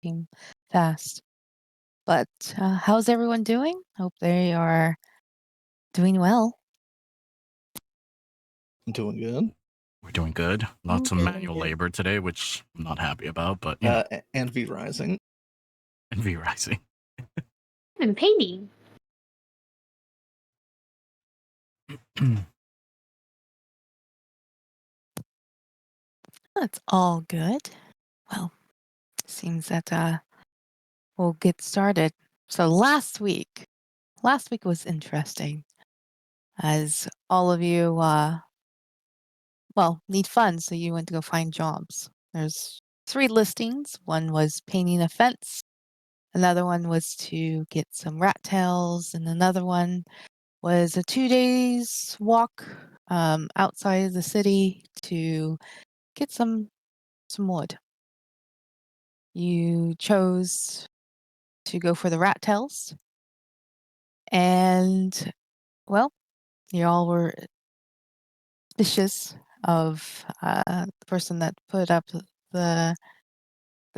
came fast. But how's everyone doing? Hope they are doing well. Doing good. We're doing good. Lots of Good. manual labor today, which I'm not happy about, but And V Rising. and V Rising. And painting. That's all good. Well, seems that we'll get started. So last week was interesting as all of you, need funds, so you went to go find jobs. There's 3 listings. One was painting a fence, another one was to get some rat tails, and another one was a 2 days walk outside of the city to get some wood. You chose to go for the rat tails, and well, you all were suspicious of the person that put up the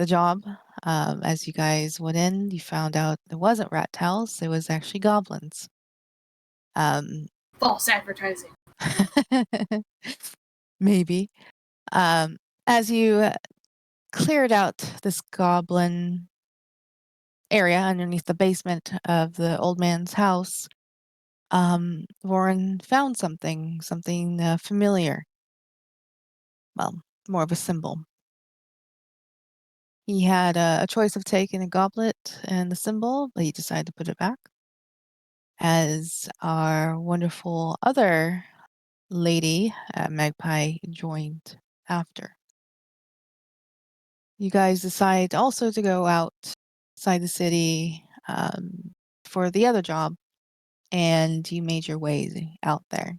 job. As you guys went in, you found out it wasn't rat tails; it was actually goblins. False advertising. Maybe. As you cleared out this goblin area underneath the basement of the old man's house, Warren found something familiar. Well, more of a symbol. He had a choice of taking the goblet and the symbol, but he decided to put it back. As our wonderful other lady, Magpie, joined after. You guys decide also to go outside the city for the other job, and you made your way out there.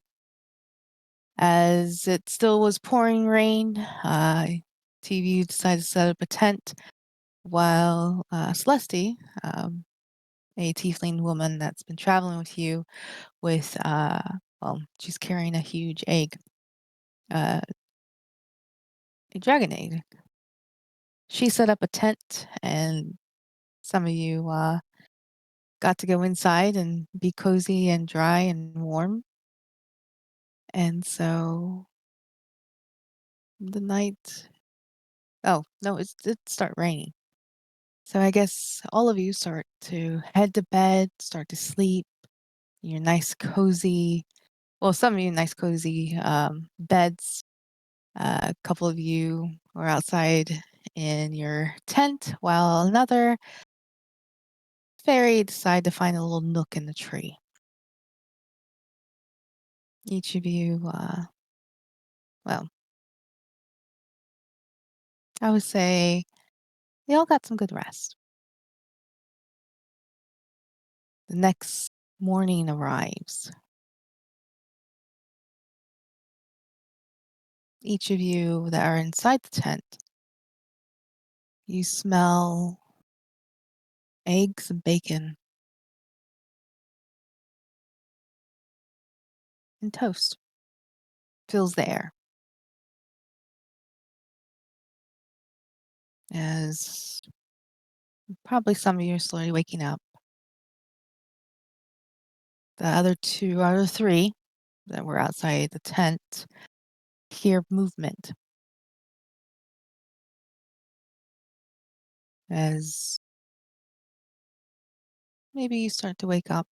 As it still was pouring rain, TV decided to set up a tent while Celeste, a tiefling woman that's been traveling with you, she's carrying a huge egg, a dragon egg. She set up a tent, and some of you got to go inside and be cozy and dry and warm. And so the night, oh no, it start raining. So I guess all of you start to head to bed, start to sleep. Your nice cozy, some of you nice cozy beds. A couple of you are outside in your tent, while another fairy decided to find a little nook in the tree. Each of you, I would say they all got some good rest. The next morning arrives. Each of you that are inside the tent, you smell eggs and bacon and toast. Fills the air. As probably some of you are slowly waking up. The other 2 out of 3 that were outside the tent hear movement. As maybe you start to wake up.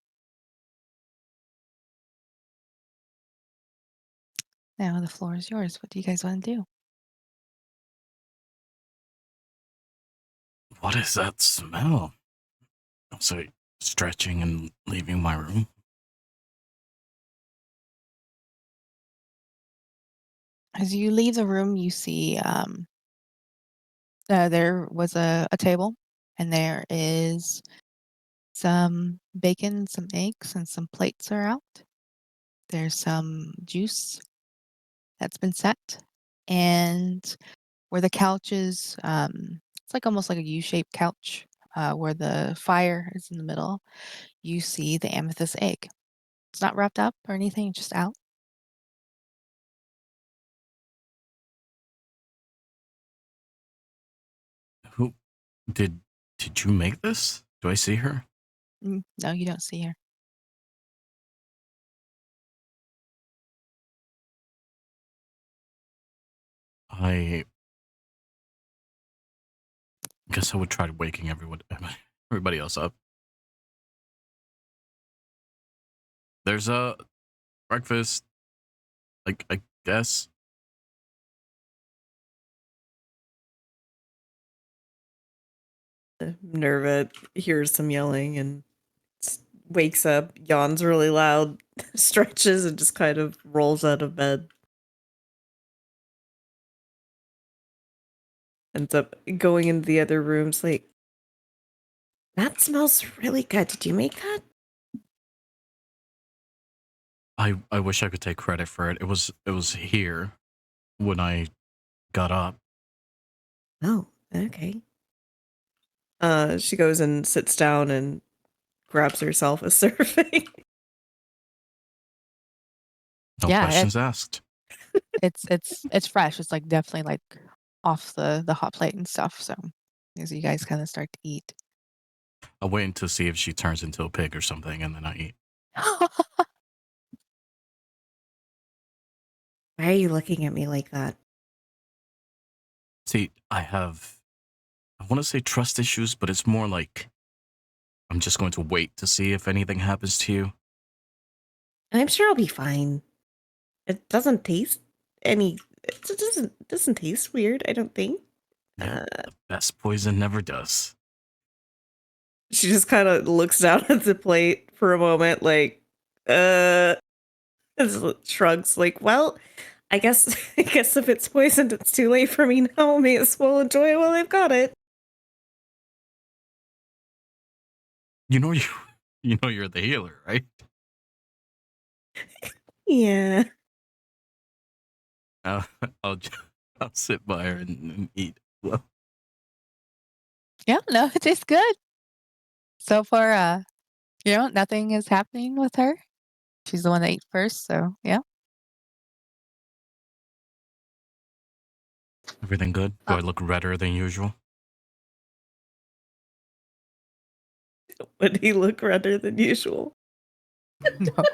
Now the floor is yours. What do you guys want to do? What is that smell? Also, stretching and leaving my room. As you leave the room, you see there was a table, and there is some bacon, some eggs, and some plates are out. There's some juice that's been set, and where the couch is, it's like almost like a U-shaped couch, where the fire is in the middle. You see the amethyst egg. It's not wrapped up or anything, just out. Who did Did you make this? Do I see her? No, you don't see her. I guess I would try waking everybody else up. There's a breakfast. I guess. Nerva hears some yelling and wakes up, yawns really loud, stretches, and just kind of rolls out of bed. Ends up going into the other rooms like, that smells really good. Did you make that? I wish I could take credit for it. It was here when I got up. Oh, okay. She goes and sits down and grabs herself a serving. No Yeah, questions asked. it's fresh. It's like definitely like off the hot plate and stuff. So as you guys kind of start to eat. I'll wait to see if she turns into a pig or something, and then I eat. Why are you looking at me like that? See, I want to say trust issues, but it's more like I'm just going to wait to see if anything happens to you. I'm sure I'll be fine. It doesn't taste it doesn't taste weird, I don't think. Yeah, the best poison never does. She just kind of looks down at the plate for a moment, like, shrugs, like, well, I guess if it's poisoned, it's too late for me now. May as well enjoy it while I've got it. You know you're the healer, right? Yeah. I'll I'll sit by her and eat. Well, Yeah, no, it tastes good. So far, nothing is happening with her. She's the one that ate first, so yeah. everything good? Do I look redder than usual? Would he look redder than usual? No. Not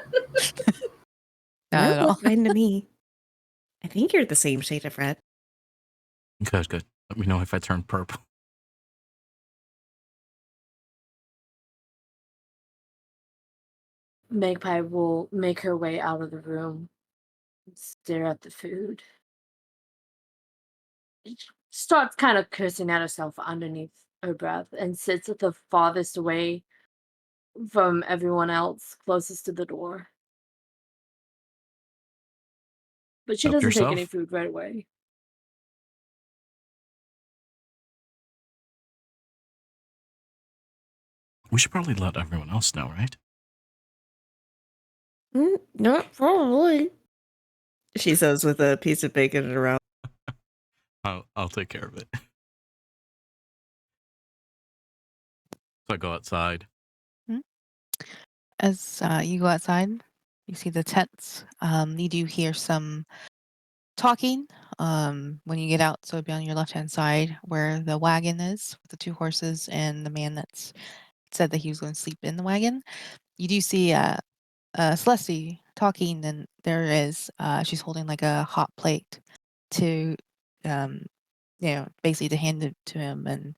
That at all. look fine to me. I think you're the same shade of red. Good. Let me know if I turn purple. Magpie will make her way out of the room, stare at the food. Starts kind of cursing at herself underneath her breath and sits at the farthest away from everyone else, closest to the door. But she Help doesn't take any yourself. food right away. We should probably let everyone else know, right? Not probably. She says with a piece of bacon in her mouth. I'll take care of it. So I go outside. As you go outside, you see the tents. You do hear some talking when you get out. So it'd be on your left-hand side where the wagon is with the two horses and the man that's said that he was going to sleep in the wagon. You do see Celeste talking, and there is she's holding like a hot plate to basically to hand it to him, and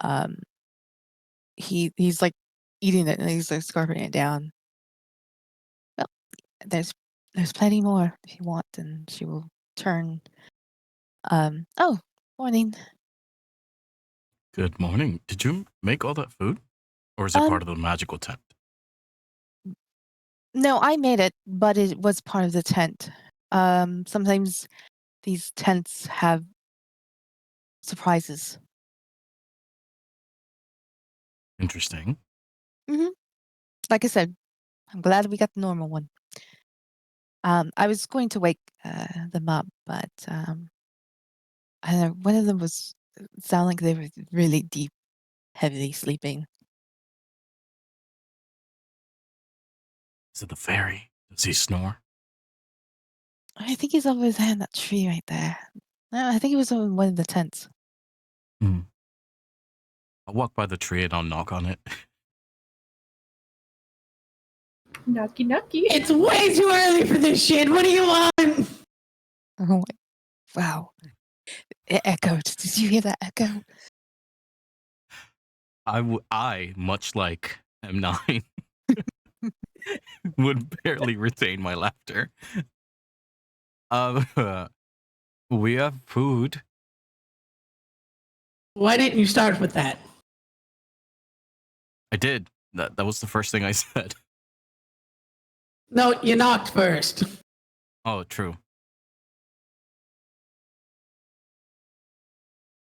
um, he's like eating it and he's like scarfing it down. Well, there's plenty more if you want, and she will turn. Oh, morning. Good morning. Did you make all that food? Or is it part of the magical tent? No, I made it, but it was part of the tent. Sometimes these tents have surprises. Interesting. Like I said, I'm glad we got the normal one. I was going to wake them up, but I don't know, one of them was sound like they were really deep, heavily sleeping. Is it the fairy? Does he snore? I think he's over there in that tree right there. No, I think he was in one of the tents. I'll walk by the tree and I'll knock on it. Nucky nucky. It's way too early for this shit. What do you want? Oh, wow. It echoed. Did you hear that echo? I, much like M9, would barely retain my laughter. We have food. Why didn't you start with that? I did. That was the first thing I said. No, you knocked first. Oh, true.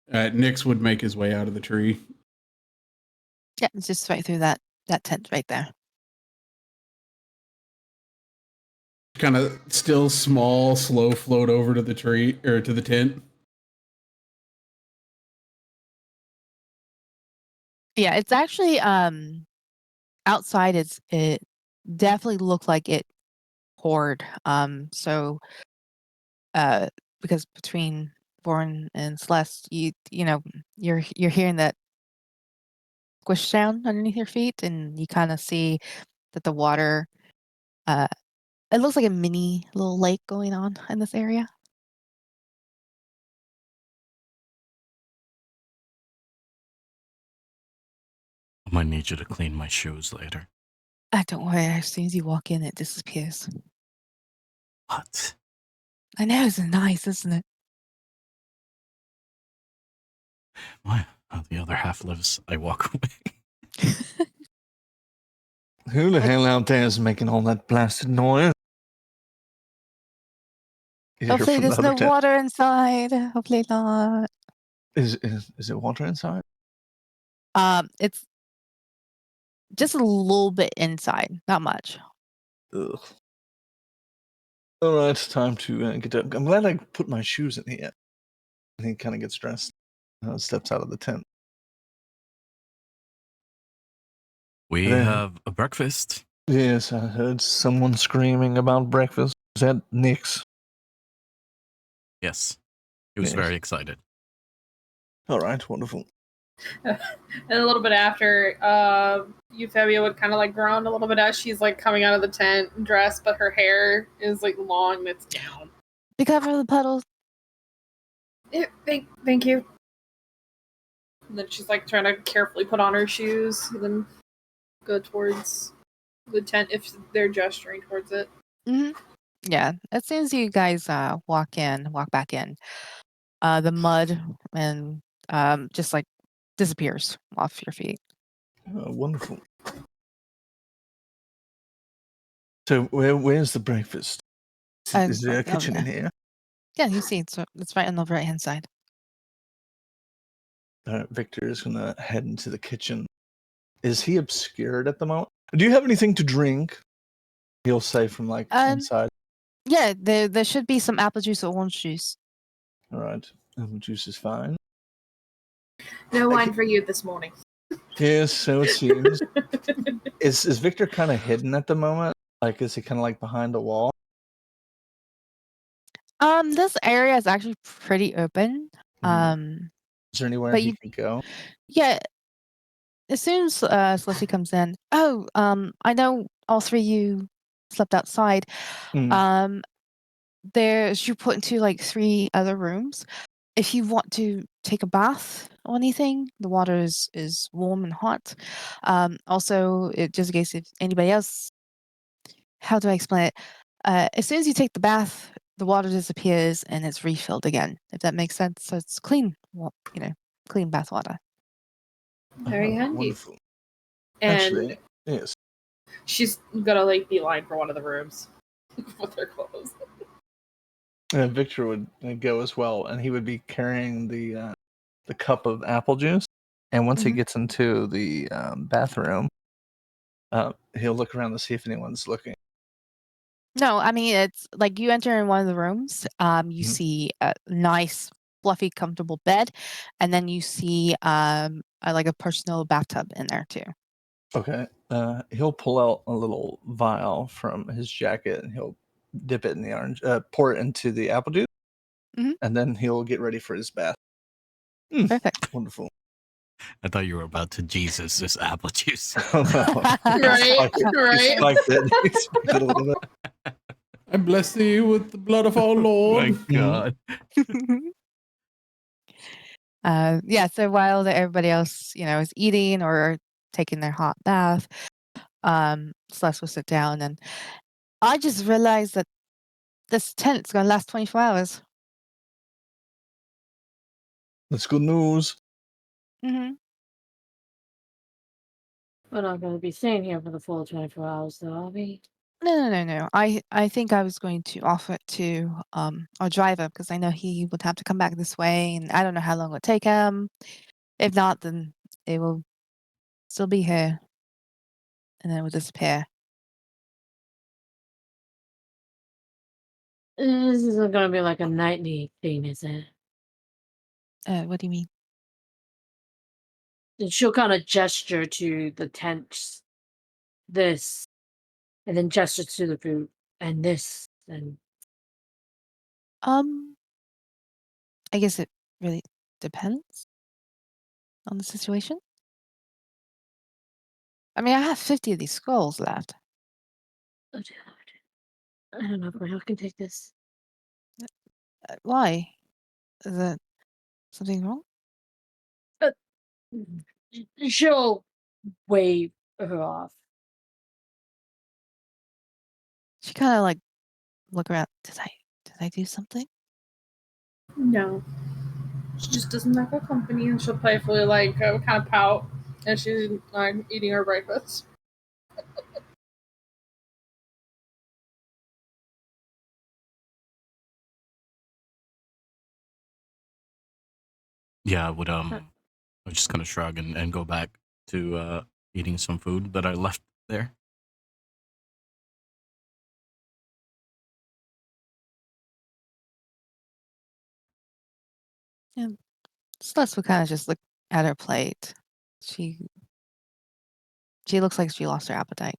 Nix would make his way out of the tree. Yeah, it's just right through that tent right there. Kind of still small, slow float over to the tree or to the tent. Yeah, it's actually outside. It definitely looked like it poured. So because between Bourne and Celeste, you know you're hearing that squish sound underneath your feet, and you kind of see that the water. It looks like a mini little lake going on in this area. I might need you to clean my shoes later. Don't worry. As soon as you walk in, it disappears. What? I know, it's nice, isn't it? Why? The other half lives. I walk away. Who the hell out there is making all that blasted noise? You hear Hopefully, from the there's other no tent. water inside. Hopefully not. Is it water inside? It's just a little bit inside, not much. Ugh. All right, it's time to get up. I'm glad I put my shoes in here. And he kind of gets dressed. Steps out of the tent. We Then- have a breakfast. Yes, I heard someone screaming about breakfast. Is that Nix? Yes. He was Yes. very excited. All right, wonderful. And a little bit after, Euphemia would kind of like groan a little bit as she's like coming out of the tent dressed, but her hair is like long and it's down. Be careful of the puddles. Yeah, thank you. And then she's like trying to carefully put on her shoes and then go towards the tent if they're gesturing towards it. Hmm. Yeah, as soon as you guys walk back in, the mud and just like disappears off your feet. Wonderful. So where's the breakfast? Is there a over kitchen in there. here? Yeah, you see, it's right on the right hand side. Victor is gonna head into the kitchen. Is he obscured at the moment? Do you have anything to drink? He'll say from like inside. Yeah, there should be some apple juice or orange juice. All right, apple juice is fine. No wine for you this morning. Yes, so it seems. Is Victor kind of hidden at the moment? Like, is he kind of like behind a wall? This area is actually pretty open. Is there anywhere but he you- can go? Yeah, as soon as Celeste comes in, I know all three of you slept outside. Mm. You're put into like 3 other rooms. If you want to take a bath or anything, the water is warm and hot. Also, just in case if anybody else, how do I explain it? As soon as you take the bath, the water disappears and it's refilled again. If that makes sense, so it's clean, clean bath water. Very handy. Wonderful. And Actually, yes. she's gonna like beeline for one of the rooms with her clothes. Victor would go as well, and he would be carrying the cup of apple juice. And once he Mhm. gets into the bathroom, he'll look around to see if anyone's looking. No, I mean it's like you enter in one of the rooms. You see a nice, fluffy, comfortable bed, and then you see like a personal bathtub in there too. Okay. He'll pull out a little vial from his jacket, and he'll dip it in the orange, pour it into the apple juice, Mhm. and then he'll get ready for his bath. Perfect. Wonderful. I thought you were about to Jesus this apple juice. Oh, no. Right, He right. spiked it. He spiked it a little bit. I bless thee with the blood of our Oh Lord. my God. Yeah, so while everybody else, is eating or taking their hot bath, Celeste will sit down, and I just realized that this tent's gonna last 24 hours. That's good news. Mm-hmm. We're not going to be staying here for the full 24 hours, though, are we? No. I think I was going to offer it to our driver because I know he would have to come back this way, and I don't know how long it would take him. If not, then it will still be here, and then it will disappear. This isn't going to be like a nightly thing, is it? What do you mean? And she'll kind of gesture to the tents, this, and then gesture to the food, and this, and Um, I guess it really depends on the situation. I mean, I have 50 of these scrolls left. oh, dear Lord. I don't know if my health can take this. Why? Is there something wrong? She'll wave her off. She kind of like look around. Did I do something? No. She just doesn't like our company, and she'll playfully kind of pout as she's eating her breakfast. Yeah, I would just kind of shrug and go back to eating some food that I left there. Yeah. Celeste would kind of just look at her plate. She looks like she lost her appetite.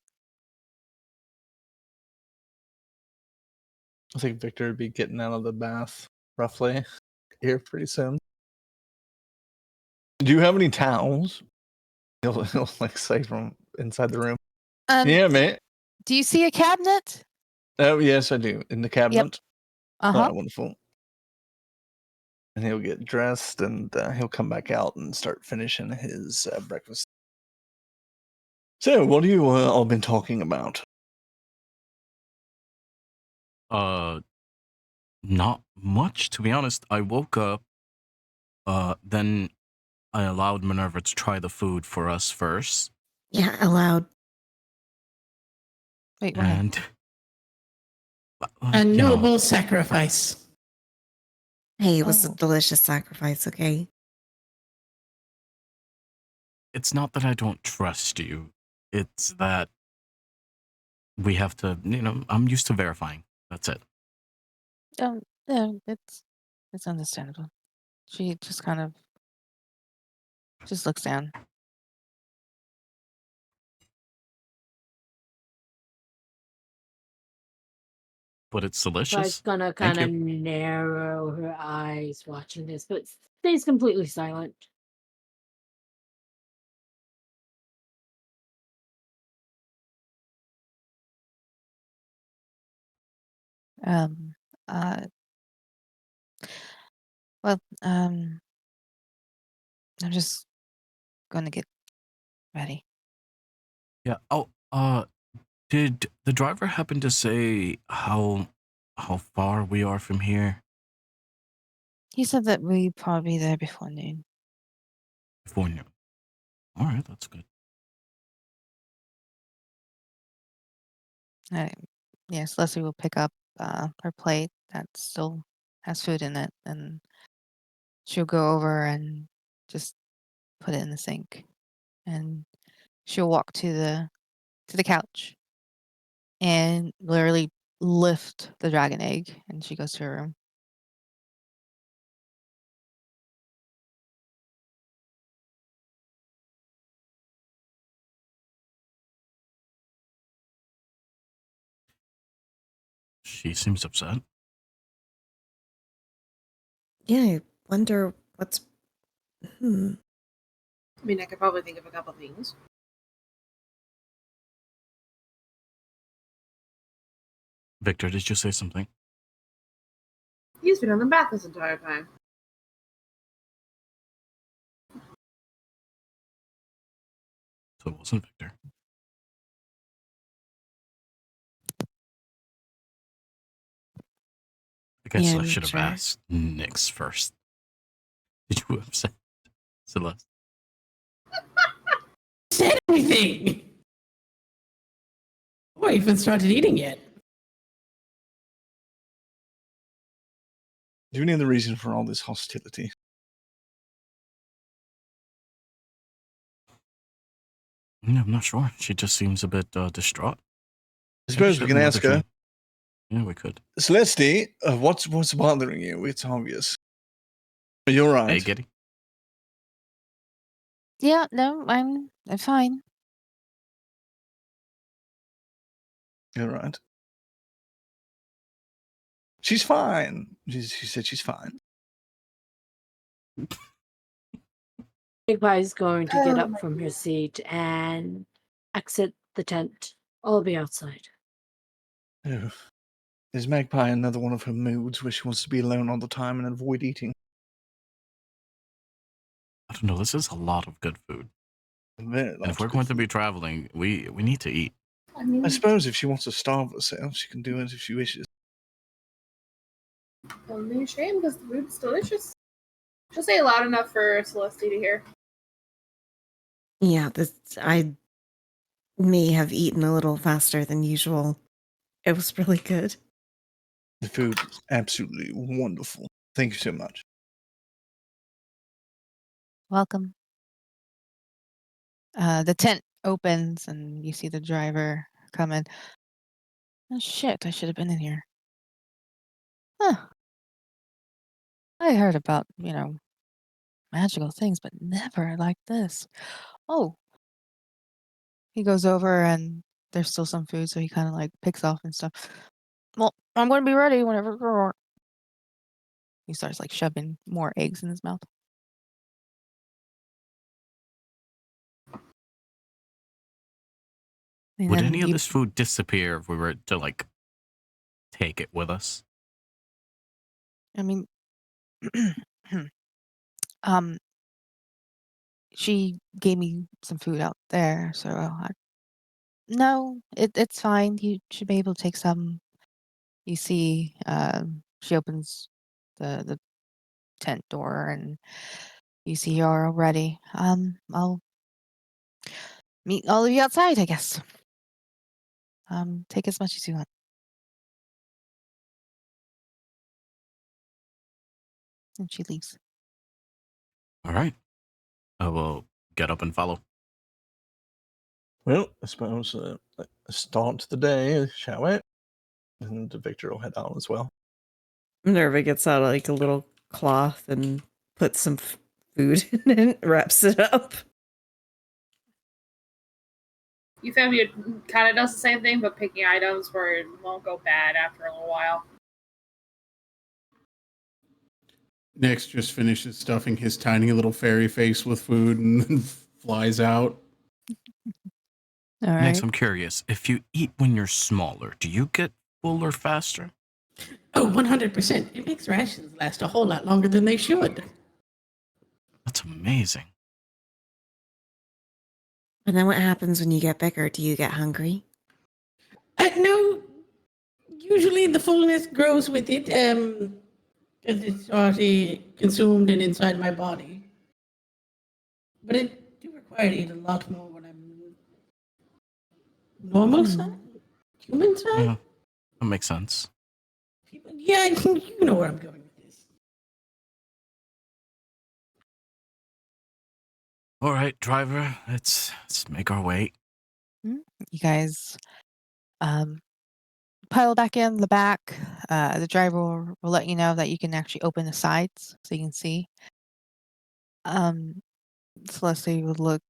I think Victor would be getting out of the bath roughly here pretty soon. Do you have any towels? He'll like say from inside the room. Yeah, mate. Do you see a cabinet? Oh yes, I do. In the cabinet. Uh-huh. Wonderful. And he'll get dressed and he'll come back out and start finishing his breakfast. So, what have you all been talking about? Not much, to be honest. I woke up, then I allowed Minerva to try the food for us first. Yeah, allowed. Wait, why? And A you know, noble sacrifice. Hey, it was a Oh. delicious sacrifice, okay? it's not that I don't trust you. It's that we have to, I'm used to verifying. That's it. No, it's understandable. She just kind of just looks down. But it's Bride's delicious. gonna Thank kind of you. narrow her eyes watching this, but stays completely silent. Um, well, I'm just gonna get ready. Yeah. Oh, did the driver happen to say how far we are from here? He said that we'd probably be there before noon. Before noon. All right, that's good. Yes, Leslie will pick up her plate that still has food in it, and she'll go over and just put it in the sink, and she'll walk to the couch and literally lift the dragon egg, and she goes to her room. She seems upset. Yeah, I wonder what's. mean, I could probably think of a couple things. Victor, did you say something? He's been in the bath this entire time. So it wasn't Victor. I guess Yeah, I I'm should have sure. asked Nyx first. Did you upset Celeste? Said anything. I even started eating yet. Do you know the reason for all this hostility? No, I'm not sure. She just seems a bit distraught. I Maybe suppose she we had can another ask her. dream. Yeah, we could. Celeste, what's bothering you? It's obvious. You're right. Hey, Giddy. Yeah, no, I'm fine. You're right. She's fine. She said she's fine. Big Pie is going to get up from her seat and exit the tent. I'll be outside. Oh. Is Magpie another one of her moods where she wants to be alone all the time and avoid eating? I don't know. This is a lot of good food. Very And if lots we're of going good to be food. traveling, we need to eat. I mean, I suppose if she wants to starve herself, she can do it if she wishes. only a shame because the food's delicious. She'll say it loud enough for Celeste to hear. Yeah, I may have eaten a little faster than usual. It was really good. The food is absolutely wonderful. Thank you so much. Welcome. The tent opens and you see the driver come in. Oh shit, I should have been in here. Huh. I heard about, magical things, but never like this. Oh. He goes over and there's still some food, so he kind of like picks off and stuff. Well, I'm going to be ready whenever. He starts like shoving more eggs in his mouth. And Would then any of this food disappear if we were to like take it with us? I mean, um, she gave me some food out there, so no, it's fine. You should be able to take some. You see, she opens the tent door, and you see her already. I'll meet all of you outside, I guess. Take as much as you want. And she leaves. All right. I will get up and follow. Well, I suppose let's start the day, shall we? And Victor will head out as well. Minerva gets out like a little cloth and puts some food in it, wraps it up. Euphemia kind of does the same thing, but picking items where it won't go bad after a little while. Nyx just finishes stuffing his tiny little fairy face with food and then flies out. All Nyx, right. I'm curious. If you eat when you're smaller, do you get fuller faster? Oh, 100%. It makes rations last a whole lot longer than they should. That's amazing. And then what happens when you get bigger? Do you get hungry? No, usually the fullness grows with it, because it's already consumed and inside my body. But it do require to eat a lot more when I'm normal size, human size. Yeah, that makes sense. Yeah, you know where I'm going with this. All right, driver, let's make our way. You guys pile back in the back. The driver will let you know that you can actually open the sides so you can see. Celeste would look.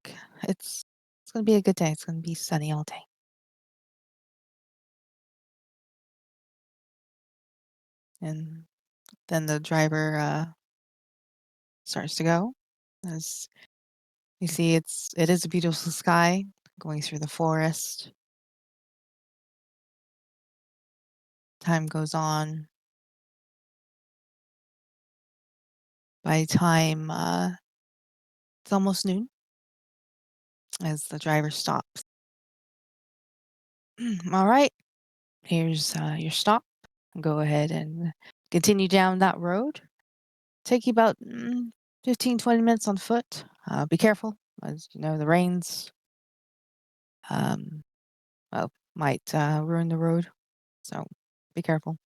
It's gonna be a good day. It's gonna be sunny all day. And then the driver starts to go as You see, it is a beautiful sky going through the forest. Time goes on. By the time it's almost noon, as the driver stops. All right, here's your stop. Go ahead and continue down that road. Take you about 15, 20 minutes on foot. Be careful, as you know, the rains well, might ruin the road. So be careful.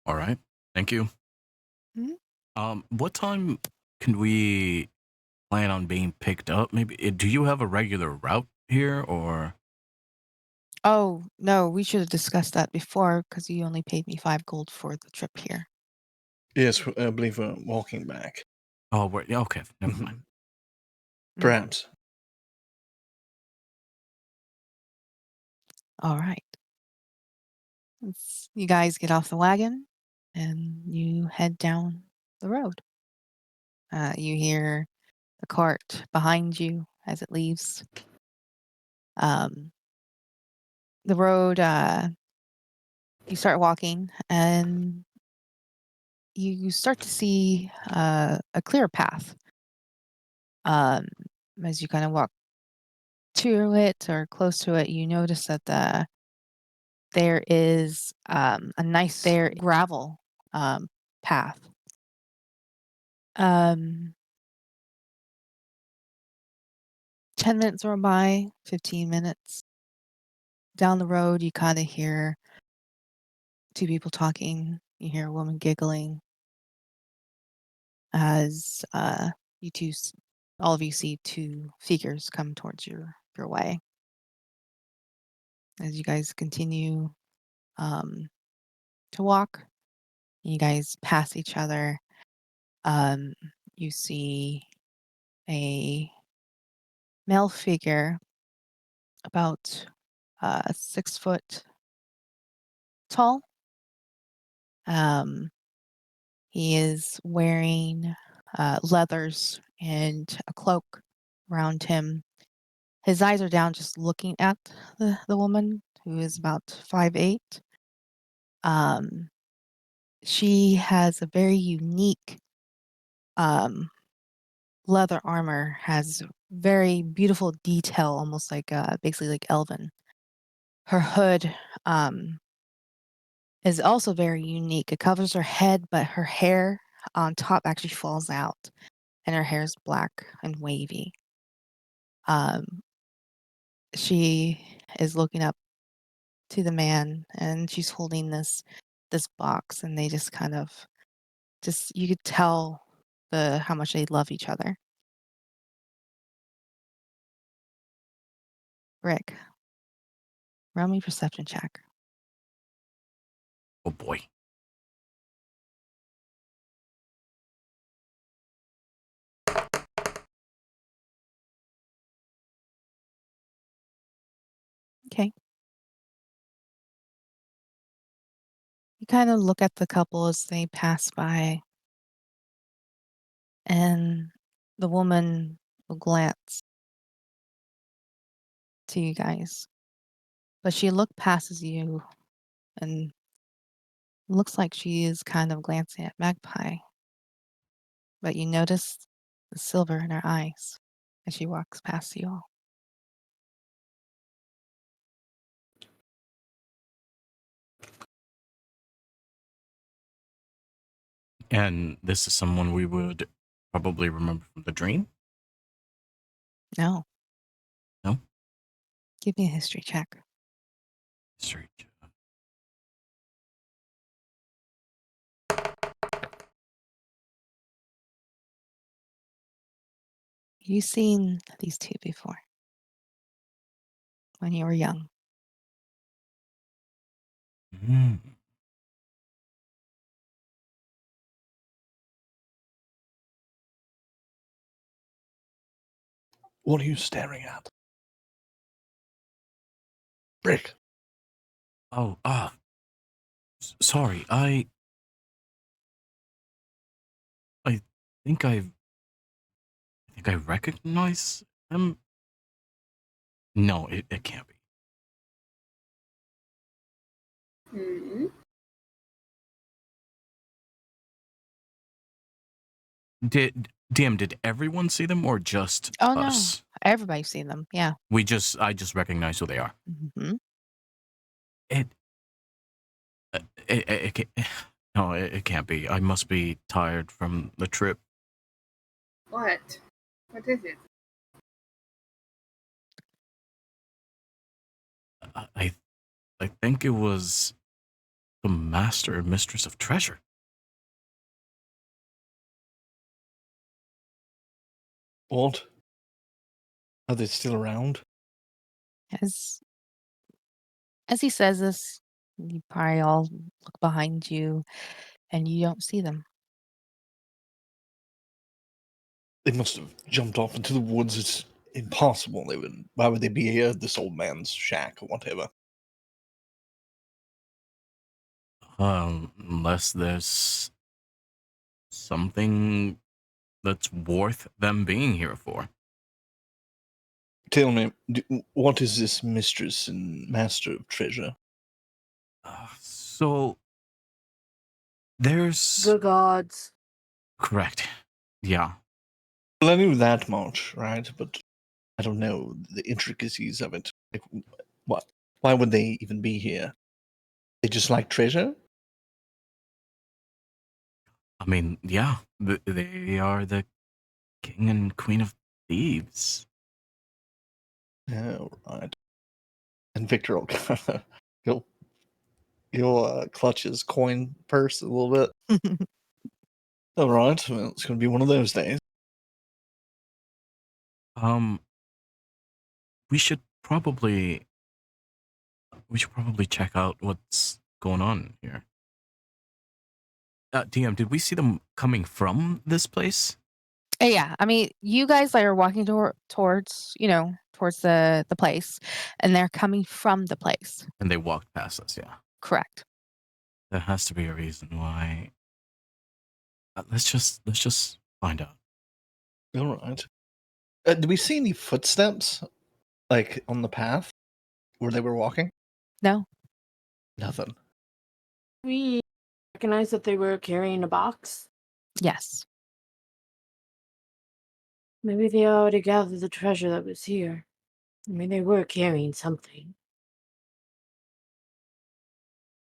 All right. Thank you. Mhm. What time can we plan on being picked up? Maybe do you have a regular route here or? Oh, no, we should have discussed that before because you only paid me 5 gold for the trip here. Yes, I believe we're walking back. Oh, yeah, okay. Never mind. Perhaps. All right. You guys get off the wagon and you head down the road. You hear the cart behind you as it leaves. The road, you start walking and you start to see a clear path. As you kind of walk to it or close to it, you notice that there is a nice gravel path. 10 minutes roll by, 15 minutes. Down the road, you kind of hear 2 people talking. You hear a woman giggling as you two, all of you see 2 figures come towards your way. As you guys continue to walk, you guys pass each other. You see a male figure about 6 foot tall. He is wearing leathers and a cloak around him. His eyes are down, just looking at the woman, who is about 5'8". She has a very unique leather armor, has very beautiful detail, almost like basically like elven. Her hood is also very unique. It covers her head, but her hair on top actually falls out, and her hair is black and wavy. She is looking up to the man, and she's holding this box, and they just kind of you could tell how much they love each other. Rick, roll me perception check. Oh boy. Okay. You kind of look at the couple as they pass by, and the woman will glance to you guys, but she look passes you and looks like she is kind of glancing at Magpie. But you notice the silver in her eyes as she walks past you all. And this is someone we would probably remember from the dream? No. No? Give me a history check. History. You've seen these 2 before when you were young. Mm. What are you staring at? Brick. Oh, sorry. I think I recognize him. No, it can't be. Hmm. Did everyone see them or just Oh no, us? everybody's seen them. Yeah. I just recognize who they are. Hmm. It, it can't, no, it can't be. I must be tired from the trip. What? What is it? I I think it was the master and mistress of treasure. What? Are they still around? As as he says this, you probably all look behind you, and you don't see them. They must have jumped off into the woods. It's impossible. They would. Why would they be here? This old man's shack or whatever. Unless there's something that's worth them being here for. Tell me, what is this mistress and master of treasure? So there's The gods. correct. Yeah. Well, I knew that much, right? But I don't know the intricacies of it. Like, what? Why would they even be here? They just like treasure? I mean, yeah, they are the king and queen of thieves. Yeah, right. And Victor will he'll he'll clutch his coin purse a little bit. All right, well, it's going to be one of those days. Um, we should probably check out what's going on here. DM, did we see them coming from this place? Yeah, I mean, you guys like are walking towards, towards the place, and they're coming from the place. And they walked past us, yeah. Correct. There has to be a reason why. Let's just find out. All right. Did we see any footsteps, like on the path where they were walking? No. Nothing. We recognize that they were carrying a box. Yes. Maybe they already gathered the treasure that was here. I mean, they were carrying something.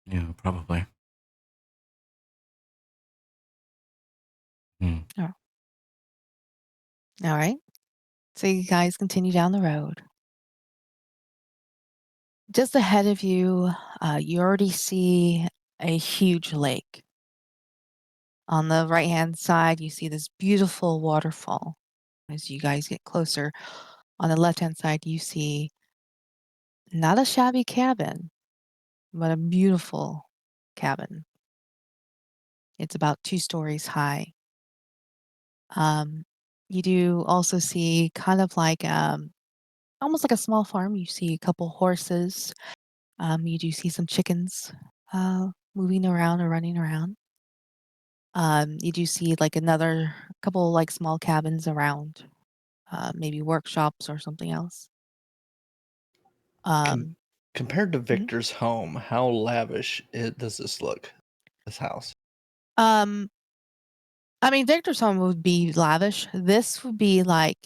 Yeah, probably. Hmm. Oh. All right. So you guys continue down the road. Just ahead of you, you already see a huge lake. On the right-hand side, you see this beautiful waterfall. As you guys get closer, on the left-hand side, you see not a shabby cabin, but a beautiful cabin. It's about 2 stories high. You do also see kind of like almost like a small farm. You see a couple horses. You do see some chickens moving around or running around. You do see like another couple like small cabins around, maybe workshops or something else. Um, Compared to mhm. Victor's home, how lavish does this look? This house. um, I mean, Victor's home would be lavish. This would be like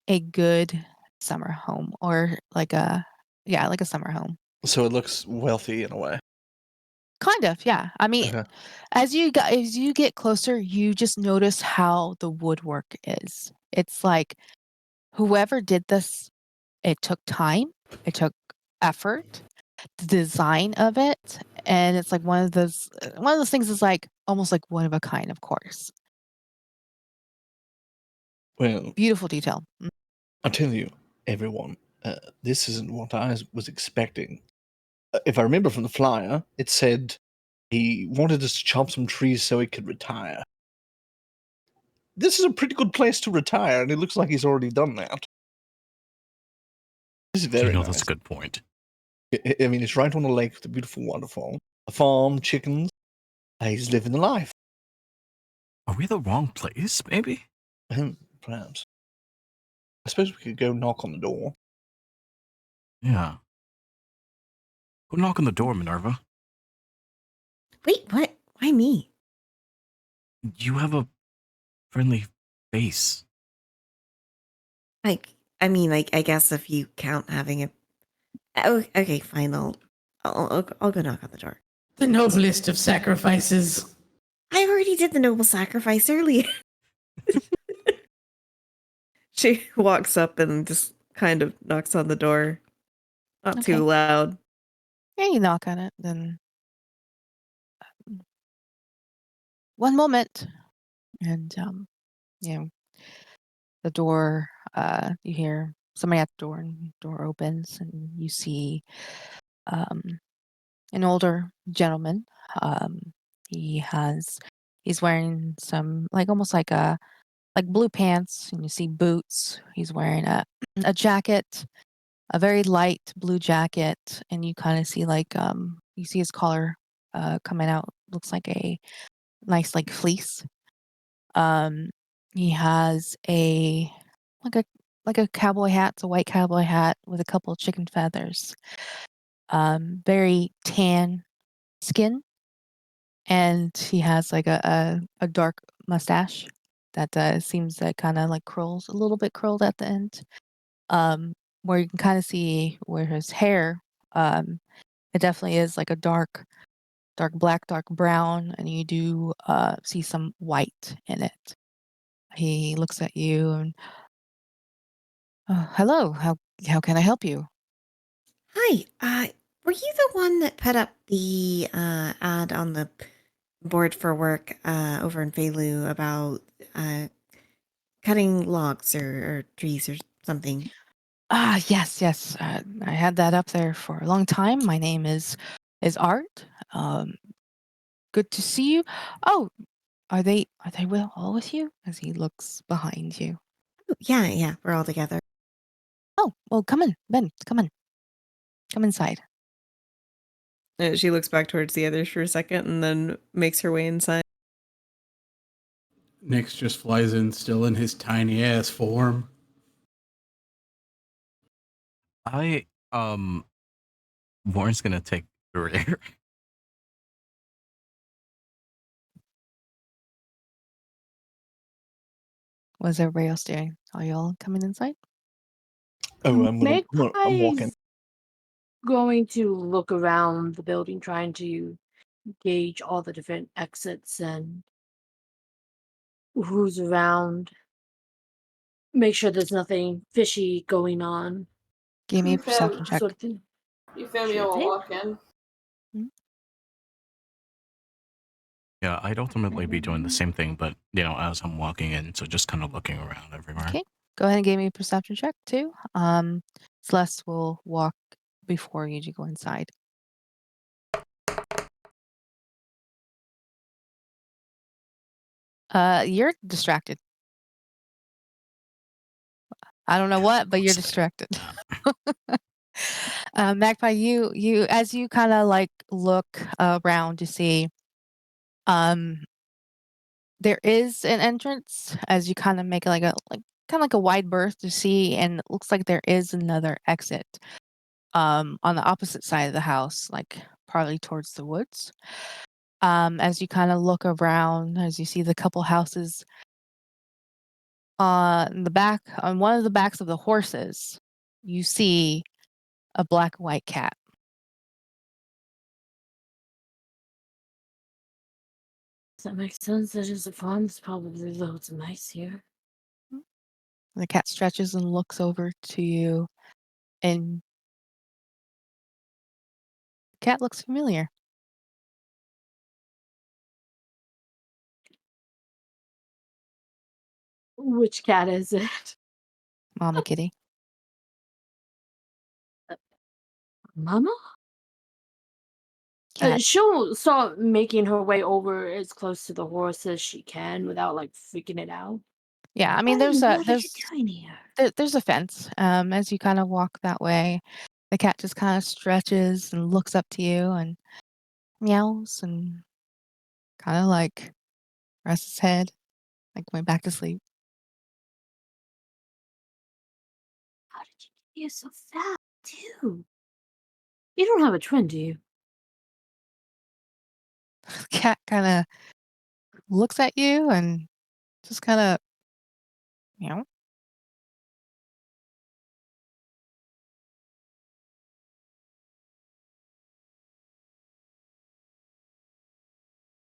a good summer home, or like like a summer home. So it looks wealthy in a way. Kind of, yeah. I mean, Okay. as you get closer, you just notice how the woodwork is. It's like whoever did this, it took time, it took effort, the design of it, and it's like one of those things is like almost like one of a kind, of course. Well, Beautiful detail. I'll tell you, everyone, this isn't what I was expecting. If I remember from the flyer, it said he wanted us to chop some trees so he could retire. This is a pretty good place to retire, and it looks like he's already done that. This is very That's nice. a good point. I mean, it's right on the lake with a beautiful waterfall, a farm, chickens. He's living the life. Are we the wrong place, maybe? Perhaps. I suppose we could go knock on the door. Yeah. Go knock on the door, Minerva. Wait, what? Why me? You have a friendly face. Like, I mean, like, I guess if you count having a. Oh, okay, fine. I'll go knock on the door. The noblest of sacrifices. I already did the noble sacrifice earlier. She walks up and just kind of knocks on the door. Not Okay. too loud. Yeah, you knock on it, then one moment, and you know, the door. You hear somebody at the door, and the door opens, and you see an older gentleman. He's wearing some almost like blue pants, and you see boots. He's wearing a jacket, a very light blue jacket, and you kind of see you see his collar coming out. Looks like a nice fleece. Um, he has like a like a cowboy hat. It's a white cowboy hat with a couple of chicken feathers. Very tan skin, and he has a dark mustache that seems that kind of curls a little bit curled at the end. Where you can kind of see where his hair, it definitely is like a dark black, dark brown, and you do see some white in it. He looks at you and, hello, how can I help you? Hi, were you the one that put up the ad on the board for work over in Feilu about cutting logs or trees or something? Yes. I had that up there for a long time. My name is Art. Um, good to see you. Oh, are they all with you? As he looks behind you. Oh, yeah, we're all together. Oh, well, come in, Ben. Come in. Come inside. She looks back towards the others for a second and then makes her way inside. Nyx just flies in, still in his tiny ass form. I Warren's gonna take the rear. What's everybody else doing? Are y'all coming inside? Oh, I'm walking. Magpie's going to look around the building, trying to gauge all the different exits and who's around. Make sure there's nothing fishy going on. Give me a You feel, perception check. Sort of thing. you feel me? Sure I'll thing. walk in. Yeah, I'd ultimately be doing the same thing, but as I'm walking in, so just kind of looking around everywhere. Okay. Go ahead and give me a perception check too. Celeste will walk before you to go inside. You're distracted. I don't know what, but you're distracted. Magpie, you as you kind of look around to see, there is an entrance as you kind of make kind of like a wide berth to see, and it looks like there is another exit, on the opposite side of the house, partly towards the woods. As you kind of look around, as you see the couple houses on one of the backs of the horses, you see a black and white cat. Does that make sense? That is a farm. There's probably loads of mice here. The cat stretches and looks over to you, and the cat looks familiar. Which cat is it? Mama kitty. Mama? Cat. She'll start making her way over as close to the horse as she can without freaking it out. Yeah, I mean, What are you doing here? there's a fence. As you kind of walk that way, the cat just kind of stretches and looks up to you and meows and kind of rests his head, like going back to sleep. How did you get here so fast, too? You don't have a twin, do you? The cat kind of looks at you and just kind of, you know,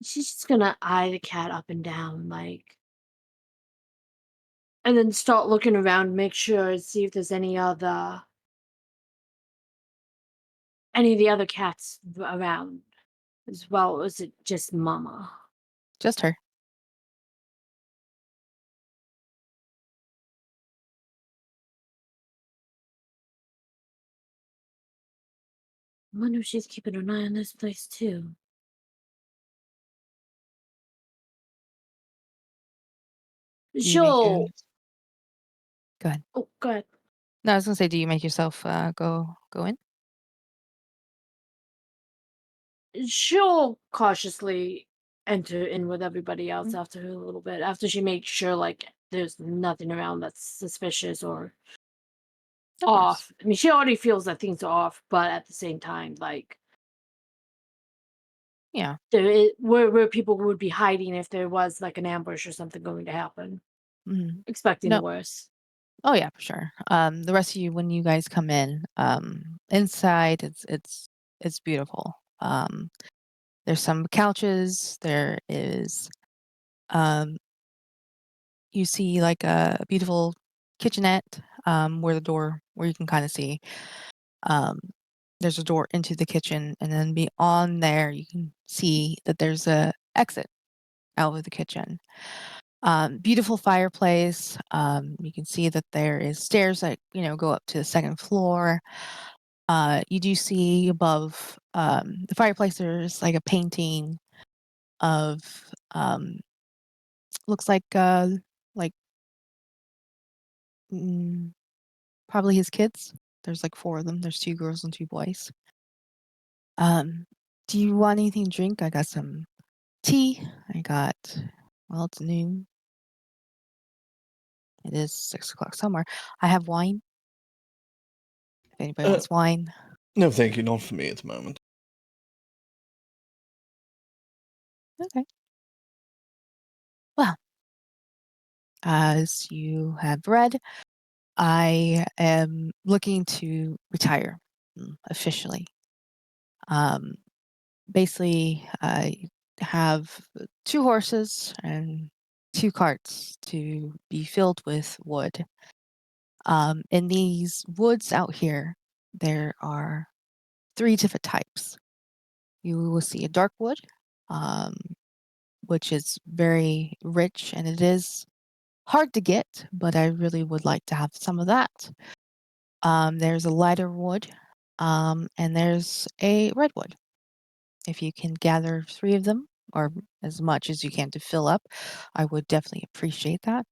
She's just gonna eye the cat up and down, like, and then start looking around, make sure, see if there's any of the other cats around as well. Or is it just Mama? just her. I wonder if she's keeping an eye on this place too. Do you make She'll. Go ahead. Oh, go ahead. No, I was gonna say, do you make yourself go in? She'll cautiously enter in with everybody else Mm. after a little bit, after she makes sure like there's nothing around that's suspicious or Of course. off. I mean, she already feels that things are off, but at the same time, like Yeah. where people would be hiding if there was like an ambush or something going to happen, Mhm. expecting the No. worst. Oh yeah, for sure. The rest of you, when you guys come in, inside, it's beautiful. There's some couches. There is, um, you see like a beautiful kitchenette, where you can kind of see. Um, there's a door into the kitchen, and then beyond there, you can see that there's a exit out of the kitchen. Beautiful fireplace. You can see that there is stairs that go up to the second floor. You do see above the fireplace there's like a painting of looks like mm, probably his kids. There's like four of them. There's two girls and two boys. Do you want anything to drink? I got some tea. Well, it's noon. It is 6 o'clock somewhere. I have wine. If anybody wants wine. No, thank you. Not for me at the moment. Okay. Well, as you have read, I am looking to retire officially. Um, Basically, I have two horses and two carts to be filled with wood. In these woods out here, there are three different types. You will see a dark wood, um, which is very rich and it is hard to get, but I really would like to have some of that. There's a lighter wood, and there's a redwood. If you can gather three of them, or as much as you can to fill up, I would definitely appreciate that.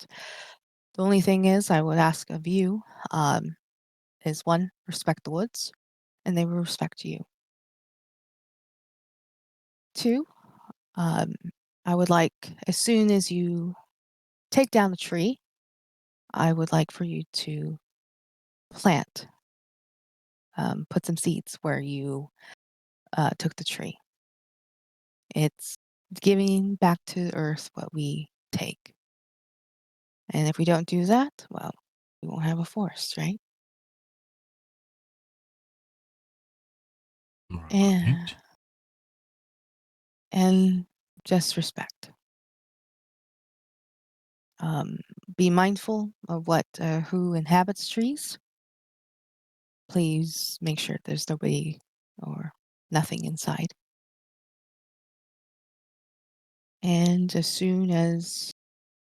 The only thing is, I would ask of you is one, respect the woods, and they will respect you. Two, um, I would like, as soon as you take down the tree, I would like for you to plant, put some seeds where you took the tree. It's giving back to the earth what we take. And if we don't do that, well, we won't have a forest, right? And, Right. and just respect. Be mindful of who inhabits trees. Please make sure there's nobody or nothing inside. And as soon as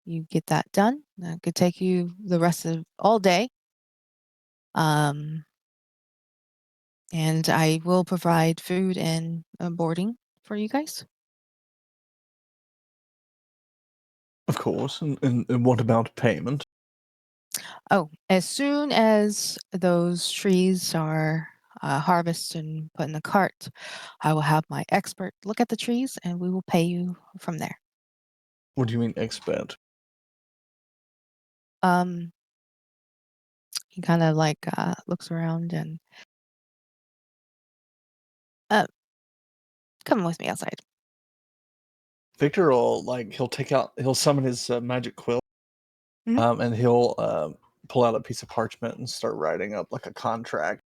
you get that done, that could take you the rest of all day. And I will provide food and boarding for you guys. Of course. And what about payment? Oh, as soon as those trees are harvested and put in the cart, I will have my expert look at the trees and we will pay you from there. What do you mean expert? He kind of like looks around and come with me outside. Victor will he'll summon his magic quill, Mhm. and he'll pull out a piece of parchment and start writing up like a contract.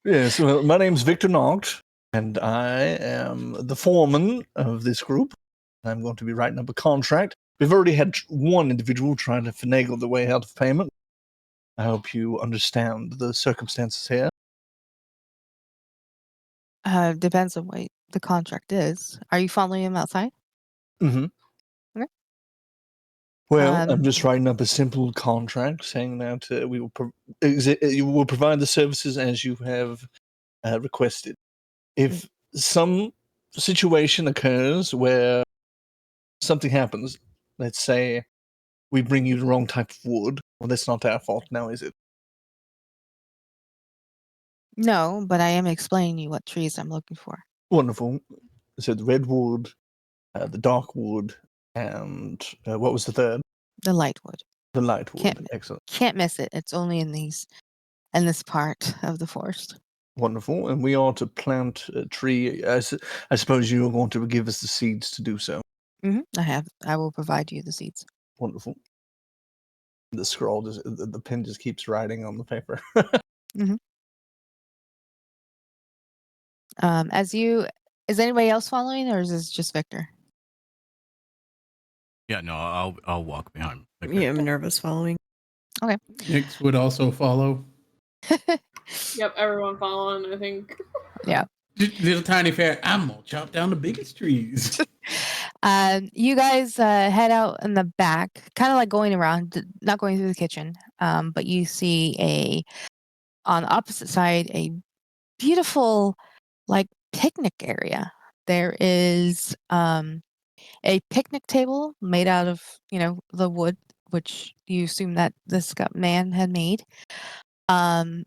Yes, well, my name's Victor Noct, and I am the foreman of this group. I'm going to be writing up a contract. We've already had one individual trying to finagle the way out of payment. I hope you understand the circumstances here. Depends on what the contract is. Are you following him outside? Mm-hmm. Okay. Well, I'm just writing up a simple contract saying that you will provide the services as you have requested. If some situation occurs where something happens, let's say we bring you the wrong type of wood, well, that's not our fault now, is it? No, but I am explaining you what trees I'm looking for. Wonderful. So the red wood, the dark wood, and what was the third? The light wood. The light wood. Can't Excellent. can't miss it. It's only in this part of the forest. Wonderful. And we are to plant a tree. I suppose you are going to give us the seeds to do so. I will provide you the seeds. Wonderful. The scroll the pen just keeps writing on the paper. Is anybody else following, or is this just Victor? Yeah, no, I'll walk behind. Victor. Yeah, Minerva's following. Okay. Nyx would also follow. Yep, everyone following, I think. Yeah. Little tiny fair. I'm gonna chop down the biggest trees. You guys head out in the back, kind of like going around, not going through the kitchen. But you see on the opposite side, a beautiful, like picnic area. There is a picnic table made out of, the wood, which you assume that this man had made. And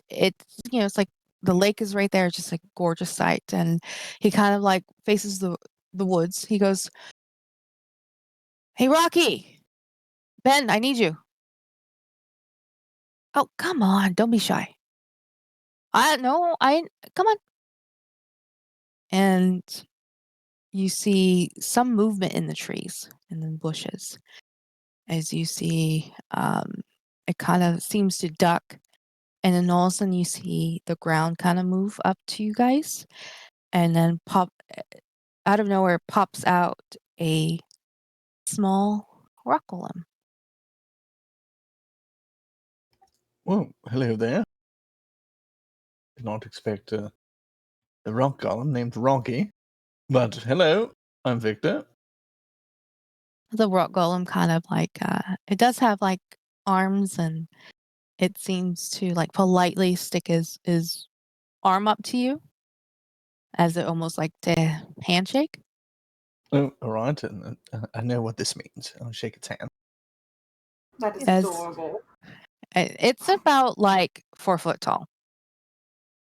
it's like the lake is right there. It's just like gorgeous sight. And he kind of like faces the woods. He goes, "Hey, Rocky, Ben, I need you." "Oh, come on. Don't be shy." No, come on. And you see some movement in the trees and the bushes. As you see, it kind of seems to duck. And then all of a sudden you see the ground kind of move up to you guys. And then out of nowhere pops out a small rock golem. Well, hello there. Did not expect a rock golem named Rocky. But hello, I'm Victor. The rock golem kind of like, it does have like arms, and it seems to like politely stick his arm up to you as it almost like to handshake. Oh, all right. And I know what this means. I'll shake its hand. That is As- adorable. It's about like 4 foot tall.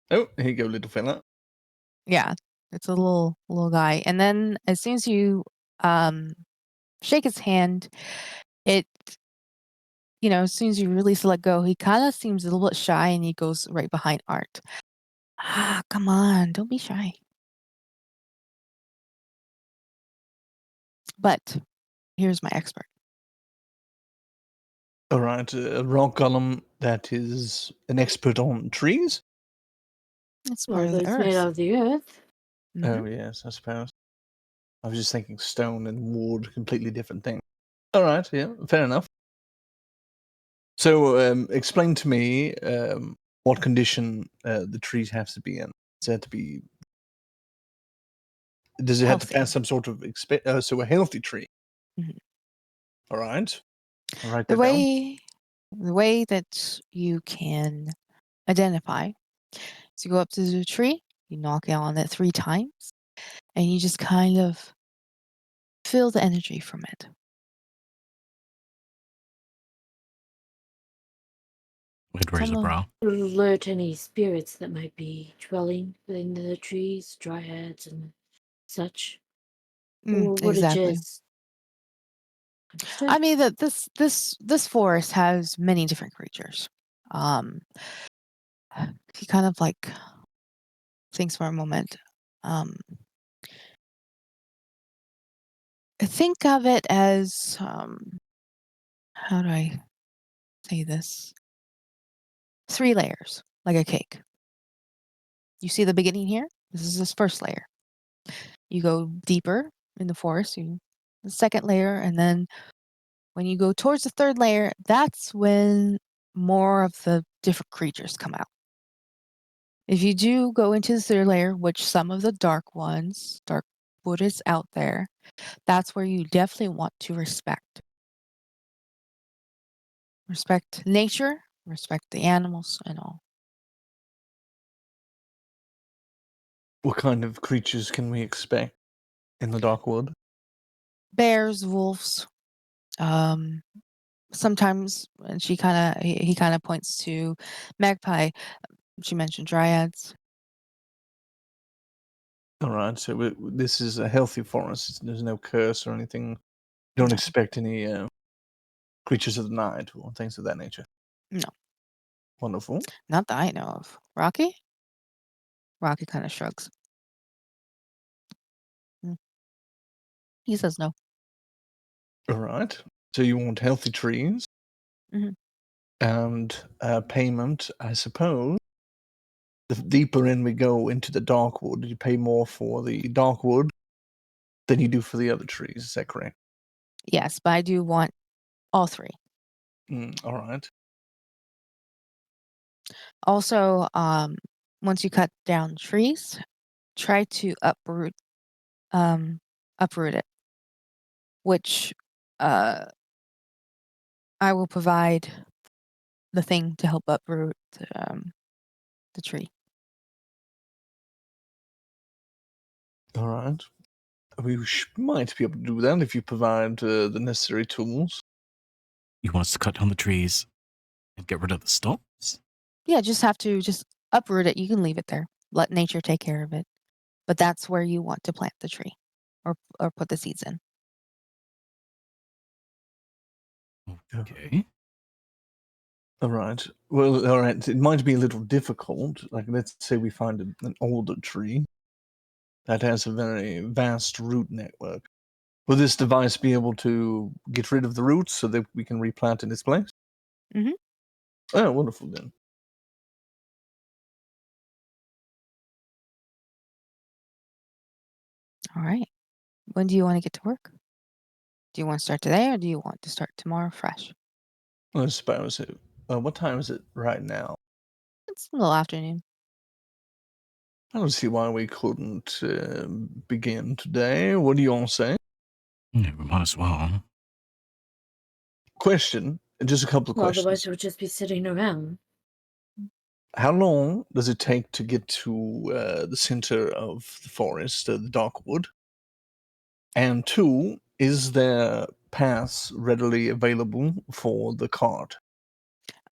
Oh, here you go, little fella. Yeah, it's a little guy. And then as soon as you shake his hand, it as soon as you release let go, he kind of seems a little bit shy, and he goes right behind Art. Come on, don't be shy. But here's my expert. All right, a rock golem that is an expert on trees. It's Well, part of the it's made earth. of the earth. Oh yes, I suppose. I was just thinking stone and wood, completely different thing. All right, yeah, fair enough. So, explain to me what condition the trees have to be in. Does it have to be? Does it have to Healthy. pass some sort of so a healthy tree? Mhm. All right. I'll write The that down. way that you can identify is you go up to the tree, you knock on it 3 times, and you just kind of feel the energy from it. We'd raise a Someone- brow. Alert any spirits that might be dwelling within the trees, dryads and such. Or would it Exactly. just Understood. I mean that this forest has many different creatures. He kind of like thinks for a moment. Think of it as how do I say this? 3 layers, like a cake. You see the beginning here? This is this first layer. You go deeper in the forest, the second layer, and then when you go towards the third layer, that's when more of the different creatures come out. If you do go into the third layer, which some of the dark ones, dark wood is out there, that's where you definitely want to respect. Respect nature, respect the animals and all. What kind of creatures can we expect in the dark wood? Bears, wolves, sometimes, and he kind of points to magpie. She mentioned dryads. All right, so this is a healthy forest. There's no curse or anything. Don't No. expect any creatures of the night or things of that nature. No. Wonderful. Not that I know of. Rocky? Rocky kind of shrugs. He says no. All right. So you want healthy trees Mhm. and payment, I suppose. The deeper in we go into the dark wood, you pay more for the dark wood than you do for the other trees. Is that correct? Yes, but I do want all 3. All right. Also, once you cut down trees, try to uproot it, which I will provide the thing to help uproot the tree. All right. We might be able to do that if you provide the necessary tools. You want us to cut down the trees and get rid of the stumps? Yeah, just have to just uproot it. You can leave it there. Let nature take care of it. But that's where you want to plant the tree or put the seeds in. Okay. All right. Well, all right. It might be a little difficult. Like, let's say we find an older tree that has a very vast root network. Will this device be able to get rid of the roots so that we can replant in its place? Mhm. Oh, wonderful then. All right. When do you want to get to work? Do you want to start today or do you want to start tomorrow fresh? I suppose. What time is it right now? It's a little afternoon. I don't see why we couldn't begin today. What do you all say? Yeah, we might as well. Question. Just a couple of Well, questions. otherwise we'll just be sitting around. How long does it take to get to the center of the forest, the dark wood? And 2, is there paths readily available for the cart?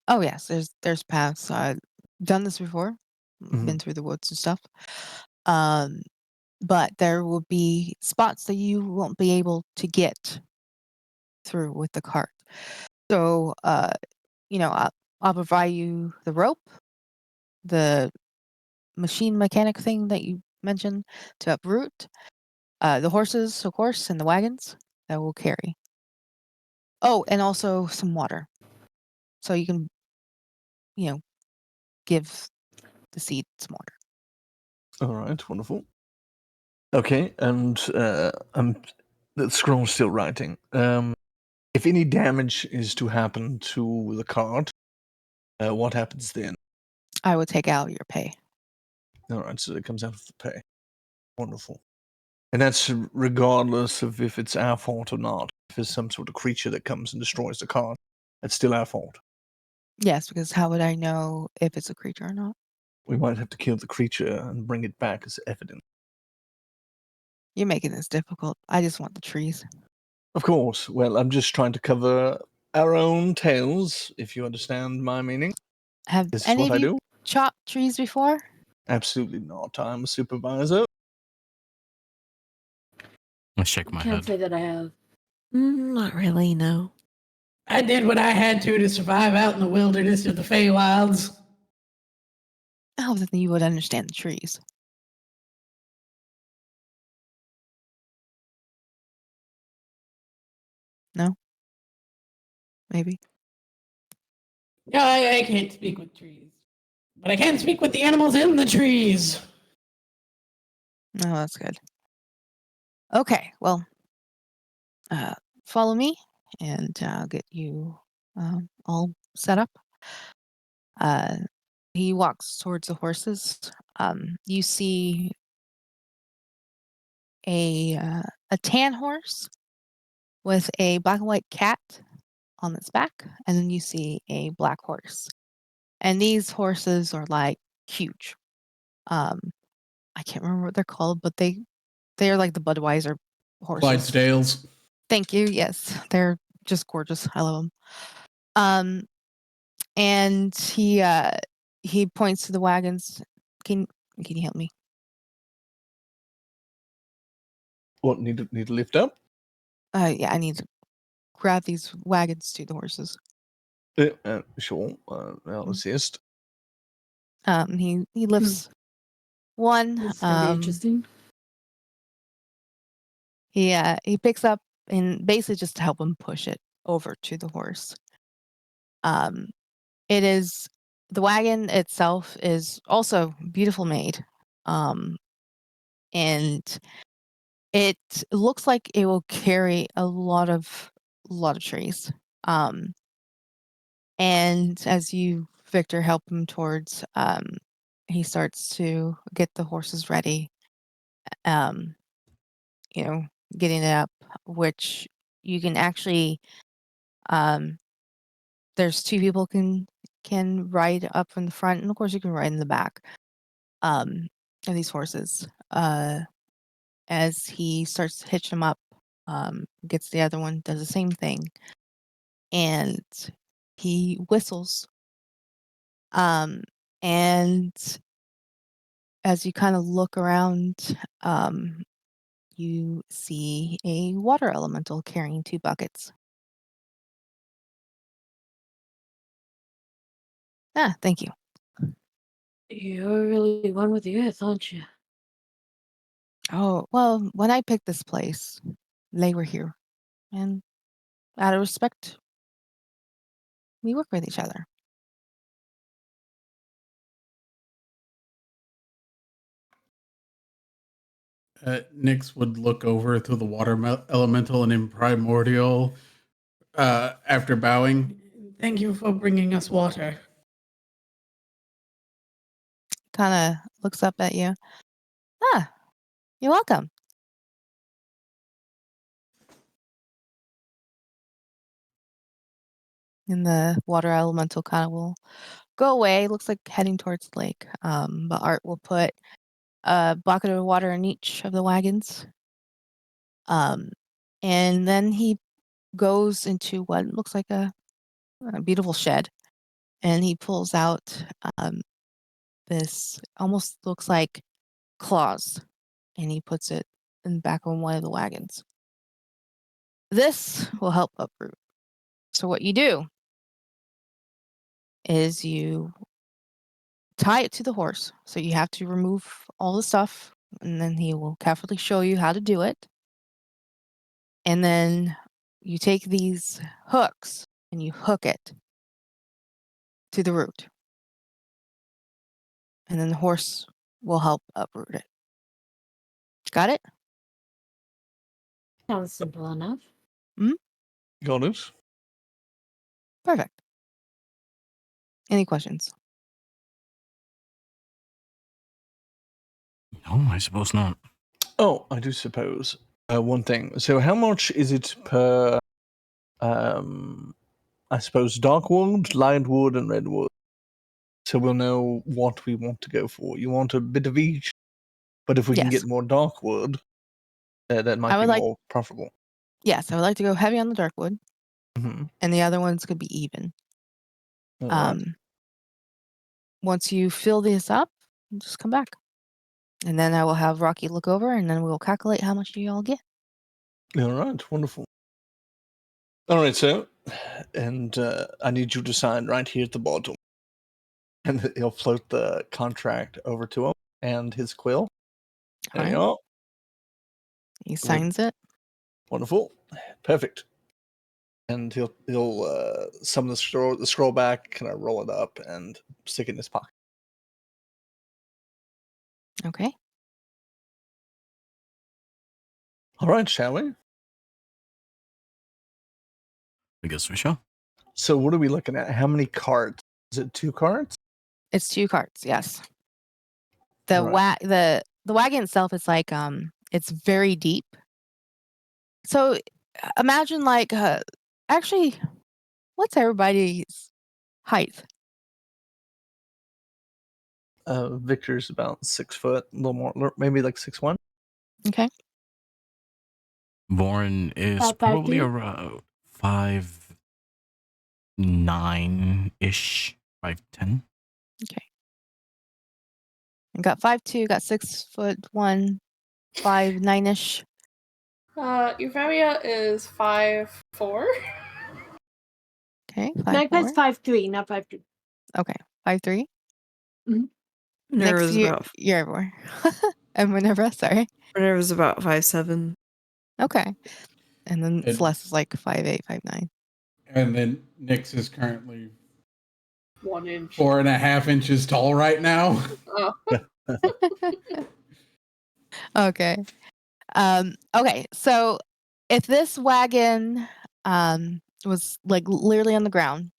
Oh yes, there's paths. I've done this before. Been Mhm. through the woods and stuff. Um, but there will be spots that you won't be able to get through with the cart. So, I'll provide you the rope, the machine mechanic thing that you mentioned to uproot, the horses, of course, and the wagons that will carry. Oh, and also some water, so you can, give the seed some water. All right, wonderful. Okay, and the scroll's still writing. If any damage is to happen to the cart, what happens then? I would take out your pay. All right, so it comes out of the pay. Wonderful. And that's regardless of if it's our fault or not. If it's some sort of creature that comes and destroys the cart, that's still our fault. Yes, because how would I know if it's a creature or not? We might have to kill the creature and bring it back as evidence. You're making this difficult. I just want the trees. Of course. Well, I'm just trying to cover our own tails, if you understand my meaning. Have This is any what of I you do. chopped trees before? Absolutely not. I'm a supervisor. I shake my Can't head. say that I have. Not really, no. I did what I had to survive out in the wilderness of the Feywilds. Oh, then you would understand the trees. No? Maybe. No, I can't speak with trees. But I can speak with the animals in the trees. No, that's good. Okay, well, follow me, and I'll get you all set up. He walks towards the horses. You see a tan horse with a black and white cat on its back, and then you see a black horse. And these horses are like huge. I can't remember what they're called, but they are like the Budweiser horses. Clydesdales. Thank you. Yes, they're just gorgeous. I love them. And he points to the wagons. Can you help me? What, need to lift up? Yeah, I need to grab these wagons to the horses. Sure. I'll assist. He lifts one. This is gonna be interesting. He picks up and basically just to help him push it over to the horse. It is the wagon itself is also beautiful made. And it looks like it will carry a lot of trees. And as you, Victor, help him towards, he starts to get the horses ready. You know, getting it up, which you can actually, there's two people can ride up from the front, and of course you can ride in the back, of these horses. As he starts to hitch them up, gets the other one, does the same thing, and he whistles. And as you kind of look around, you see a water elemental carrying 2 buckets. Ah, thank you. You're really one with the earth, aren't you? Oh, well, when I picked this place, they were here, and out of respect, we work with each other. Nyx would look over to the water elemental and in primordial after bowing. Thank you for bringing us water. Kinda looks up at you. Ah, you're welcome. And the water elemental kinda will go away, looks like heading towards the lake. But Art will put a bucket of water in each of the wagons. And then he goes into what looks like a beautiful shed, and he pulls out this almost looks like claws, and he puts it in the back of one of the wagons. This will help uproot. So what you do is you tie it to the horse. So you have to remove all the stuff, and then he will carefully show you how to do it. And then you take these hooks and you hook it to the root. And then the horse will help uproot it. Got it? Sounds simple enough. Got it. Perfect. Any questions? No, I suppose not. Oh, I do suppose. One thing. So, how much is it per? I suppose dark wood, light wood, and red wood. So we'll know what we want to go for. You want a bit of each, but if we can Yes. get more dark wood, that might I be would like- more profitable. Yes, I would like to go heavy on the dark wood, Mm-hmm. and the other ones could be even. All right. Once you fill this up, just come back. And then I will have Rocky look over, and then we'll calculate how much you all get. All right, wonderful. All right, sir. And I need you to sign right here at the bottom. And he'll float the contract over to him and his quill. There you Alright. are. He signs it. Wonderful. Perfect. And he'll summon the scroll back, kind of roll it up and stick it in his pocket. Okay. All right, shall we? I guess we shall. So what are we looking at? How many cards? Is it 2 cards? It's 2 carts, yes. The Alright. the wagon itself is like it's very deep. So imagine like actually what's everybody's height? Victor's about 6 foot, a little more, maybe like 6'1". Okay. Vorn is About probably 5'3"? around 5'9" ish, 5'10". I got 5'2", got 6'1", 5'9"ish. Euphemia is 5'4". Okay, 5'4". Magpie's 5'3", not 5'2". Okay, 5'3". Minerva's about you're everywhere. And Minerva, sorry. Minerva's about 5'7". Okay. And then And- Celeste is like 5'8", 5'9". And then Nyx is currently 1 inch. 4.5 inches tall right now. Oh. Okay. Okay, so if this wagon was like literally on the ground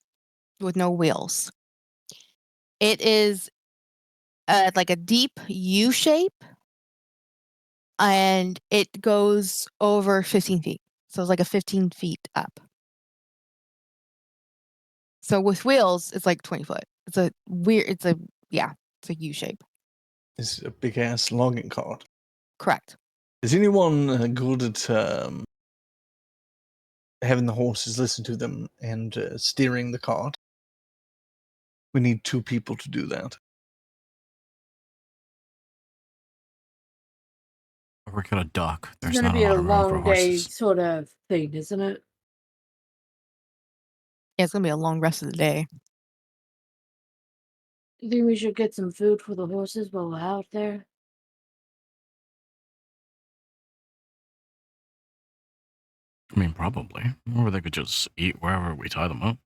with no wheels, it is like a deep U shape, and it goes over 15 feet. So it's like a 15 feet up. So with wheels, it's like 20 foot. It's a U shape. It's a big ass logging cart. Correct. Is anyone good at having the horses listen to them and steering the cart? We need 2 people to do that. We're gonna dock. It's There's gonna not a be a lot of room for long day horses. sort of thing, isn't it? Yeah, it's gonna be a long rest of the day. You think we should get some food for the horses while we're out there? I mean, probably. Or they could just eat wherever we tie them up.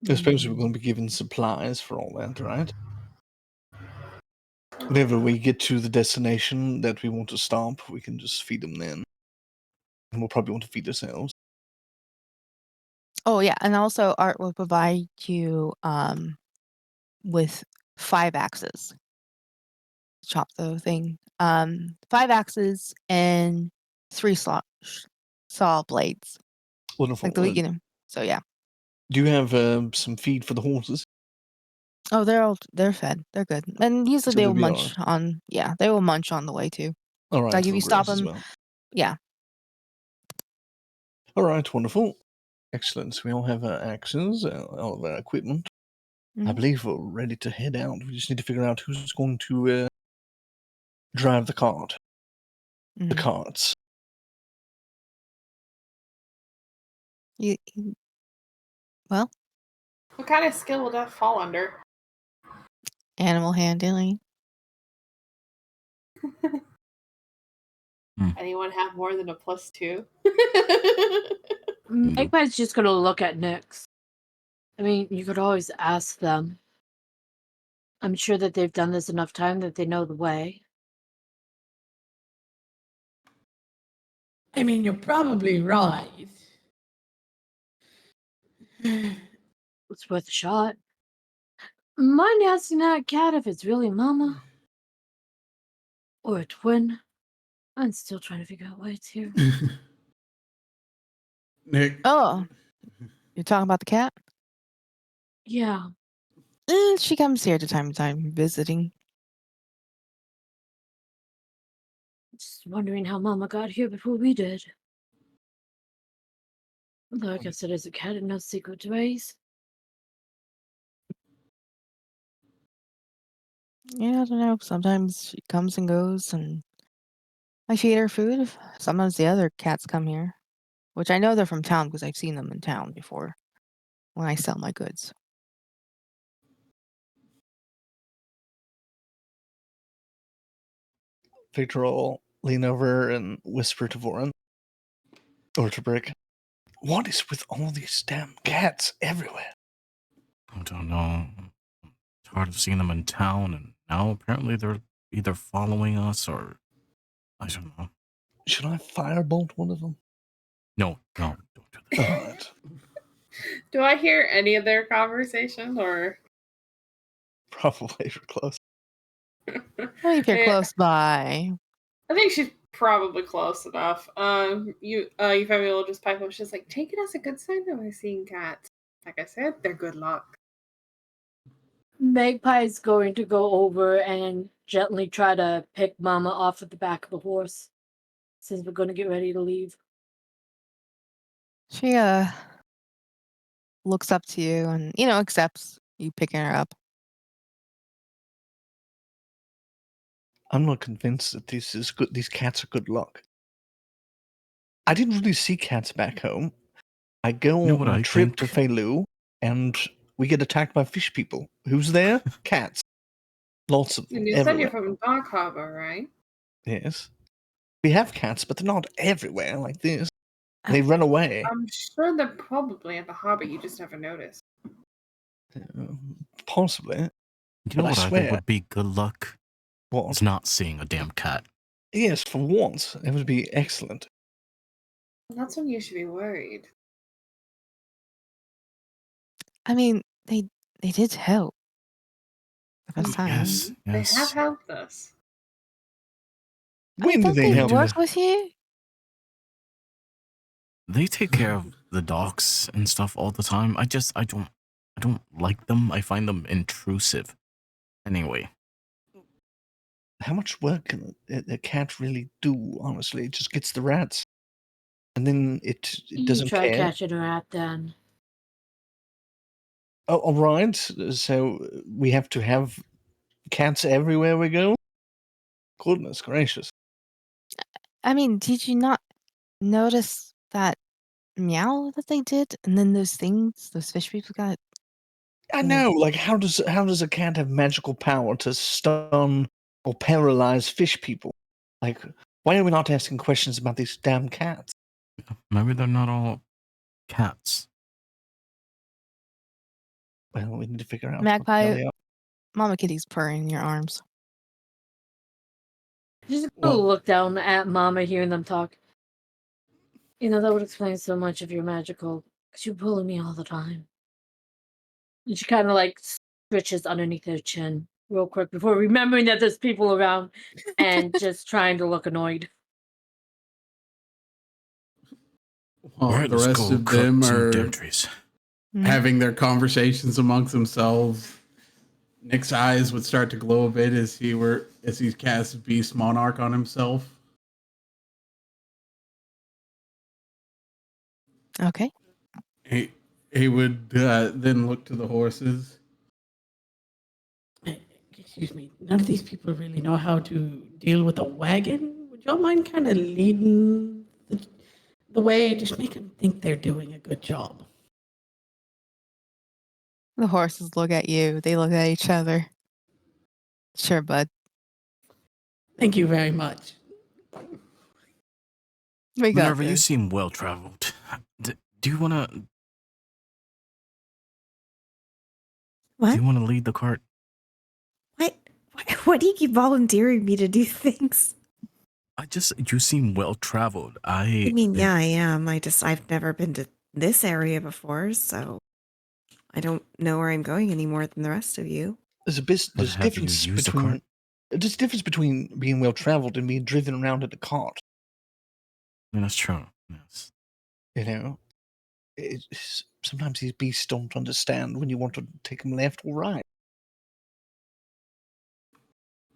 I suppose we're going to be given supplies for all that, right? Whenever we get to the destination that we want to stop, we can just feed them then. And we'll probably want to feed ourselves. Oh yeah, and also Art will provide you with 5 axes. Chop the thing. 5 axes and 3 saw blades, Wonderful. like the beginning. So yeah. Do you have some feed for the horses? Oh, they're fed. They're good. And usually So they they'll will be munch on they will munch on the way too. All right. Like if for you the stop grass as them, well. yeah. All right. Wonderful. Excellent. So we all have our axes, all of our equipment. I Mhm. believe we're ready to head out. We just need to figure out who's going to drive the cart. The Mhm. carts. Well, What kind of skill would that fall under? animal handling. Anyone have more than a +2? Magpie's just gonna look at Nyx. I mean, you could always ask them. I'm sure that they've done this enough time that they know the way. I mean, you're probably right. It's worth a shot. Mind asking that cat if it's really Mama? Or a twin? I'm still trying to figure out why it's here. Nick. Oh, you're talking about the cat? Yeah. She comes here to time visiting. Just wondering how Mama got here before we did. Although I guess it is a cat and no secret ways. Yeah, I don't know. Sometimes she comes and goes, and I feed her food. Sometimes the other cats come here, which I know they're from town because I've seen them in town before when I sell my goods. Victor will lean over and whisper to Voren or to Brick, "What is with all these damn cats everywhere?" I don't know. It's hard to see them in town, and now apparently they're either following us or I don't know. Should I firebolt one of them? No, don't do that. All right. Do I hear any of their conversation, or Probably if you're close. Only if you're I- close by. I think she's probably close enough. Euphemia will just pipe up. She's like, take it as a good sign that we're seeing cats. Like I said, they're good luck. Magpie's going to go over and gently try to pick Mama off at the back of the horse, since we're going to get ready to leave. She looks up to you and accepts you picking her up. I'm not convinced that this is good. These cats are good luck. I didn't really see cats back home. I go You know on what my I trip to think? Feilu, and we get attacked by fish people. Who's there? Cats. Lots of them And you said you're everywhere. from Dog Harbor, right? Yes. We have cats, but they're not everywhere like this. They run away. I'm sure they're probably at the harbor. You just never noticed. Possibly. You But know I what I swear- think would be good luck? What? It's not seeing a damn cat. Yes, for once. It would be excellent. Well, that's when you should be worried. I mean, they did help the first time. Yes, They have yes. helped us. When Don't did they help work us? with you? They take care of the dogs and stuff all the time. I don't like them. I find them intrusive. Anyway, How much work can a cat really do, honestly? It just gets the rats. And then it You doesn't try care. catching her at then. Oh, all right. So we have to have cats everywhere we go? Goodness gracious. I mean, did you not notice that meow that they did? And then those things, those fish people got. I Mm. know. Like, how does a cat have magical power to stun or paralyze fish people? Like, why are we not asking questions about these damn cats? maybe they're not all cats. Well, we need to figure out. Magpie- what they are. Mama Kitty's purring in your arms. Just Well- look down at Mama, hearing them talk. That would explain so much of your magical, because you're pulling me all the time. And she kind of like stretches underneath her chin real quick before remembering that there's people around and just trying to look annoyed. While Alright, the let's rest go of cut them some are damn trees. Mm. having their conversations amongst themselves. Nick's eyes would start to glow a bit as he casts Beast Monarch on himself. Okay. He would then look to the horses. Excuse me, none of these people really know how to deal with a wagon. Would y'all mind kind of leading the way? Just make them think they're doing a good job. The horses look at you. They look at each other. Sure, bud. Thank you very much. We got Minerva, you this. seem well traveled. Do you wanna What? do you wanna lead the cart? What? Why do you keep volunteering me to do things? You seem well traveled. I mean, yeah, I am. I've never been to this area before, so I don't know where I'm going any more than the rest of you. There's a But there's a have you difference used a between cart? there's a difference between being well traveled and being driven around in a cart. I mean, that's true. Yes. You know, sometimes these beasts don't understand when you want to take them left or right.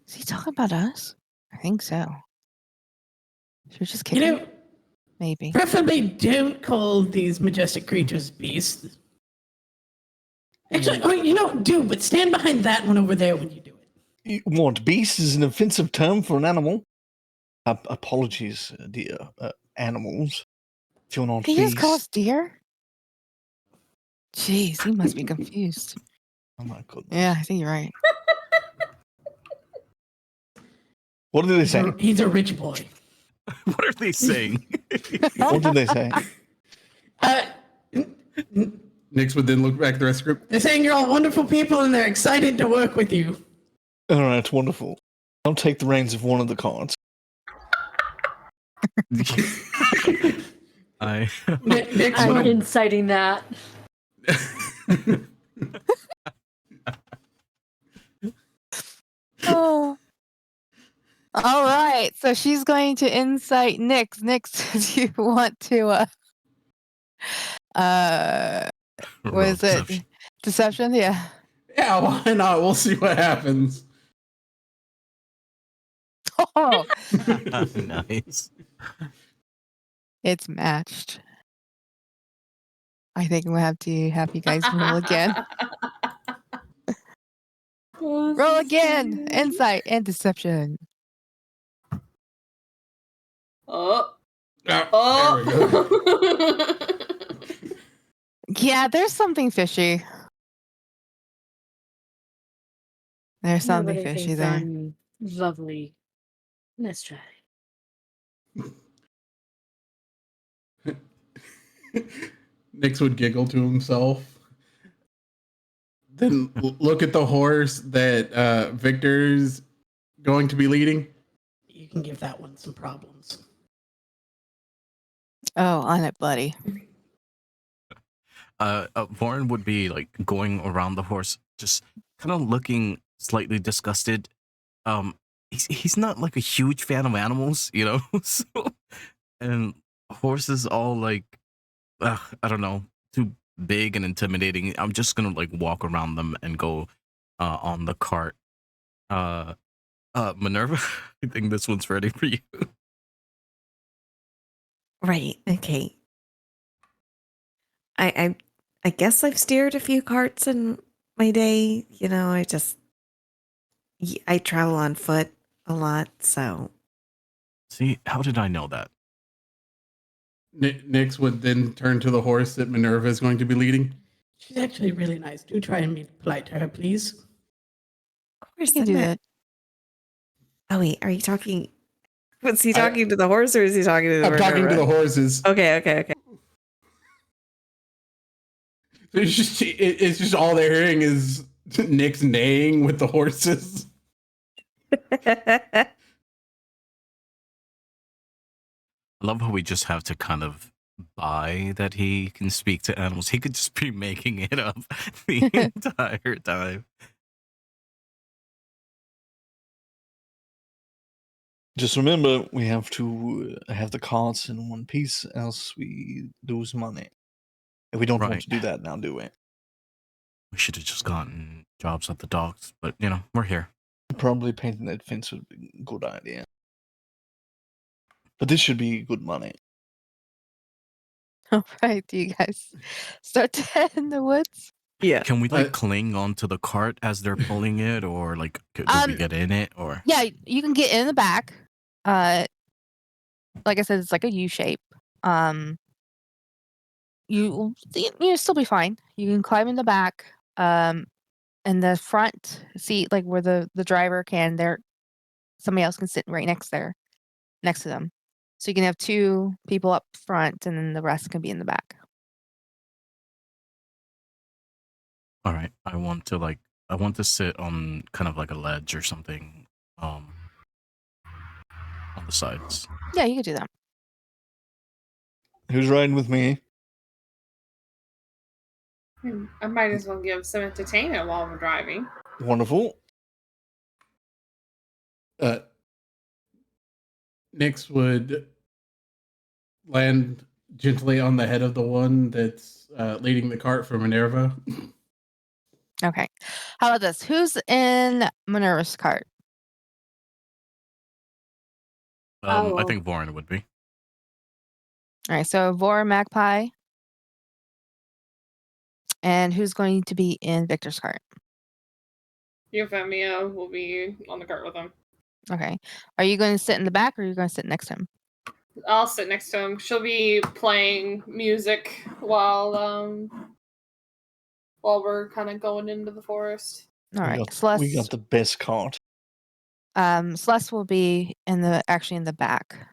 Is he talking about us? I think so. Should we just kick You him? know, Maybe. preferably don't call these majestic creatures beasts. Actually, do, but stand behind that one over there when you do it. What, beast is an offensive term for an animal? Apologies, dear animals. If you're not He just calls beast. deer? Jeez, he must be confused. Oh my goodness. Yeah, I think you're right. What did they say? He's a rich boy. What are they saying? What did they say? Uh, Nix would then look back at the rest of the group. they're saying you're all wonderful people and they're excited to work with you. All right, wonderful. I'll take the reins of one of the carts. Next I'm one. inciting that. Oh. All right, so she's going to incite Nyx. Nyx, do you want to what is it? Deception. Deception? Yeah. Yeah, why not? We'll see what happens. Oh, Nice. it's matched. I think we'll have to have you guys roll again. Roll again. Insight and deception. Oh. Ah, there we go. Oh. Yeah, there's something fishy. There's something Nobody fishy thinks there. I'm lovely. Let's try. Nix would giggle to himself. Then look at the horse that Victor's going to be leading. You can give that one some problems. Oh, on it, buddy. Warren would be like going around the horse, just kind of looking slightly disgusted. He's not like a huge fan of animals, you know. So, and horses all like, I don't know, too big and intimidating. I'm just gonna like walk around them and go on the cart. Minerva, I think this one's ready for you. Right. Okay. I guess I've steered a few carts in my day. You know, I travel on foot a lot, so See, how did I know that? Nix would then turn to the horse that Minerva is going to be leading. She's actually really nice. Do try and be polite to her, please. of course You can I'm do not- that. Oh wait, are you talking? Was he I- talking to the horse or is he talking to the I'm talking to Minerva? the horses. Okay. It's just all they're hearing is Nix neighing with the horses. I love how we just have to kind of buy that he can speak to animals. He could just be making it up the entire time. Just remember, we have to have the carts in one piece, else we lose money. And we don't want Right. to do that now, do we? We should have just gotten jobs at the docks, but you know, we're here. Probably painting that fence would be a good idea. But this should be good money. All right, do you guys start to head in the woods? Yeah. Can we like cling onto the cart as they're pulling it, or like do we get in it, or? Yeah, you can get in the back. Like I said, it's like a U shape. You still be fine. You can climb in the back. And the front seat, like where the driver can, somebody else can sit right next to them. So you can have two people up front, and then the rest can be in the back. All right, I want to sit on kind of like a ledge or something, on the sides. Yeah, you could do that. Who's riding with me? I might as well give some entertainment while we're driving. Wonderful. Nix would land gently on the head of the one that's leading the cart for Minerva. Okay. How about this? Who's in Minerva's cart? I think Warren would be. All right, so Vor, Magpie. And who's going to be in Victor's cart? Euphemia will be on the cart with him. Okay. Are you going to sit in the back or are you going to sit next to him? I'll sit next to him. She'll be playing music while we're kind of going into the forest. All right. We Celeste, got the best cart. Celeste will be actually in the back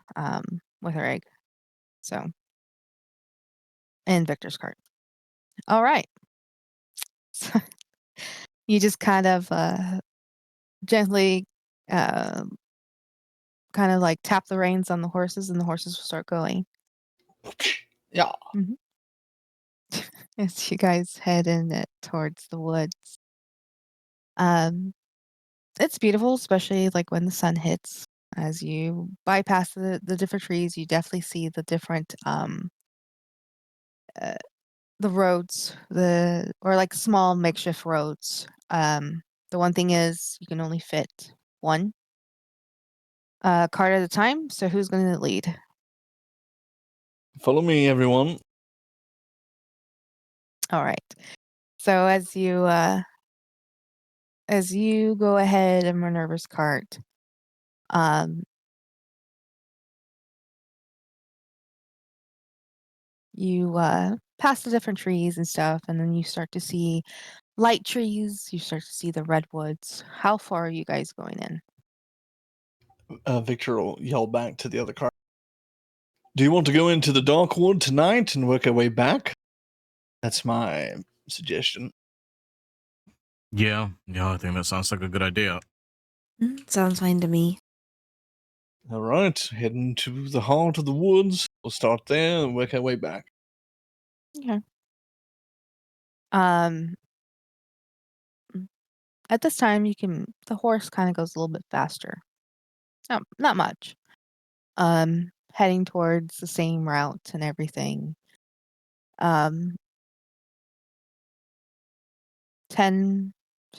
with her egg. So, in Victor's cart. All right. So, you just kind of gently kind of like tap the reins on the horses and the horses will start going. Yeah. As you guys head in it towards the woods. It's beautiful, especially like when the sun hits. As you bypass the different trees, you definitely see the different the roads, or like small makeshift roads. The one thing is you can only fit one cart at a time. So who's going to lead? Follow me, everyone. All right. So as you go ahead in Minerva's cart, you pass the different trees and stuff, and then you start to see light trees. You start to see the redwoods. How far are you guys going in? Victor will yell back to the other cart. Do you want to go into the dark wood tonight and work our way back? That's my suggestion. Yeah, I think that sounds like a good idea. Sounds fine to me. All right, heading to the heart of the woods. We'll start there and work our way back. Okay. Um, at this time, the horse kind of goes a little bit faster. No, not much. Heading towards the same route and everything. 10,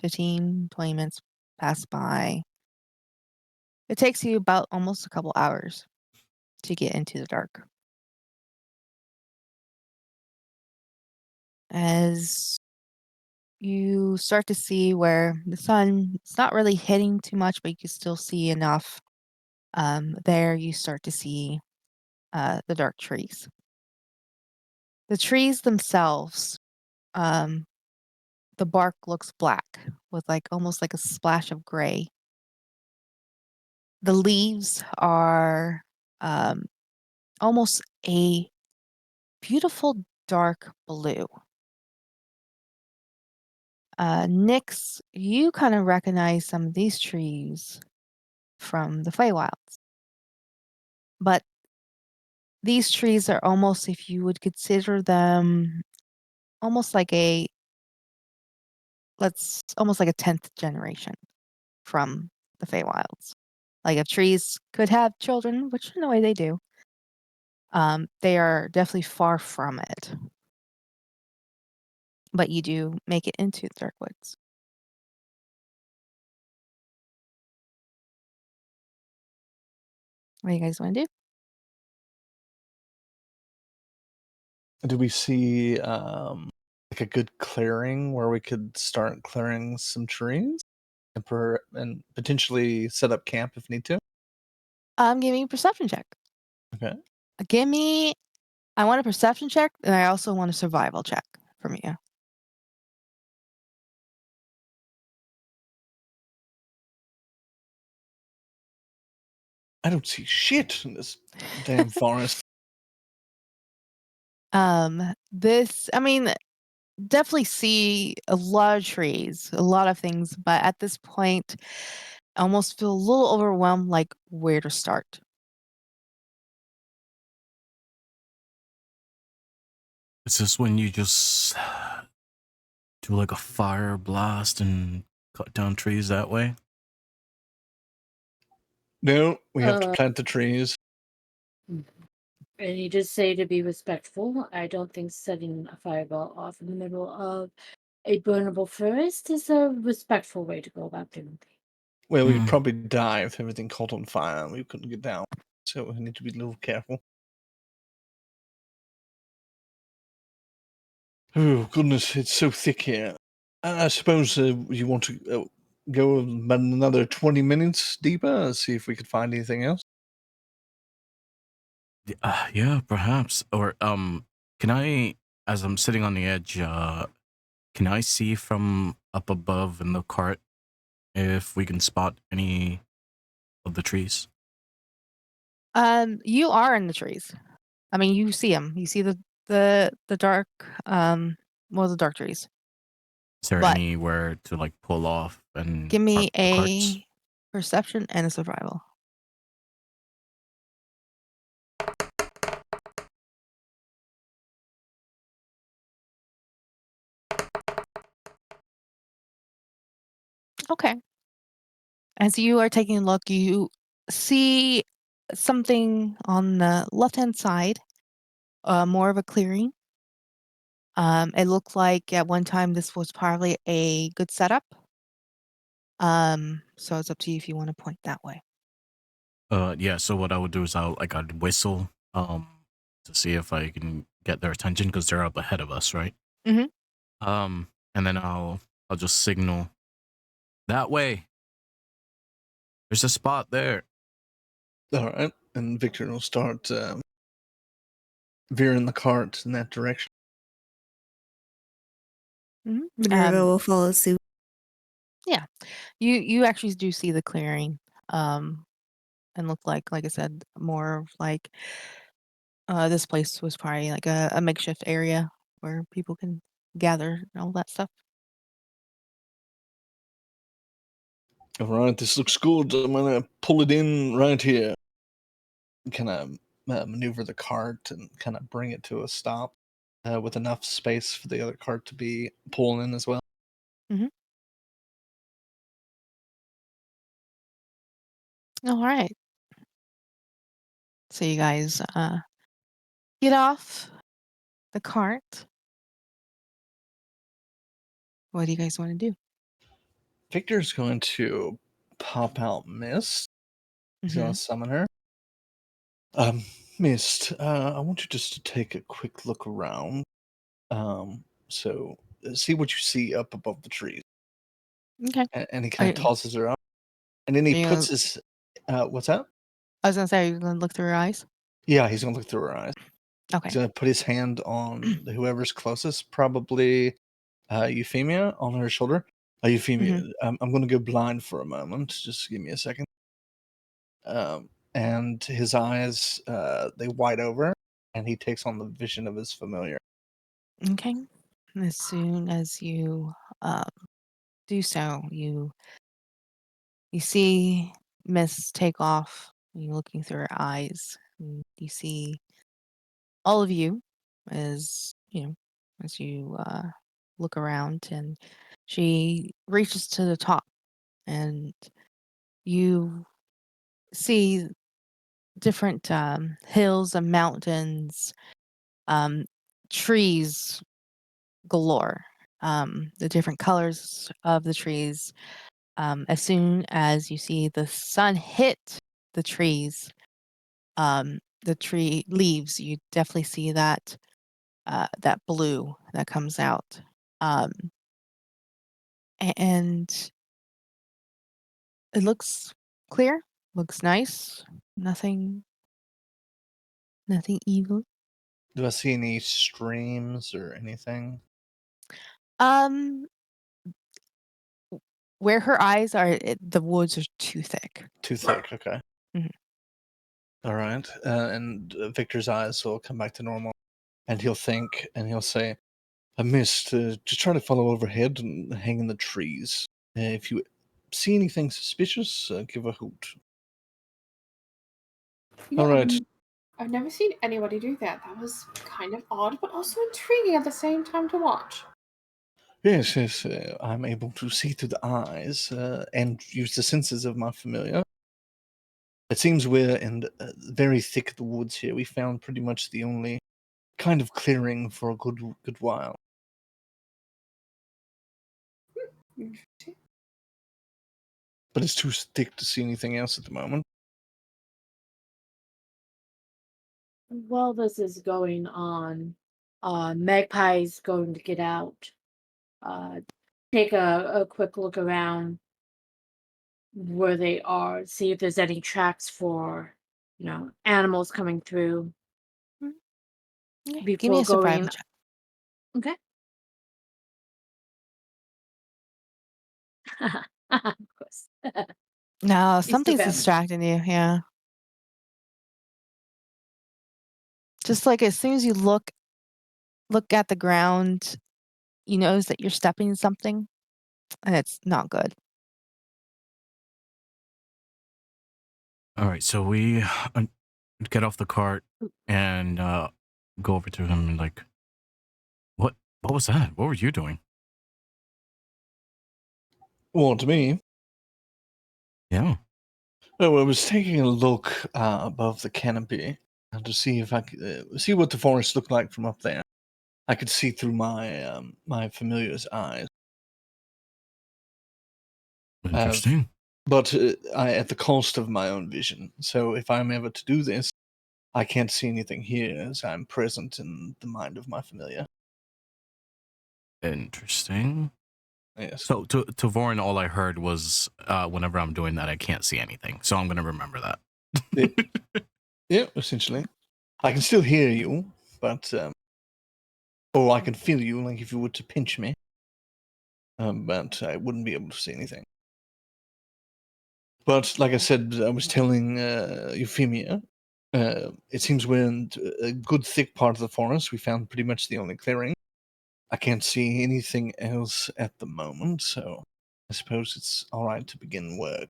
15, 20 minutes pass by. It takes you about almost a couple hours to get into the dark. As you start to see where the sun, it's not really hitting too much, but you can still see enough. There you start to see the dark trees. The trees themselves, the bark looks black with like almost like a splash of gray. The leaves are almost a beautiful dark blue. Nyx, you kind of recognize some of these trees from the Feywilds. But these trees are almost, if you would consider them almost like almost like a 10th generation from the Feywilds. Like if trees could have children, which in a way they do, they are definitely far from it. But you do make it into the dark woods. What do you guys want to do? Do we see like a good clearing where we could start clearing some trees and potentially set up camp if need to? Give me a perception check. Okay. I want a perception check, and I also want a survival check from you. I don't see shit in this damn forest. Definitely see a lot of trees, a lot of things, but at this point, I almost feel a little overwhelmed, like where to start. Is this when you just do like a fire blast and cut down trees that way? No, we have to plant the trees. And you just say to be respectful. I don't think setting a fireball off in the middle of a burnable forest is a respectful way to go about doing things. Well, we'd probably die if everything caught on fire and we couldn't get down. So we need to be a little careful. Oh, goodness, it's so thick here. I suppose you want to go about another 20 minutes deeper, see if we could find anything else. Yeah, perhaps. Or can I, as I'm sitting on the edge, can I see from up above in the cart if we can spot any of the trees? You are in the trees. I mean, you see them. You see the dark, the dark trees. Is there But anywhere to like pull off and give me park the carts? a perception and a survival. Okay. As you are taking a look, you see something on the left-hand side, more of a clearing. It looked like at one time this was probably a good setup. So it's up to you if you want to point that way. Yeah, so what I would do is I'd whistle to see if I can get their attention because they're up ahead of us, right? Mhm. And then I'll just signal that way. There's a spot there. All right, and Victor will start veering the cart in that direction. Mhm. Minerva will follow suit. Yeah, you actually do see the clearing, and look like I said, more of like this place was probably like a makeshift area where people can gather and all that stuff. All right, this looks good. I'm gonna pull it in right here. Kind of maneuver the cart and kind of bring it to a stop with enough space for the other cart to be pulling in as well. All right. So you guys get off the cart. What do you guys want to do? Victor's going to pop out Mist. He's gonna summon her. Mist, I want you just to take a quick look around. So see what you see up above the trees. Okay. And he kind of Okay. tosses her up, and then he Are you puts gonna, his. What's that? I was gonna say, are you gonna look through her eyes? Yeah, he's gonna look through her eyes. Okay. He's gonna put his hand on whoever's closest, probably Euphemia on her shoulder. Euphemia, I'm gonna go blind for a moment. Just give me a second. And his eyes they wide over, and he takes on the vision of his familiar. Okay. As soon as you um, do so, you see Miss take off. You looking through her eyes. And you see all of you as as you look around, and she reaches to the top, and you see different hills and mountains, um, trees galore. The different colors of the trees. As soon as you see the sun hit the trees, the tree leaves, you definitely see that that blue that comes out. Um, and it looks clear, looks nice. Nothing evil. Do I see any streams or anything? Um, where her eyes are, the woods are too thick. Too thick. Okay. Mhm. All right. And Victor's eyes will come back to normal, and he'll think, and he'll say, "I missed. Just try to follow overhead and hang in the trees. If you see anything suspicious, give a hoot." You All know, right. I've never seen anybody do that. That was kind of odd, but also intriguing at the same time to watch. Yes, yes. I'm able to see through the eyes and use the senses of my familiar. It seems we're in very thick the woods here. We found pretty much the only kind of clearing for a good while. Interesting. But it's too thick to see anything else at the moment. While this is going on, Magpie's going to get out, take a quick look around, where they are, see if there's any tracks for, animals coming through Mm, yeah, give me before a going survival in. check. Okay. Of course. No, It's something's survival. distracting you. Yeah. Just like as soon as you look at the ground, you notice that you're stepping in something, and it's not good. All right, so we get off the cart and go over to him and like, what? What was that? What were you doing? Well, to me, Yeah. oh, I was taking a look above the canopy to see if I could see what the forest looked like from up there. I could see through my familiar's eyes, Interesting. but at the cost of my own vision. So if I'm ever to do this, I can't see anything here as I'm present in the mind of my familiar. Interesting. Yes. So to Vorin, all I heard was whenever I'm doing that, I can't see anything. So I'm gonna remember that. Yeah, essentially. I can still hear you, but or I can feel you, like if you were to pinch me. But I wouldn't be able to see anything. But like I said, I was telling Euphemia, it seems we're in a good thick part of the forest. We found pretty much the only clearing. I can't see anything else at the moment, so I suppose it's all right to begin work.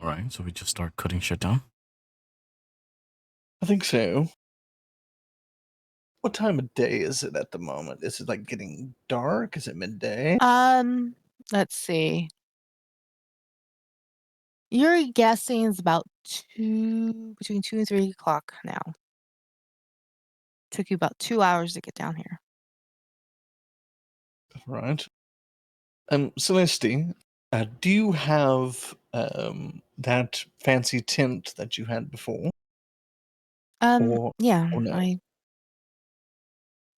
All right, so we just start cutting shit down. I think so. What time of day is it at the moment? Is it like getting dark? Is it midday? Let's see. You're guessing it's about between 2 and 3 o'clock now. Took you about 2 hours to get down here. Right. Celeste, do you have that fancy tent that you had before? Yeah, Or no?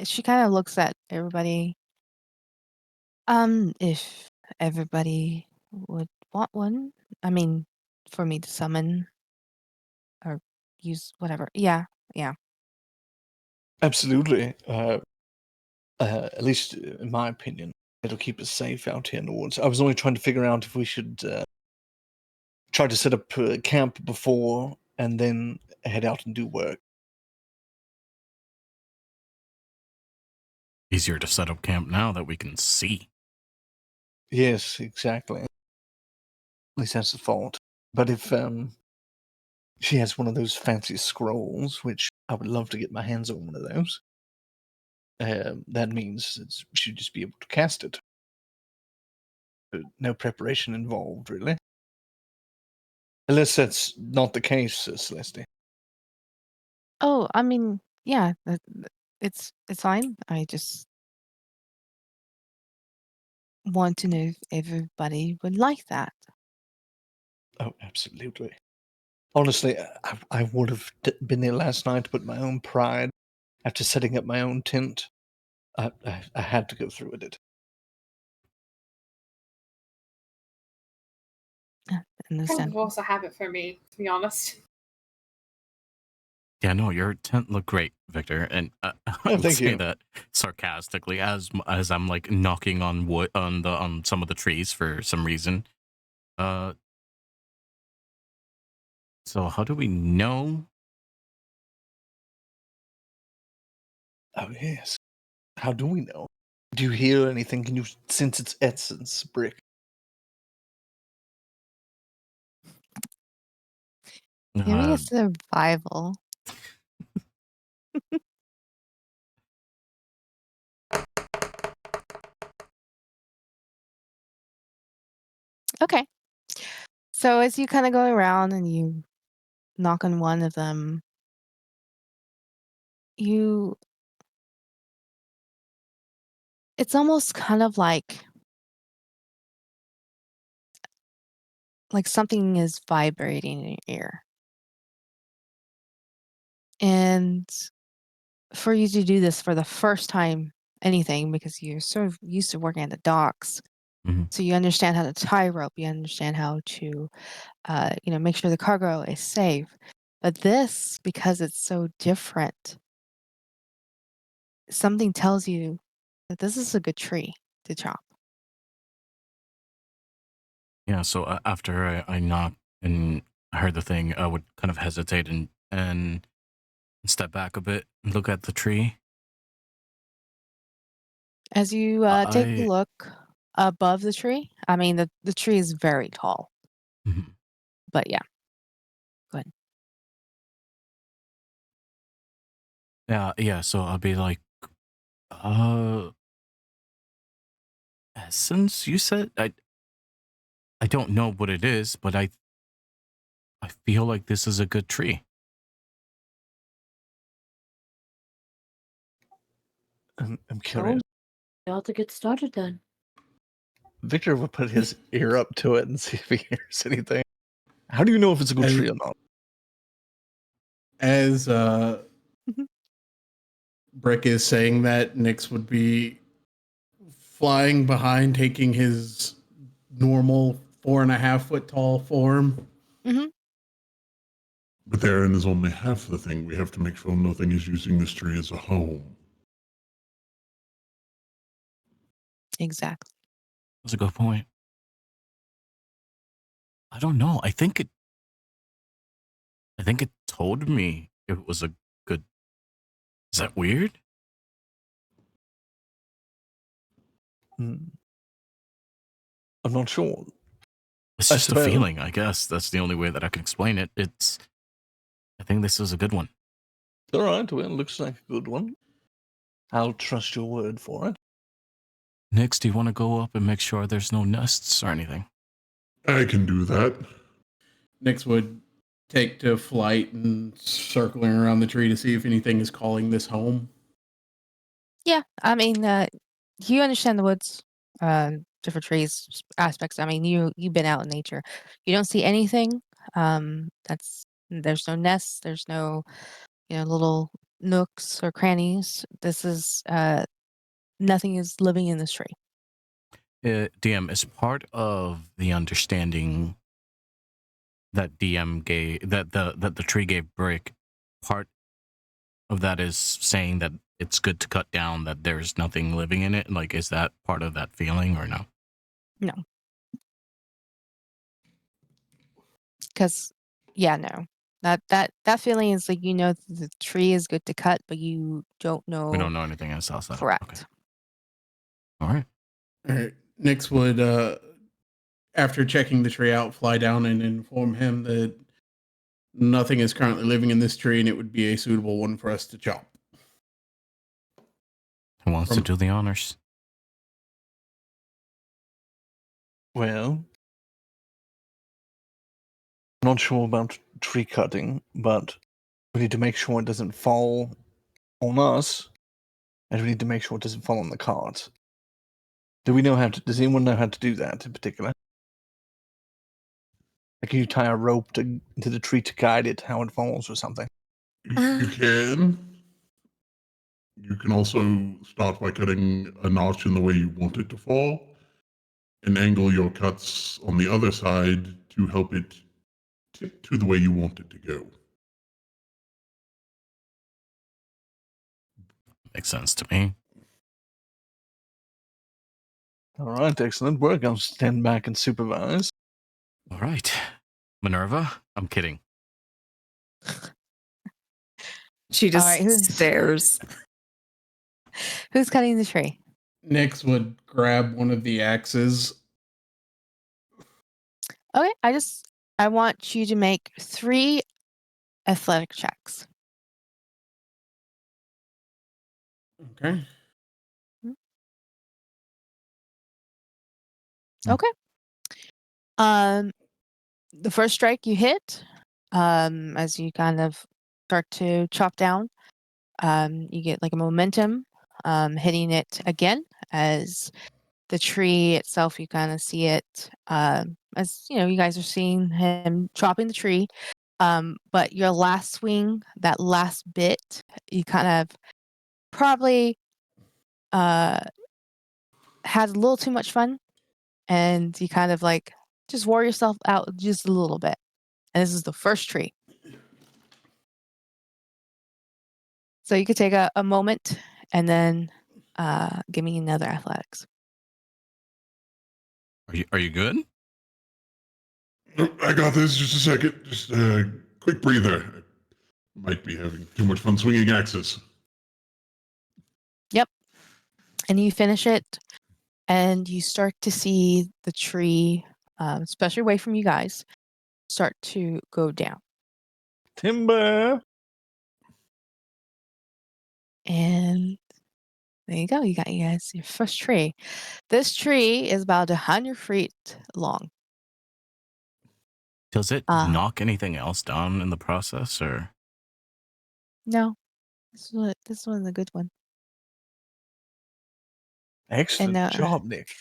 she kind of looks at everybody. If everybody would want one, I mean, for me to summon or use whatever. Yeah, yeah. Absolutely. At least in my opinion, it'll keep us safe out here in the woods. I was only trying to figure out if we should try to set up camp before and then head out and do work. Easier to set up camp now that we can see. Yes, exactly. At least that's the thought. But if she has one of those fancy scrolls, which I would love to get my hands on one of those, that means she should just be able to cast it. No preparation involved, really. Unless that's not the case, Celeste. Oh, I mean, yeah, it's fine. I just want to know if everybody would like that. Oh, absolutely. Honestly, I would have been there last night, but my own pride, after setting up my own tent, I had to go through with it. Kind Understand? of also have it for me, to be honest. Yeah, no, your tent looked great, Victor, and I Oh, would thank say you. that sarcastically as I'm like knocking on wood on some of the trees for some reason. Uh, so how do we know? Oh, yes. How do we know? Do you hear anything? Can you sense its essence, Brick? Give me a Uh, survival. Okay. So as you kind of go around and you knock on one of them, you it's almost kind of like something is vibrating in your ear. And for you to do this for the first time anything because you're sort of used to working at the docks, Mhm. So you understand how to tie rope. You understand how to, make sure the cargo is safe. But this, because it's so different, something tells you that this is a good tree to chop. Yeah, so after I knocked and I heard the thing, I would kind of hesitate and step back a bit and look at the tree. As you take a I look above the tree, I mean, the tree is very tall, Mhm. but yeah, go ahead. Yeah, so I'll be like, uh, essence, you said? I don't know what it is, but I feel like this is a good tree. I'm curious. We ought to get started then. Victor would put his ear up to it and see if he hears anything. How do you know if it's a good tree or not? As Mhm. Brick is saying that, Nyx would be flying behind, taking his normal 4.5 foot tall form. Mhm. But Aaron is only half the thing. We have to make sure nothing is using this tree as a home. Exactly. That's a good point. I don't know. I think it told me it was a good. Is that weird? Hmm. I'm not sure. It's I just a suppose. feeling, I guess. That's the only way that I can explain it. I think this is a good one. All right, well, it looks like a good one. I'll trust your word for it. Next, do you want to go up and make sure there's no nests or anything? I can do that. Nyx would take to flight and circling around the tree to see if anything is calling this home. Yeah, I mean, you understand the woods, different trees, aspects. I mean, you've been out in nature. You don't see anything. There's no nests. There's no, little nooks or crannies. This is nothing is living in this tree. DM, is part of the understanding that DM gave that the tree gave Brick, part of that is saying that it's good to cut down that there's nothing living in it. Like, is that part of that feeling or no? No, because no, that feeling is like the tree is good to cut, but you don't We know. don't know anything else outside. Correct. Okay. All right. All right. Nyx would, after checking the tree out, fly down and inform him that nothing is currently living in this tree and it would be a suitable one for us to chop. Who wants to do the honors? Well, I'm not sure about tree cutting, but we need to make sure it doesn't fall on us, and we need to make sure it doesn't fall on the cart. Does anyone know how to do that in particular? Like, can you tie a rope to the tree to guide it how it falls or something? You can. You can also start by cutting a notch in the way you want it to fall and angle your cuts on the other side to help it tip to the way you want it to go. Makes sense to me. All right, excellent work. I'll stand back and supervise. All right. Minerva? I'm kidding. She All just right, stares. who's cutting the tree? Nyx would grab one of the axes. Okay, I want you to make 3 athletic checks. Okay. Mm. Okay. The first strike you hit, as you kind of start to chop down, you get like a momentum, hitting it again as the tree itself, you kind of see it, as you guys are seeing him chopping the tree. But your last swing, that last bit, you kind of probably had a little too much fun and you kind of like just wore yourself out just a little bit. And this is the first tree. So you could take a moment and then give me another athletics. Are you good? I got this. Just a second. Just a quick breather. Might be having too much fun swinging axes. Yep. And you finish it, and you start to see the tree, especially away from you guys, start to go down. Timber. And there you go. You got you guys your first tree. This tree is about 100 feet long. Does it Uh, knock anything else down in the process, or? No, this one's a good one. Excellent And job, Nick.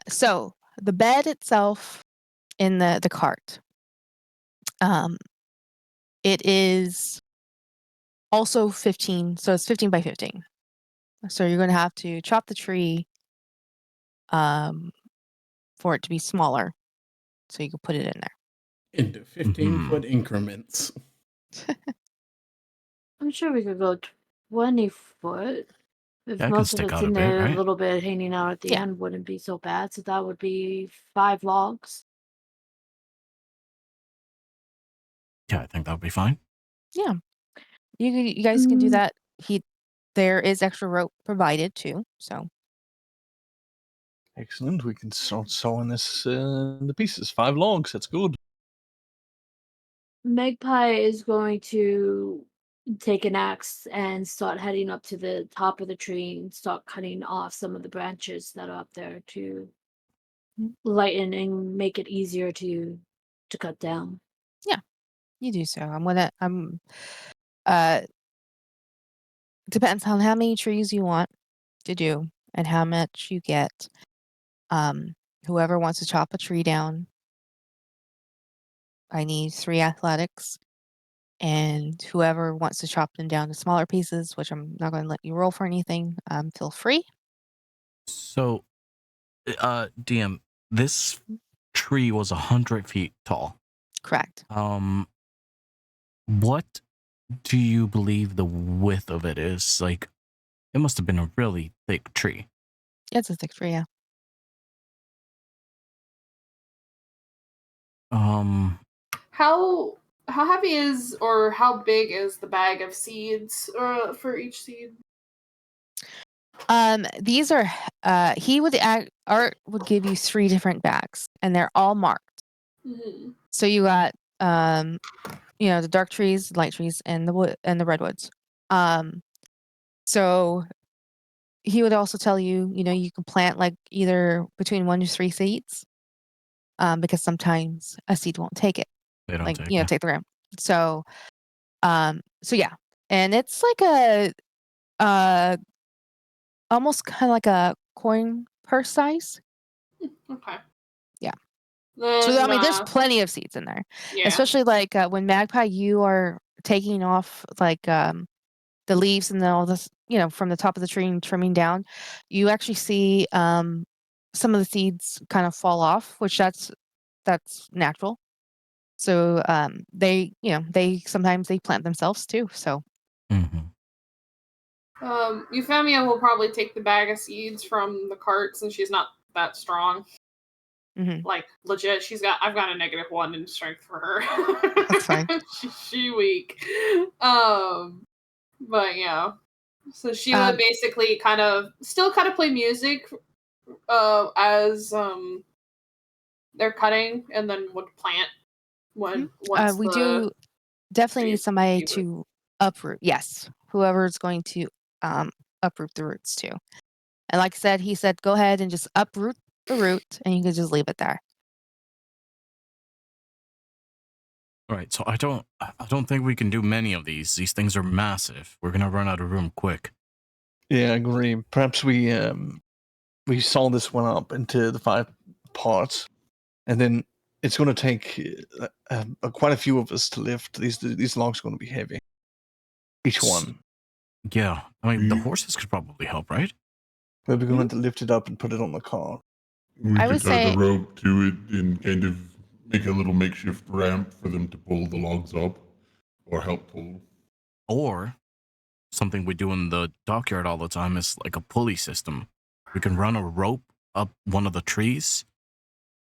so the bed itself in the cart, it is also 15, so it's 15 by 15. So you're going to have to chop the tree for it to be smaller, so you can put it in there. Into 15-foot increments. I'm sure we could go 20 foot. If Yeah, I can most of stick it's out a in bit, there, a right? little bit hanging out at the Yeah. end wouldn't be so bad. So that would be 5 logs. Yeah, I think that would be fine. Yeah, you guys can do Mm. that. There is extra rope provided too, so Excellent. We can start sawing this into pieces. 5 logs. That's good. Magpie is going to take an axe and start heading up to the top of the tree and start cutting off some of the branches that are up there to lighten and make it easier to cut down. you do so. Depends on how many trees you want to do and how much you get. Whoever wants to chop a tree down, I need 3 athletics. And whoever wants to chop them down to smaller pieces, which I'm not going to let you roll for anything, feel free. So, DM, this tree was 100 feet tall. Correct. What do you believe the width of it is? Like, it must have been a really thick tree. Yeah, it's a thick tree, yeah. How heavy is or how big is the bag of seeds for each seed? These are Art would give you 3 different bags, and they're all marked. Mm-hmm. So you got the dark trees, light trees, and the wood and the redwoods. So he would also tell you, you can plant like either between 1 to 3 seeds, because sometimes a seed won't take it, They don't like take it. take the room. So yeah, and it's like a almost kind of like a coin purse size. Okay. Yeah. Then, So I mean, there's plenty of seeds in there, yeah. especially like when Magpie, you are taking off like the leaves and then all this, from the top of the tree and trimming down. You actually see some of the seeds kind of fall off, which that's natural. So they sometimes they plant themselves too. So Euphemia will probably take the bag of seeds from the cart since she's not that strong. Like legit, I've got a -1 in strength for her. That's fine. she weak. But yeah. So she would basically still play music as they're cutting, and then would plant once we do definitely need somebody to uproot. Yes, whoever's going to uproot the roots too. And like I said, he said, go ahead and just uproot the root, and you can just leave it there. All right, so I don't think we can do many of these. These things are massive. We're gonna run out of room quick. Yeah, I agree. Perhaps we saw this one up into the 5 parts, and then it's going to take quite a few of us to lift. These logs are going to be heavy. Each one. Yeah, I mean the horses could probably help, right? Maybe we're going to lift it up and put it on the car. We I could would tie the say- rope to it and kind of make a little makeshift ramp for them to pull the logs up or help pull. Or something we do in the dockyard all the time is like a pulley system. We can run a rope up one of the trees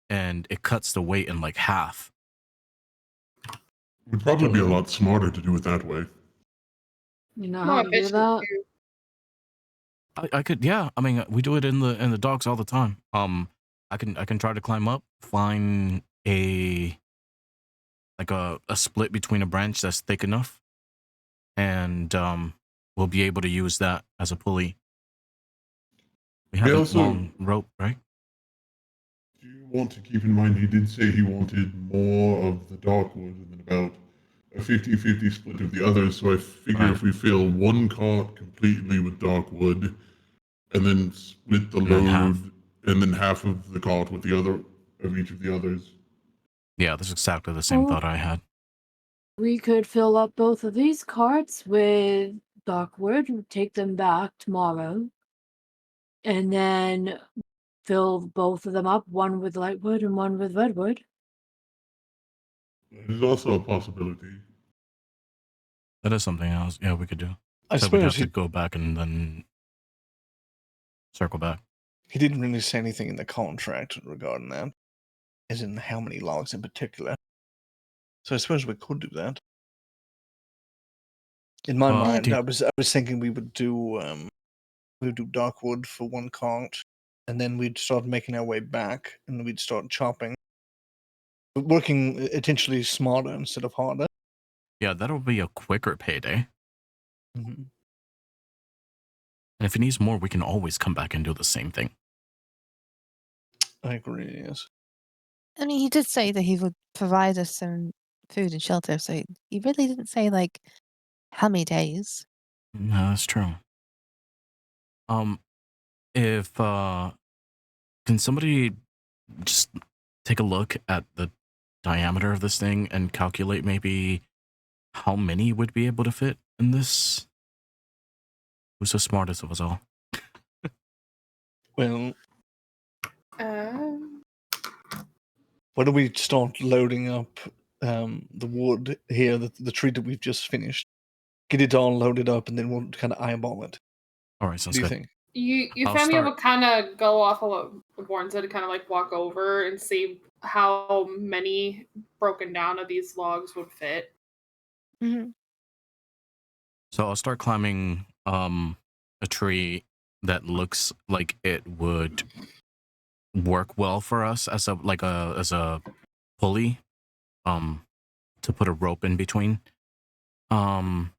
and it cuts the weight in like half. Would probably be a lot smarter to do it that way. You know More how to do efficient that? too. I could, yeah. I mean, we do it in the docks all the time. I can try to climb up, find a split between a branch that's thick enough, and we'll be able to use that as a pulley. We have a long rope, right? Do you want to keep in mind he did say he wanted more of the dark wood and then about a 50-50 split of the others, so I figure if we fill one cart completely with dark wood and then split the load and then half of the cart with the other of each of the others. Yeah, that's exactly the same thought I had. We could fill up both of these carts with darkwood and take them back tomorrow. And then fill both of them up, one with lightwood and one with redwood. It is also a possibility. That is something else. Yeah, we could do. I So we'd have suppose to go back and then circle back. he didn't really say anything in the contract regarding that, as in how many logs in particular. So I suppose we could do that. In my mind, I was thinking we would do dark wood for one cart, and then we'd start making our way back, and we'd start chopping, working potentially smarter instead of harder. Yeah, that'll be a quicker payday. Mm-hmm. And if it needs more, we can always come back and do the same thing. I agree, yes. I mean, he did say that he would provide us some food and shelter, so he really didn't say, like, how many days. No, that's true. If can somebody just take a look at the diameter of this thing and calculate maybe how many would be able to fit in this? Who's the smartest of us all? Well, why don't we start loading up the wood here, the tree that we've just finished? Get it all loaded up, and then we'll kind of eyeball it. All right, sounds What do you good. think? You I'll family start. will kind of go off of what Warren said, kind of like walk over and see how many broken down of these logs would fit. Mm-hmm. So I'll start climbing a tree that looks like it would work well for us as a pulley, to put a rope in between. And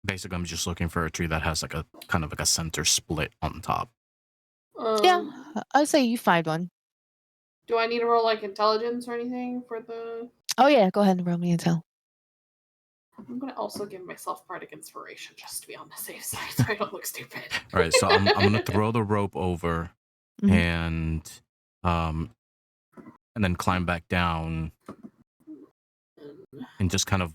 basically I'm just looking for a tree that has like a kind of like a center split on top. Yeah, I would say you find one. Do I need to roll like intelligence or anything for the? Oh yeah, go ahead and roll me intel. I'm gonna also give myself bardic inspiration just to be on the safe side, so I don't look stupid. All right, so I'm gonna throw the rope over and then climb back down, and just kind of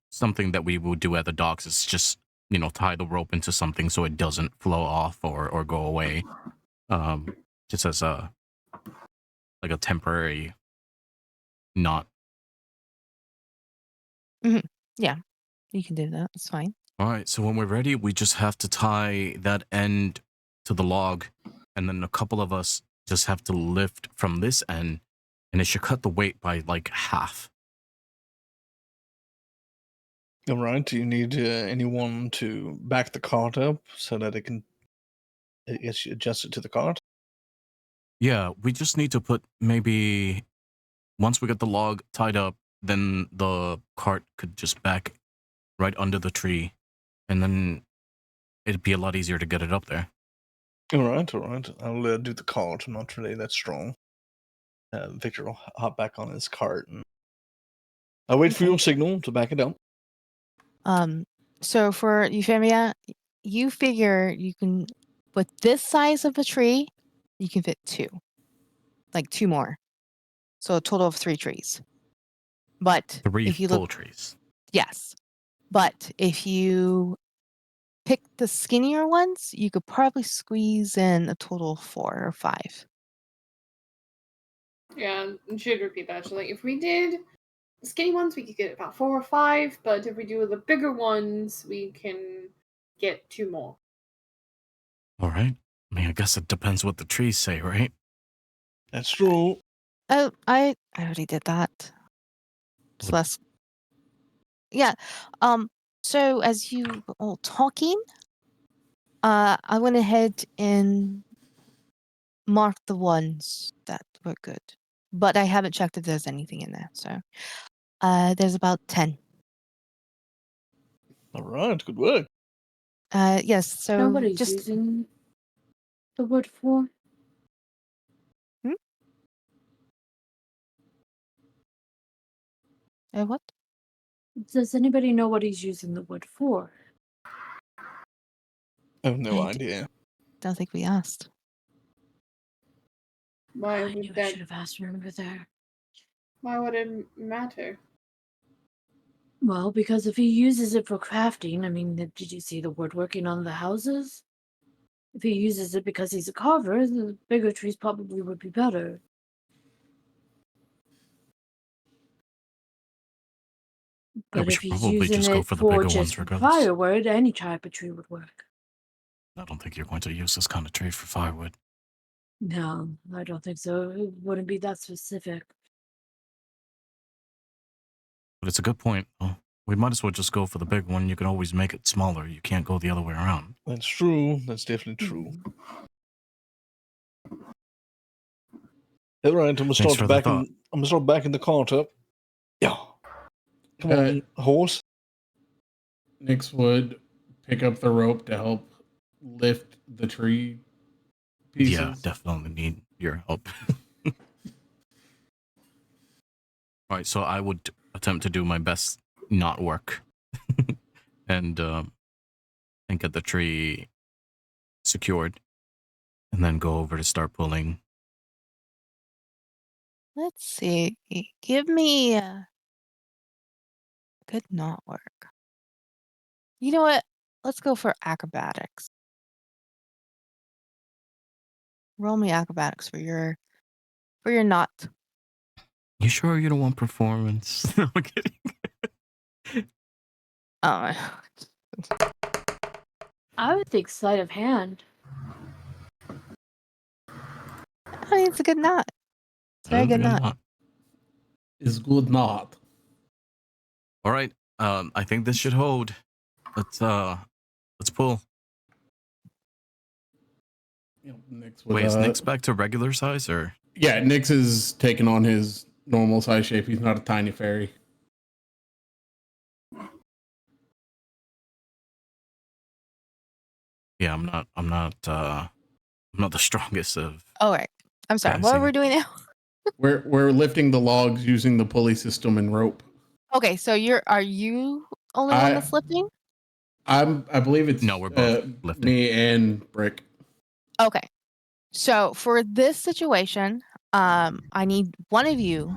something that we would do at the docks is just, you know, tie the rope into something so it doesn't flow off or go away, just as a like a temporary knot. Yeah, you can do that. It's fine. All right, so when we're ready, we just have to tie that end to the log, and then a couple of us just have to lift from this end, and it should cut the weight by like half. All right. Do you need anyone to back the cart up so that it can, I guess, adjust it to the cart? Yeah, we just need to put maybe once we get the log tied up, then the cart could just back right under the tree, and then it'd be a lot easier to get it up there. All right, all right. I'll do the cart. I'm not really that strong. Victor will hop back on his cart, and I'll wait for your signal to back it up. So for Euphemia, you figure you can, with this size of a tree, you can fit two more. So a total of 3 trees. But 3 if you full look, trees. yes. But if you pick the skinnier ones, you could probably squeeze in a total of 4 or 5. Yeah, and she'd repeat that. She's like, if we did skinny ones, we could get about 4 or 5, but if we do the bigger ones, we can get 2 more. All right. I mean, I guess it depends what the trees say, right? That's true. Oh, I already did that. It's less. Yeah. So as you were all talking, I went ahead and marked the ones that were good, but I haven't checked if there's anything in there. So, there's about 10. All right, good work. Yes. So Nobody's just using the wood for. what? Does anybody know what he's using the wood for? I have no I idea. don't think we asked. Why I would knew I that? should have asked her over there. Why would it matter? Well, because if he uses it for crafting, I mean, did you see the woodworking on the houses? If he uses it because he's a carver, the bigger trees probably would be better. Yeah, But we if should he's probably using just go it for the for bigger just ones regardless. firewood, any type of tree would work. I don't think you're going to use this kind of tree for firewood. No, I don't think so. It wouldn't be that specific. But it's a good point. Well, we might as well just go for the big one. You can always make it smaller. You can't go the other way around. That's true. That's definitely true. All right, I'm gonna Thanks start for the back thought. I'm gonna start backing the cart up. Yeah. Come on, horse. Nyx would pick up the rope to help lift the tree pieces. Yeah, definitely need your help. All right, so I would attempt to do my best not work and get the tree secured and then go over to start pulling. Let's see. Give me. Could not work. You know what? Let's go for acrobatics. Roll me acrobatics for your knot. You sure you don't want performance? No, I'm kidding. Oh, I would think sleight of hand. I mean, it's a good knot. It's a very good knot. Is good not. All right. I think this should hold. Let's pull. Nyx would, Wait, is Nyx back to regular size or? Yeah, Nyx is taking on his normal size shape. He's not a tiny fairy. Yeah, I'm not the strongest of. All right. I'm sorry. guys What are here. we doing now? We're lifting the logs using the pulley system and rope. Okay, so are you only one that's lifting? I believe it's No, we're both lifting. me and Brick. Okay. So for this situation, I need one of you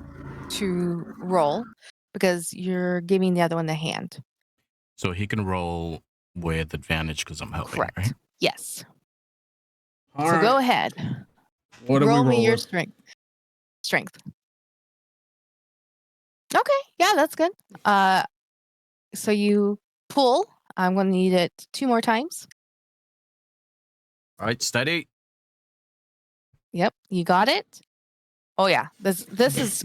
to roll because you're giving the other one the hand. So he can roll with advantage because I'm helping, Correct. right? Yes. All So right. go ahead. What do we roll me roll your with? strength. Okay. Yeah, that's good. So you pull. I'm going to need it 2 more times. All right, steady. Yep, you got it. Oh yeah, this is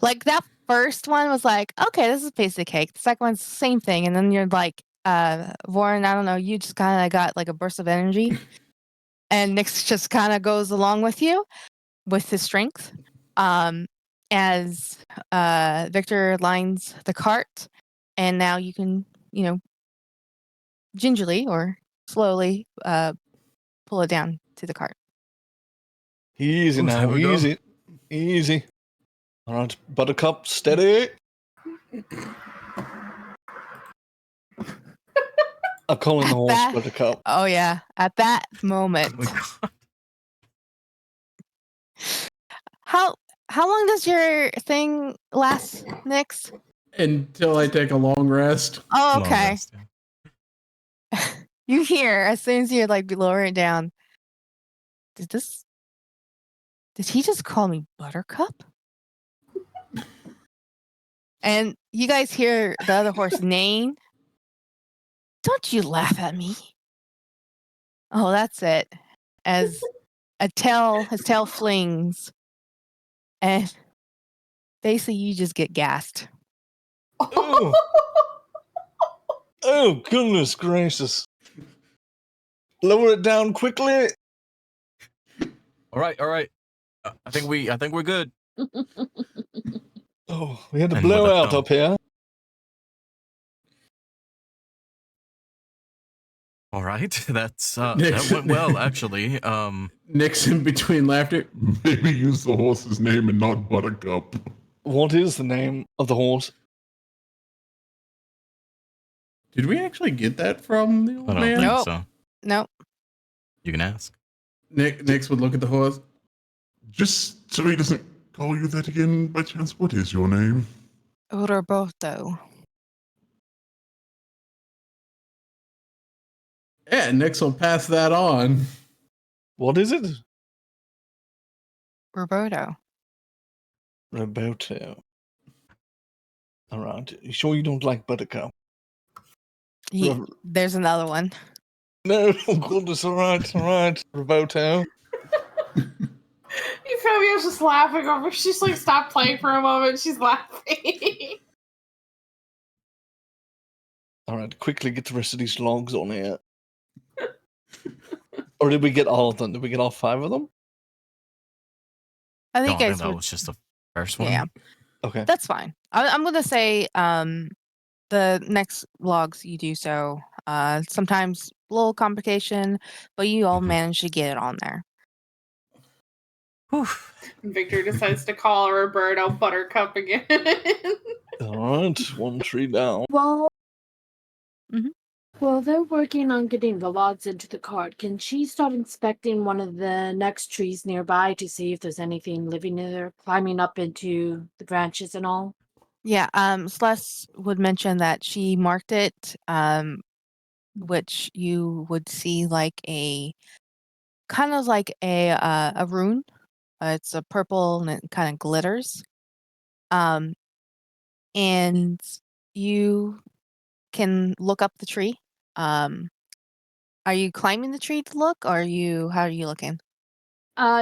like that first one was like, okay, this is piece of cake. The second one's the same thing, and then you're like, Warren, I don't know, you just kind of got like a burst of energy, and Nyx just kind of goes along with you with his strength. As Victor lines the cart, and now you can, gingerly or slowly pull it down to the cart. Easy now, there we go. easy. Easy. All right, Buttercup, steady. I'm calling the horse That- Buttercup. Oh yeah, at that moment. How long does your thing last, Nyx? Until I take a long rest. Oh, Long okay. rest, yeah. You hear as soon as you're like lowering it down. Did he just call me Buttercup? And you guys hear the other horse neighing. Don't you laugh at me. Oh, that's it. As his tail flings, and basically you just get gassed. Oh, oh goodness gracious! Lower it down quickly. All right. I think we're good. Oh, we had a And with a blowout thump. up here. All right, that went well actually. Nixon between laughter. Maybe use the horse's name and not Buttercup. What is the name of the horse? Did we actually get that from the I old don't man? think Nope. so. Nope. You can ask. Nix would look at the horse. Just so he doesn't call you that again by chance, what is your name? Roberto. Yeah, Nix will pass that on. What is it? Roberto. Roberto. All right. You sure you don't like Buttercup? There's another one. No, oh goodness, all right, Roberto. Euphemia's just laughing over. She's like stopped playing for a moment. She's laughing. All right, quickly get the rest of these logs on here. Or did we get all of them? Did we get all 5 of them? I No, think I you think guys that would. was just the first one. Yeah, Okay. that's fine. I'm gonna say the next logs you do so. Sometimes a little complication, but you all Mhm. manage to get it on there. Whew. And Victor decides to call Roberto Buttercup again. All right, 1 tree down. Well, Mhm. while they're working on getting the logs into the cart, can she start inspecting one of the next trees nearby to see if there's anything living in there, climbing up into the branches and all? Yeah, Celeste would mention that she marked it, which you would see like kind of like a rune. It's a purple and it kind of glitters. Um, and you can look up the tree. Are you climbing the tree to look, or how are you looking?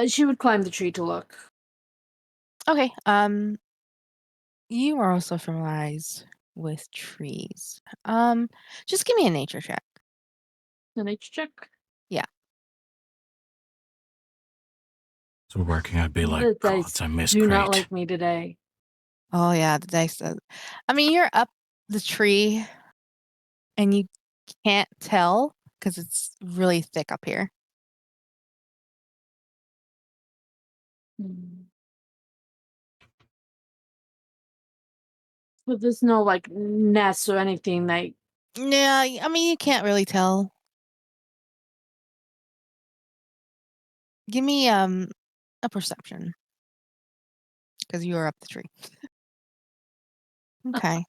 She would climb the tree to look. Okay. You are also familiarized with trees. Just give me a nature check. The nature check. So working, I'd be like, The God, dice I miss do not great. like me today. Oh yeah, the dice does. I mean, you're up the tree, and you can't tell because it's really thick up here. Hmm. But there's no like nests or anything like. Yeah, I mean, you can't really tell. Give me a perception because you are up the tree. Okay.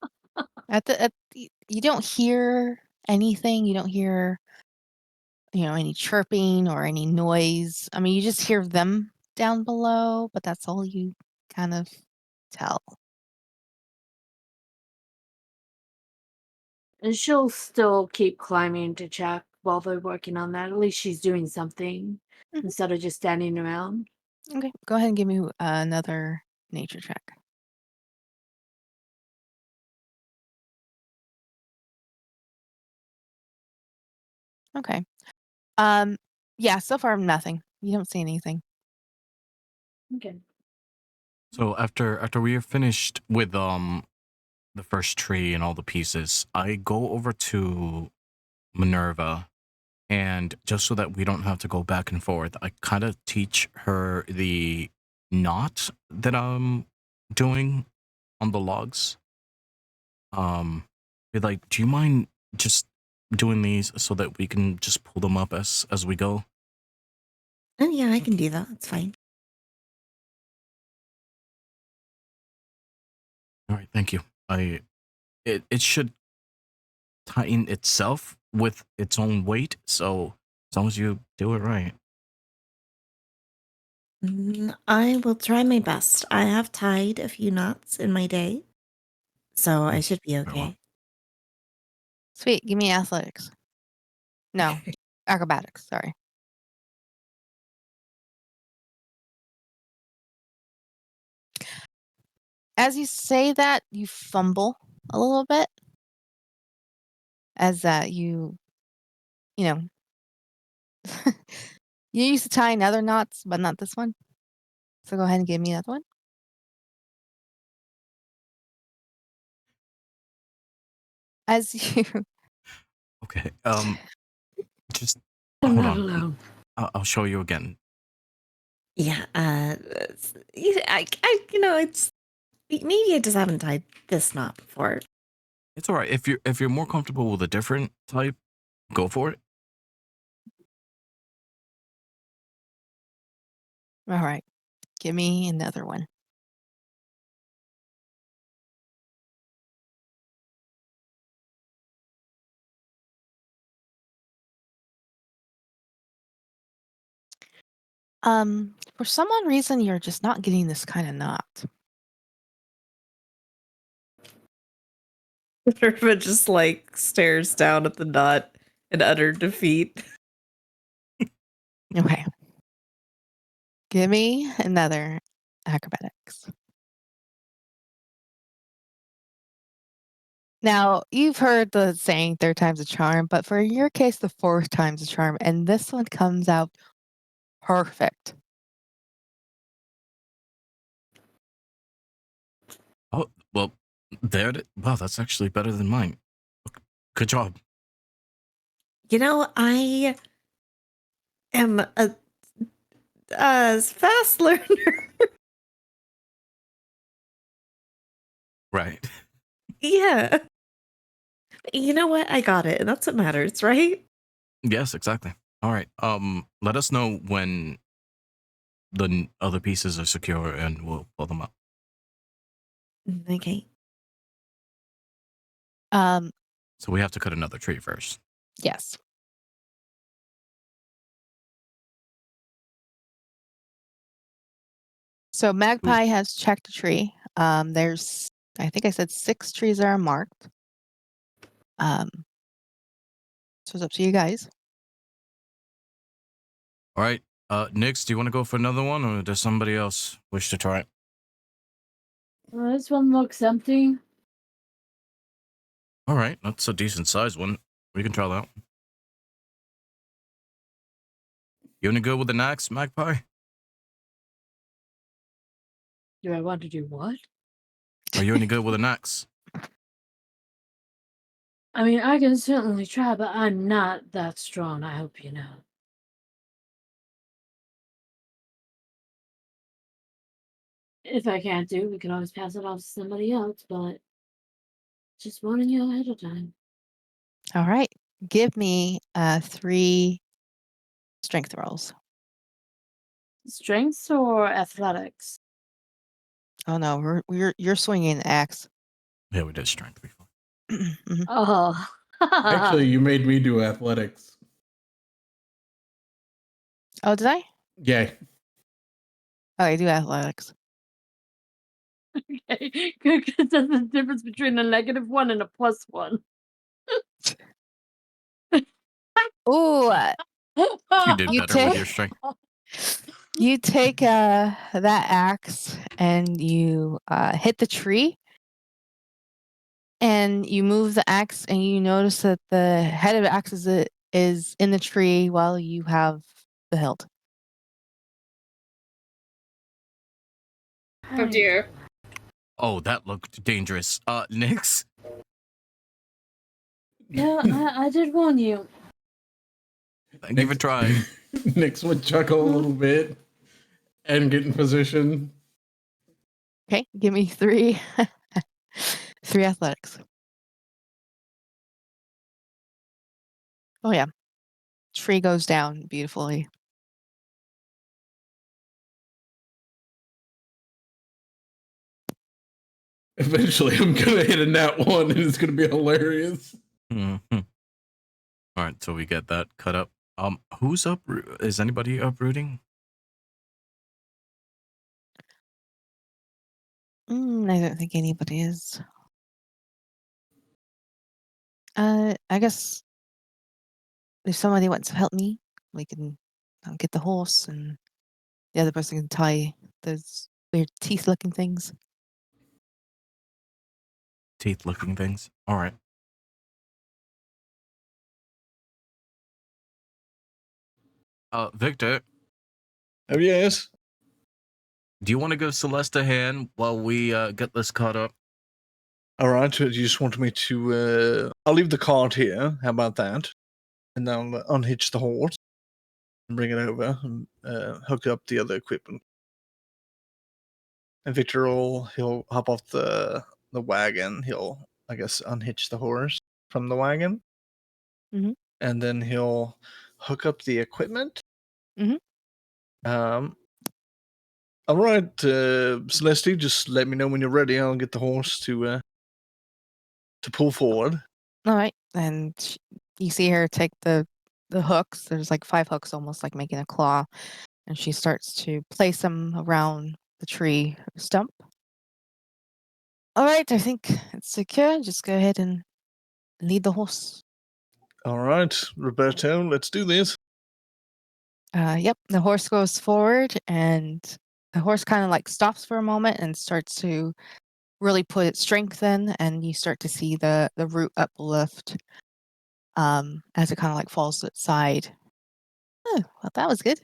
You don't hear anything. You don't hear any chirping or any noise. I mean, you just hear them down below, but that's all you kind of tell. And she'll still keep climbing to check while they're working on that. At least she's doing something Mhm. instead of just standing around. Okay, go ahead and give me another nature check. Okay. Yeah, so far nothing. You don't see anything. Okay. So after we are finished with the first tree and all the pieces, I go over to Minerva, and just so that we don't have to go back and forth, I kind of teach her the knot that I'm doing on the logs. Be like, do you mind just doing these so that we can just pull them up as we go? Oh, yeah, I can do that. It's fine. All right, thank you. It should tighten itself with its own weight. So as long as you do it right. I will try my best. I have tied a few knots in my day, so I should be Very well. okay. Sweet. Give me athletics. No, acrobatics. Sorry. As you say that, you fumble a little bit. As you know, you used to tying other knots, but not this one. So go ahead and give me another one. As you Okay. Just I'm hold not on. alone. I'll show you again. Yeah, it's maybe I just haven't tied this knot before. It's all right. If you're more comfortable with a different type, go for it. all right. Give me another one. For some odd reason, you're just not getting this kind of knot. Minerva just like stares down at the knot in utter defeat. Okay. Give me another acrobatics. Now, you've heard the saying third time's a charm, but for your case, the fourth time's a charm, and this one comes out perfect. Oh well, there. Wow, that's actually better than mine. Good job. You know, I am a fast learner. Right. Yeah. You know what? I got it, and that's what matters, right? Yes, exactly. All right. Let us know when the other pieces are secure, and we'll pull them up. Okay. Um, So we have to cut another tree first. yes. So Magpie has checked a tree. There's, I think I said 6 trees that are marked. So it's up to you guys. All right. Nix, do you want to go for another one, or does somebody else wish to try it? This one looks empty. All right, that's a decent sized one. We can try that. You any good with an axe, Magpie? Do I want to do what? Are you any good with an axe? I mean, I can certainly try, but I'm not that strong, I hope you know. If I can't do, we can always pass it off to somebody else, but just warning you ahead of time. All right. Give me 3 strength rolls. Strengths or athletics? Oh no, you're swinging an axe. Yeah, we did strength before. Mhm. Oh. Actually, you made me do athletics. Oh, did I? Yeah. Oh, I do athletics. Okay, good, because that's the difference between a -1 and a +1. Ooh, You did you better with take your strength. you take that axe and you hit the tree, and you move the axe, and you notice that the head of the axe is in the tree while you have the hilt. Oh dear. Oh, that looked dangerous. Nix? No, I did warn you. Thank you for trying. Nix would chuckle a little bit and get in position. Okay, give me 3 3 athletics. Oh yeah. Tree goes down beautifully. Eventually, I'm gonna hit a nat 1, and it's gonna be hilarious. Mhm. All right, so we get that cut up. Who's up? Is anybody uprooting? I don't think anybody is. I guess if somebody wants to help me, we can get the horse, and the other person can tie those weird teeth-looking things. Teeth-looking things. All right. Victor, Oh, yes. do you want to give Celeste a hand while we get this caught up? All right. You just want me to. I'll leave the cart here. How about that? And I'll unhitch the horse and bring it over and hook up the other equipment. And Victor he'll hop off the wagon. He'll, I guess, unhitch the horse from the wagon. Mhm. And then he'll hook up the equipment. Mhm. All right, Celeste, just let me know when you're ready. I'll get the horse to pull forward. All right, and you see her take the hooks. There's like 5 hooks, almost like making a claw, and she starts to place them around the tree stump. All right, I think it's secure. Just go ahead and lead the horse. All right, Roberto, let's do this. Yep, the horse goes forward, and the horse kind of like stops for a moment and starts to really put its strength in, and you start to see the root uplift as it kind of like falls to its side. Oh, well, that was good.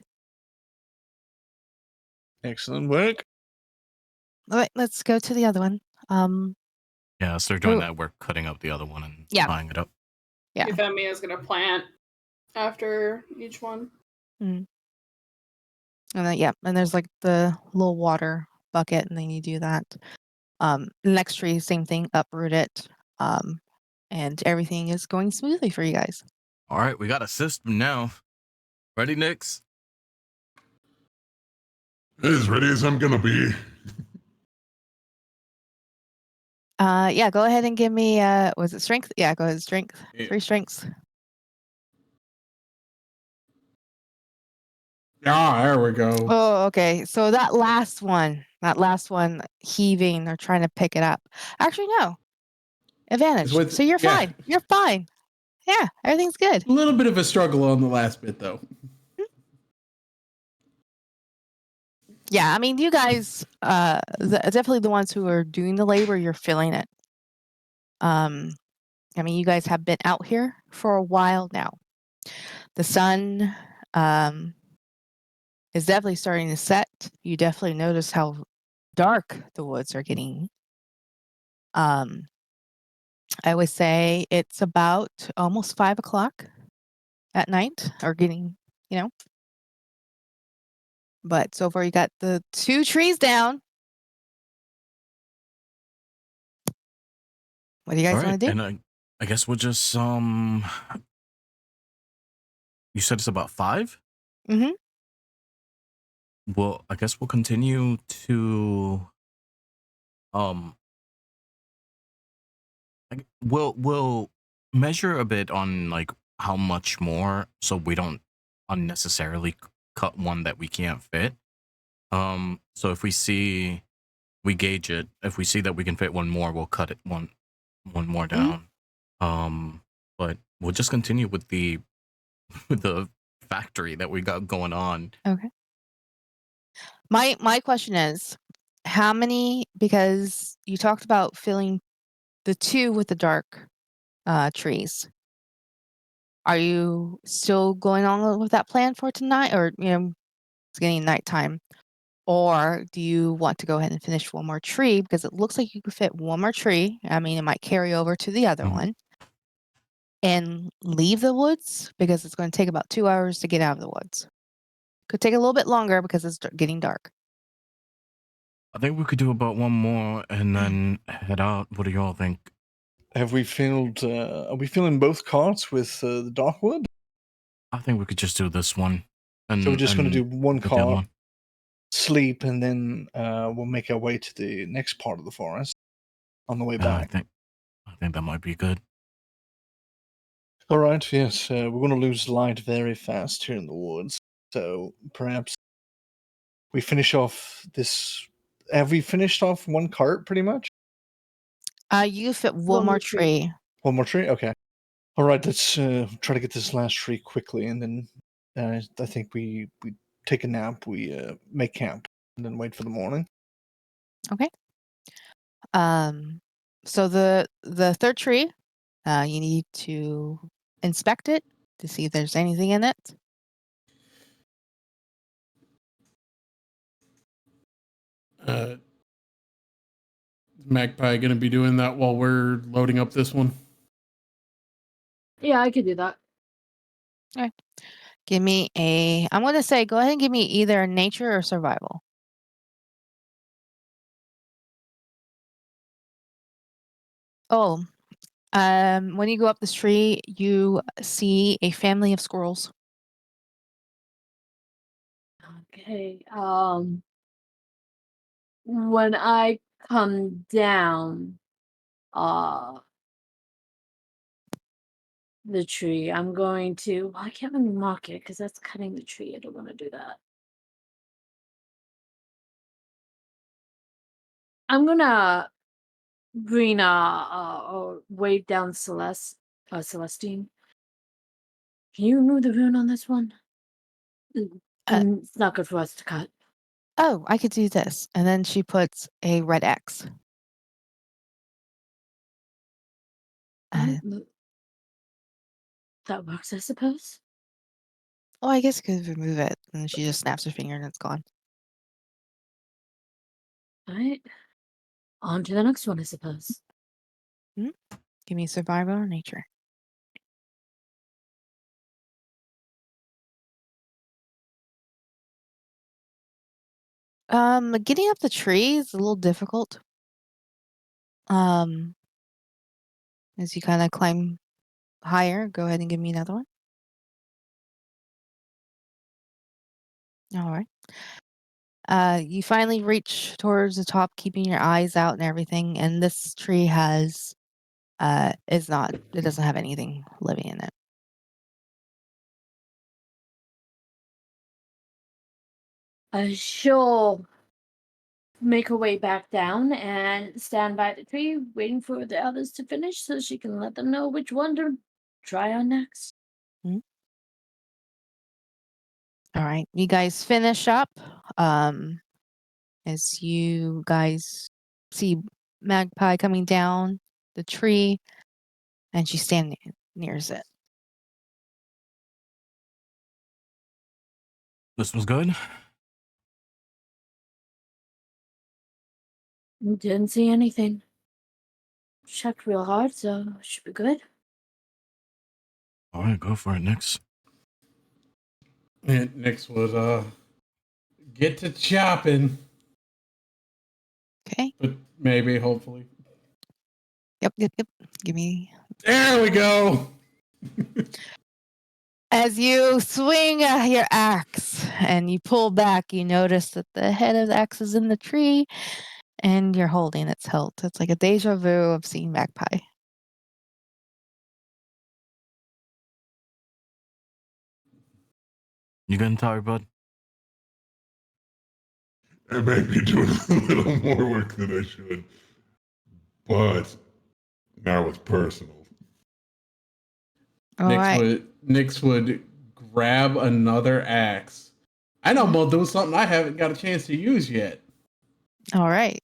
Excellent work. All right, let's go to the other one. Yeah, so they're doing Ooh. that. We're cutting up the other one and Yeah. tying it up. Yeah. Euphemia's gonna plant after each one. And then and there's like the little water bucket, and then you do that. The next tree, same thing, uproot it. And everything is going smoothly for you guys. All right, we got a system now. Ready, Nix? As ready as I'm gonna be. Yeah, go ahead and give me was it strength? Yeah, go ahead, strength. Yeah. 3 strengths. Ah, there we go. Oh, okay. So that last one heaving or trying to pick it up. Actually, no. Advantage. with- So you're yeah. fine. You're fine. Yeah, everything's good. A little bit of a struggle on the last bit, though. Yeah, I mean, you guys, definitely the ones who are doing the labor, you're feeling it. I mean, you guys have been out here for a while now. The sun is definitely starting to set. You definitely notice how dark the woods are getting. I would say it's about almost 5 o'clock at night, or getting, But so far, you got the 2 trees down. What do you guys All right, want to do? and I guess we'll just You said it's about 5. Mm-hmm. Well, I guess we'll continue to we'll measure a bit on like how much more, so we don't unnecessarily cut one that we can't fit. So if we gauge it. If we see that we can fit one more, we'll cut it one more down. But we'll just continue with the factory that we got going on. Okay. My question is, how many? Because you talked about filling the 2 with the dark trees. Are you still going on with that plan for tonight, or it's getting nighttime? Or do you want to go ahead and finish one more tree, because it looks like you could fit one more tree? I mean, it might carry over to the other one, and leave the woods, because it's going to take about 2 hours to get out of the woods. Could take a little bit longer because it's getting dark. I think we could do about one more and then head out. What do y'all think? Have we filled? Are we filling both carts with the dark wood? I think we could just do this one. And So we're just going to do one get the other cart, one. sleep, and then we'll make our way to the next part of the forest on the way Yeah, back. I think that might be good. All right, yes, we're going to lose light very fast here in the woods. So perhaps we finish off this. Have we finished off one cart pretty much? You fit one more tree. One more tree? Okay. All right, let's try to get this last tree quickly, and then I think we take a nap, we make camp, and then wait for the morning. Okay. So the third tree, you need to inspect it to see if there's anything in it. Magpie going to be doing that while we're loading up this one? Yeah, I could do that. Give me I'm going to say, go ahead and give me either nature or survival. Oh, when you go up this tree, you see a family of squirrels. Okay. When I come down, the tree, I'm going to. Well, I can't really mark it because that's cutting the tree. I don't want to do that. I'm gonna bring or wave down Celestine. Can you remove the rune on this one? It's not good for us to cut. Oh, I could do this. And then she puts a red X. That works, I suppose. Oh, I guess you could remove it. And then she just snaps her finger and it's gone. All right. On to the next one, I suppose. Give me survival or nature. Getting up the tree is a little difficult. As you kind of climb higher, go ahead and give me another one. All right. You finally reach towards the top, keeping your eyes out and everything. And this tree it doesn't have anything living in it. She'll make her way back down and stand by the tree, waiting for the others to finish so she can let them know which one to try on next. All right. You guys finish up. As you guys see Magpie coming down the tree, and she's standing near it. This was good. Didn't see anything. Checked real hard, so should be good. All right, go for it, Nix. And Nix would get to chopping. Okay. But maybe, hopefully. Yep. Give me. There we go. As you swing your axe and you pull back, you notice that the head of the axe is in the tree and you're holding its hilt. It's like a deja vu of seeing Magpie. You getting tired, bud? I may be doing a little more work than I should, but now it's personal. All right. Nix would grab another axe. I know I'm gonna do something I haven't got a chance to use yet. All right.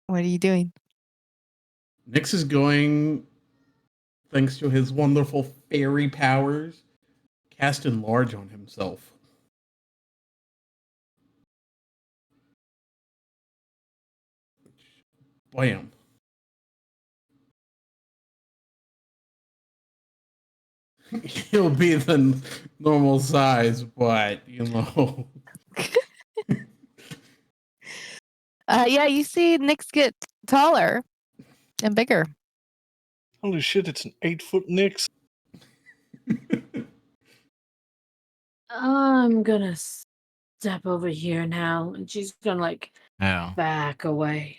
What are you doing? Nix is going, thanks to his wonderful fairy powers, cast Enlarge on himself. Bam. He'll be the normal size, but Yeah, you see Nix get taller and bigger. Holy shit, it's an 8-foot Nix. I'm gonna step over here now, and she's gonna Yeah. back away.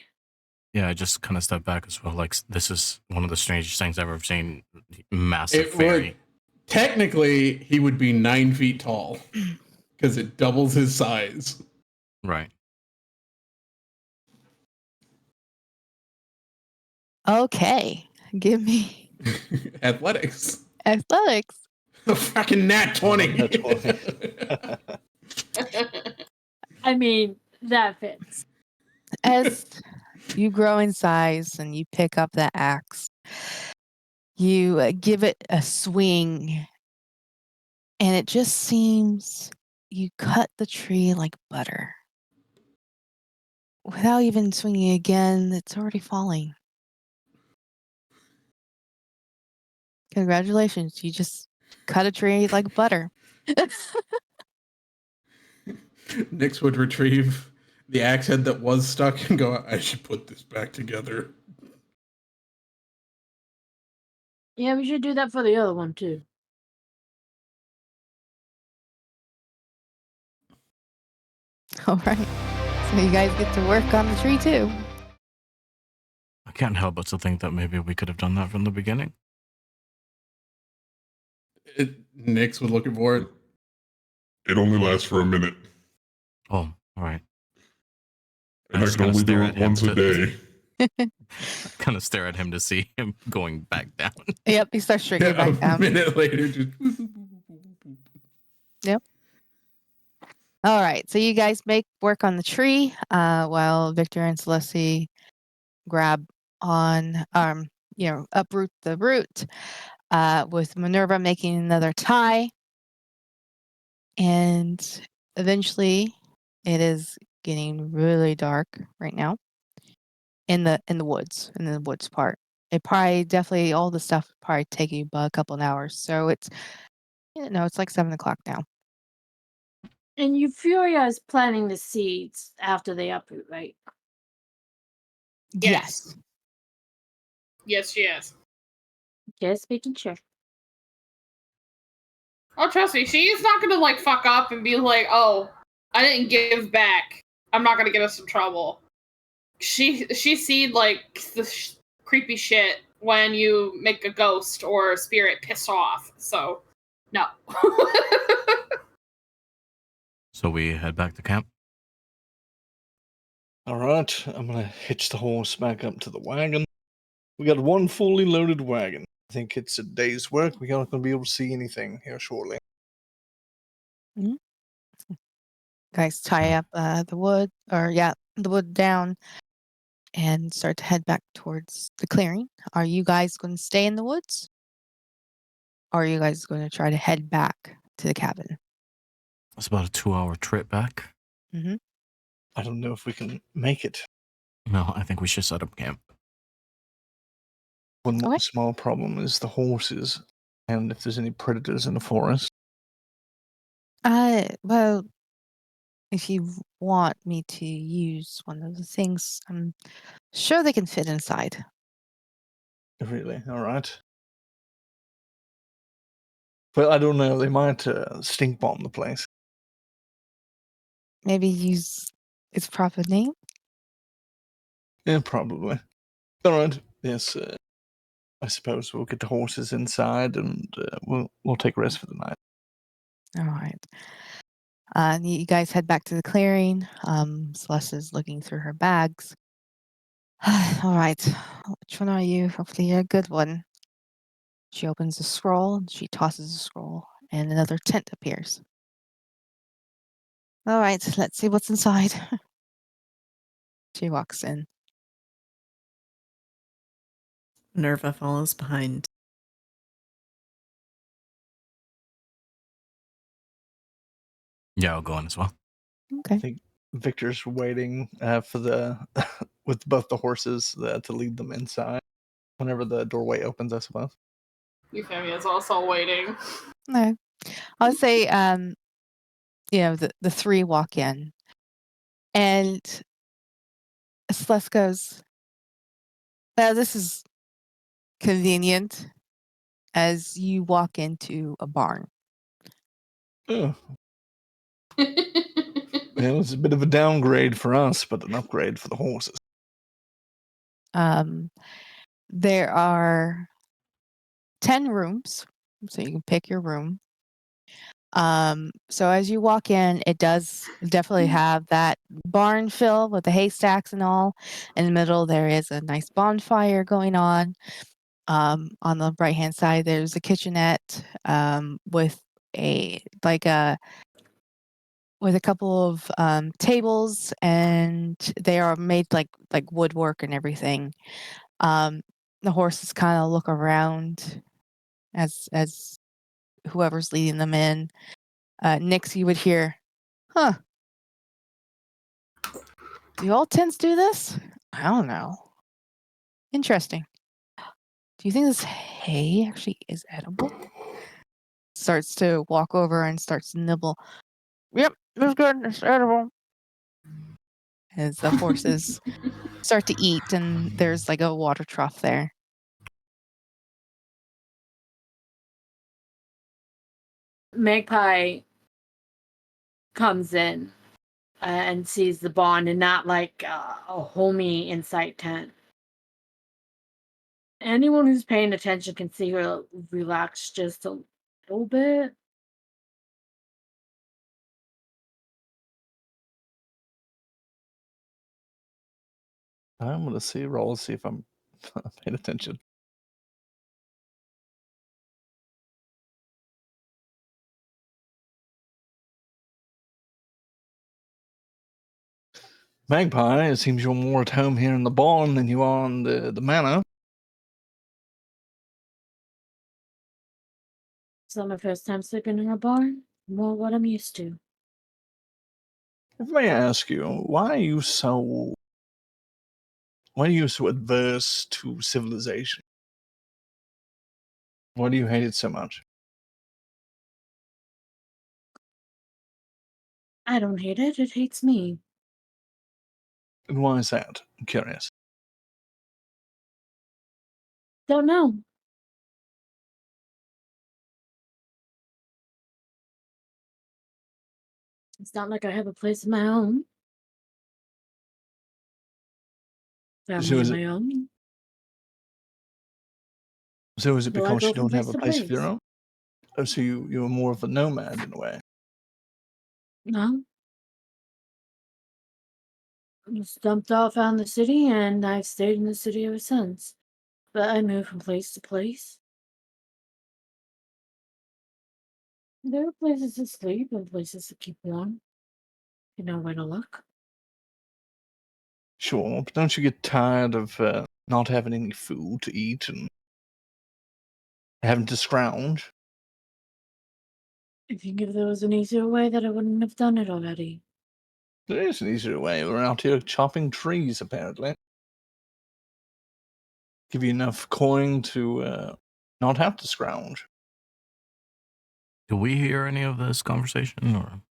Yeah, I just kind of stepped back as well. Like, this is one of the strangest things I've ever seen. Massive fairy. Technically, he would be 9 feet tall because it doubles his size. Right. Okay, give me Athletics. athletics. A fucking nat 20. Nat 20. I mean, that fits. As you grow in size and you pick up that axe, you give it a swing, and it just seems you cut the tree like butter. Without even swinging again, it's already falling. Congratulations, you just cut a tree like butter. Nyx would retrieve the axe head that was stuck and go, I should put this back together. Yeah, we should do that for the other one too. All right. So you guys get to work on the tree too. I can't help but to think that maybe we could have done that from the beginning. Nyx was looking for it. It only lasts for a minute, Oh, all right. and I just can gotta only do stare it at him once a day. Kind of stare at him to see him going back down. Yep, he starts shrinking back A down. minute later, just Yep. All right, so you guys make work on the tree while Victor and Celeste grab on, uproot the root with Minerva making another tie. And eventually it is getting really dark right now in the woods part. It probably definitely all the stuff probably take you about a couple of hours. So it's it's like 7 o'clock now. And Euphoria is planting the seeds after they uproot, right? Yes. Yes, she is. Just making sure. Oh, trust me, she's not gonna like fuck up and be like, "Oh, I didn't give back. I'm not gonna get us in trouble." She's seen like the creepy shit when you make a ghost or a spirit piss off. So, no. So we head back to camp. All right, I'm gonna hitch the horse back up to the wagon. We got one fully loaded wagon. I think it's a day's work. We're not gonna be able to see anything here shortly. Guys tie up the wood down and start to head back towards the clearing. Are you guys going to stay in the woods? Or are you guys going to try to head back to the cabin? It's about a 2-hour trip back. Mm-hmm. I don't know if we can make it. No, I think we should set up camp. One Okay. small problem is the horses, and if there's any predators in the forest. Well, if you want me to use one of the things, I'm sure they can fit inside. Really? All right. Well, I don't know. They might stink bomb the place. Maybe use its proper name. Yeah, probably. All right. Yes. I suppose we'll get the horses inside, and we'll take a rest for the night. All right. You guys head back to the clearing. Celeste is looking through her bags. All right. Which one are you? Hopefully you're a good one. She opens the scroll and she tosses the scroll, and another tent appears. All right, let's see what's inside. She walks in. Nerva follows behind. Yeah, I'll go in as well. Okay. I think Victor's waiting for the with both the horses to lead them inside. Whenever the doorway opens, I suppose. Euphemia's also waiting. No. I'll say the three walk in. And Celeste goes, well, this is convenient as you walk into a barn. Oh, it's a bit of a downgrade for us, but an upgrade for the horses. There are 10 rooms so you can pick your room. So as you walk in, it does definitely have that barn feel with the haystacks and all. In the middle, there is a nice bonfire going on. On the right hand side, there's a kitchenette with a with a couple of tables, and they are made like woodwork and everything. The horses kind of look around as whoever's leading them in. Nix, you would hear, huh? Do all tents do this? I don't know. Interesting. Do you think this hay actually is edible? Starts to walk over and starts to nibble. Yep, it's good. It's edible. As the horses start to eat, and there's like a water trough there. Magpie comes in and sees the bond, and not like a homey inside tent. Anyone who's paying attention can see her relax just a little bit. I'm gonna see roll, see if I'm paying attention. Magpie, it seems you're more at home here in the barn than you are in the manor. It's not my first time sleeping in a barn. More what I'm used to. If I may ask you, why are you so adverse to civilization? Why do you hate it so much? I don't hate it. It hates me. And why is that? I'm curious. Don't know. It's not like I have a place of my own. Family of my own. So is it Well, I because go you from don't have place a to place of your place. own? Oh, so you're more of a nomad in a way. No. I was dumped off out in the city, and I've stayed in the city ever since. But I move from place to place. There are places to sleep and places to keep warm. You know where to look. Sure, but don't you get tired of not having any food to eat and having to scrounge? I think if there was an easier way, that I wouldn't have done it already. There is an easier way. We're out here chopping trees, apparently. Give you enough coin to not have to scrounge. Do we hear any of this conversation? Or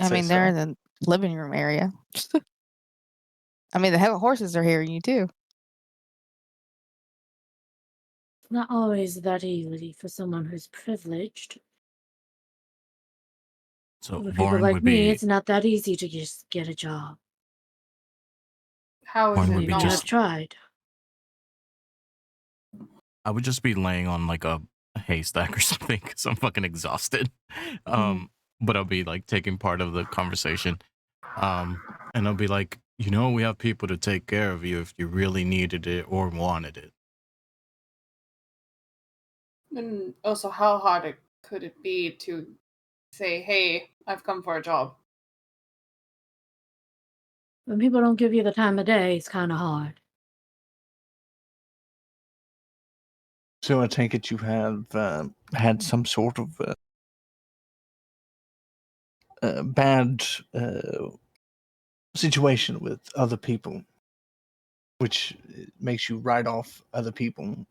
I mean, they're in the living room area. I mean, the horses are hearing you too. It's not always that easy for someone who's privileged. so For people Boring like would me, be it's not that easy to just get a job. How is Mine it would be Maybe not? I've tried. I would just be laying on like a haystack or something because I'm fucking exhausted. But I'll be like taking part of the conversation. And I'll be like, we have people to take care of you if you really needed it or wanted it. And also, how hard could it be to say, "Hey, I've come for a job"? When people don't give you the time of day, it's kind of hard. So I take it you have had some sort of bad situation with other people, which makes you write off other people.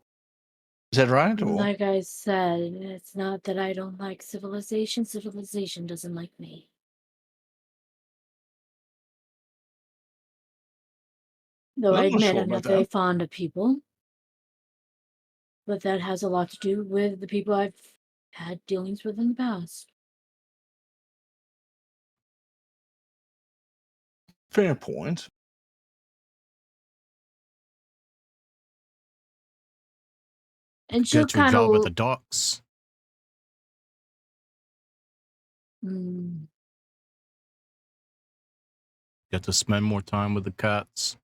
Is that right? Or Like I said, it's not that I don't like civilization. Civilization doesn't like me. Though I I'm not admit sure I'm about not very that. fond of people. But that has a lot to do with the people I've had dealings with in the past. Fair point. And she'll Get your kind job at the of. docks. Get to spend more time with the cats.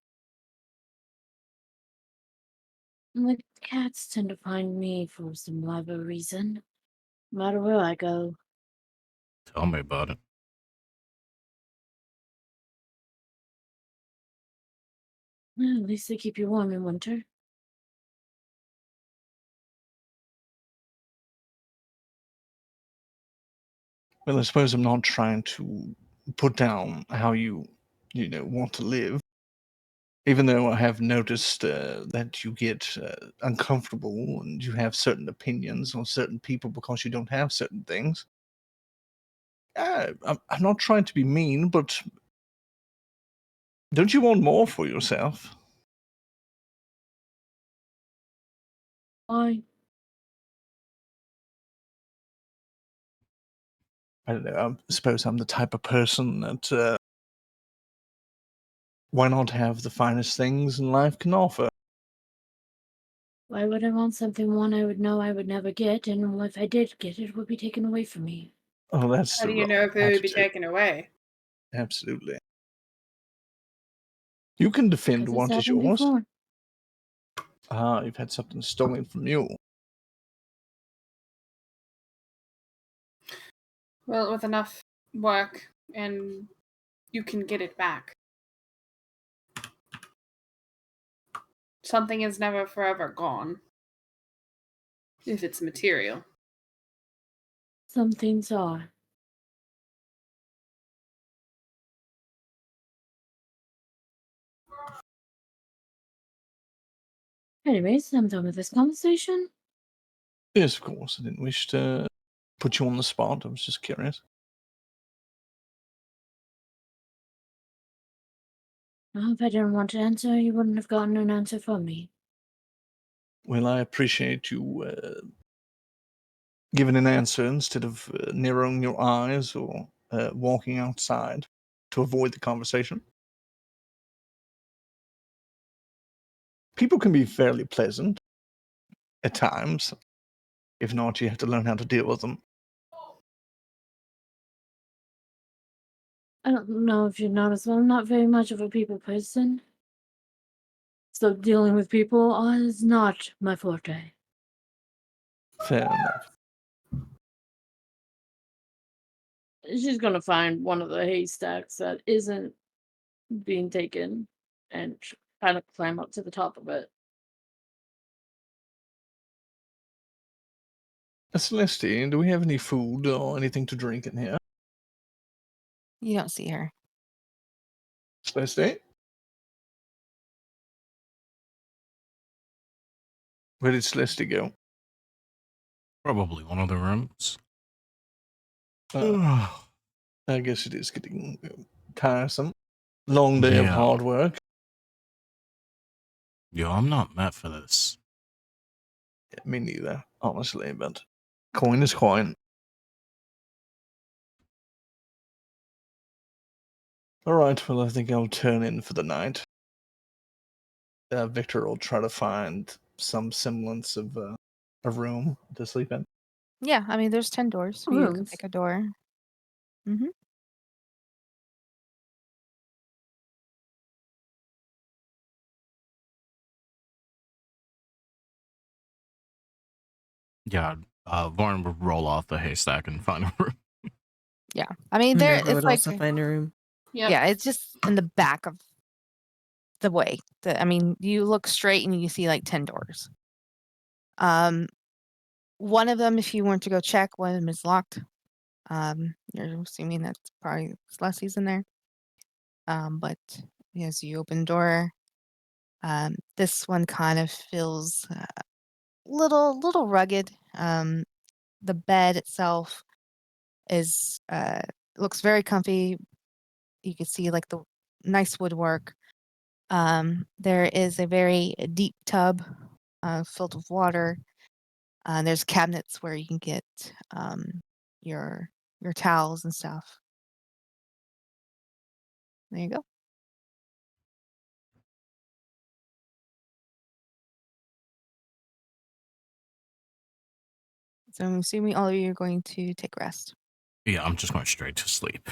The cats tend to find me for some odd reason, no matter where I go. Tell me about it. Well, at least they keep you warm in winter. Well, I suppose I'm not trying to put down how you want to live. Even though I have noticed that you get uncomfortable and you have certain opinions on certain people because you don't have certain things. I'm not trying to be mean, but don't you want more for yourself? Why? I don't know. I suppose I'm the type of person that why not have the finest things in life can offer? Why would I want something one I would know I would never get, and if I did get it, it would be taken away from me? Oh, that's How the do you wrong know if it would be attitude. taken away? Absolutely. You can defend Because it's what is happened yours. before. Ah, you've had something stolen from you. Well, with enough work, and you can get it back. Something is never forever gone. If it's material. Some things are. Anyways, I'm done with this conversation. Yes, of course. I didn't wish to put you on the spot. I was just curious. Well, if I didn't want to answer, you wouldn't have gotten an answer from me. Well, I appreciate you giving an answer instead of narrowing your eyes or walking outside to avoid the conversation. People can be fairly pleasant at times. If not, you have to learn how to deal with them. I don't know if you noticed, but I'm not very much of a people person. So dealing with people is not my forte. Fair enough. She's gonna find one of the haystacks that isn't being taken and kind of climb up to the top of it. Celeste, do we have any food or anything to drink in here? You don't see her. Celeste? Where did Celeste go? Probably one of the rooms. I guess it is getting tiresome. Long day of Yeah. hard work. Yo, I'm not meant for this. Yeah, me neither, honestly, but coin is coin. Alright, well, I think I'll turn in for the night. Victor will try to find some semblance of a room to sleep in. Yeah, I mean, there's 10 doors. You can Rooms. pick a door. Mm-hmm. Yeah, Varn would roll off the haystack and find a room. Yeah, I mean, there Minerva it's would like also find a room. Yep. yeah, it's just in the back of the way. I mean, you look straight and you see like 10 doors. One of them, if you want to go check, one of them is locked. You're assuming that's probably Celeste's in there. But as you open the door, this one kind of feels little rugged. The bed itself is looks very comfy. You can see like the nice woodwork. There is a very deep tub filled with water. There's cabinets where you can get your towels and stuff. There you go. So I'm assuming all of you are going to take rest. Yeah, I'm just going straight to sleep.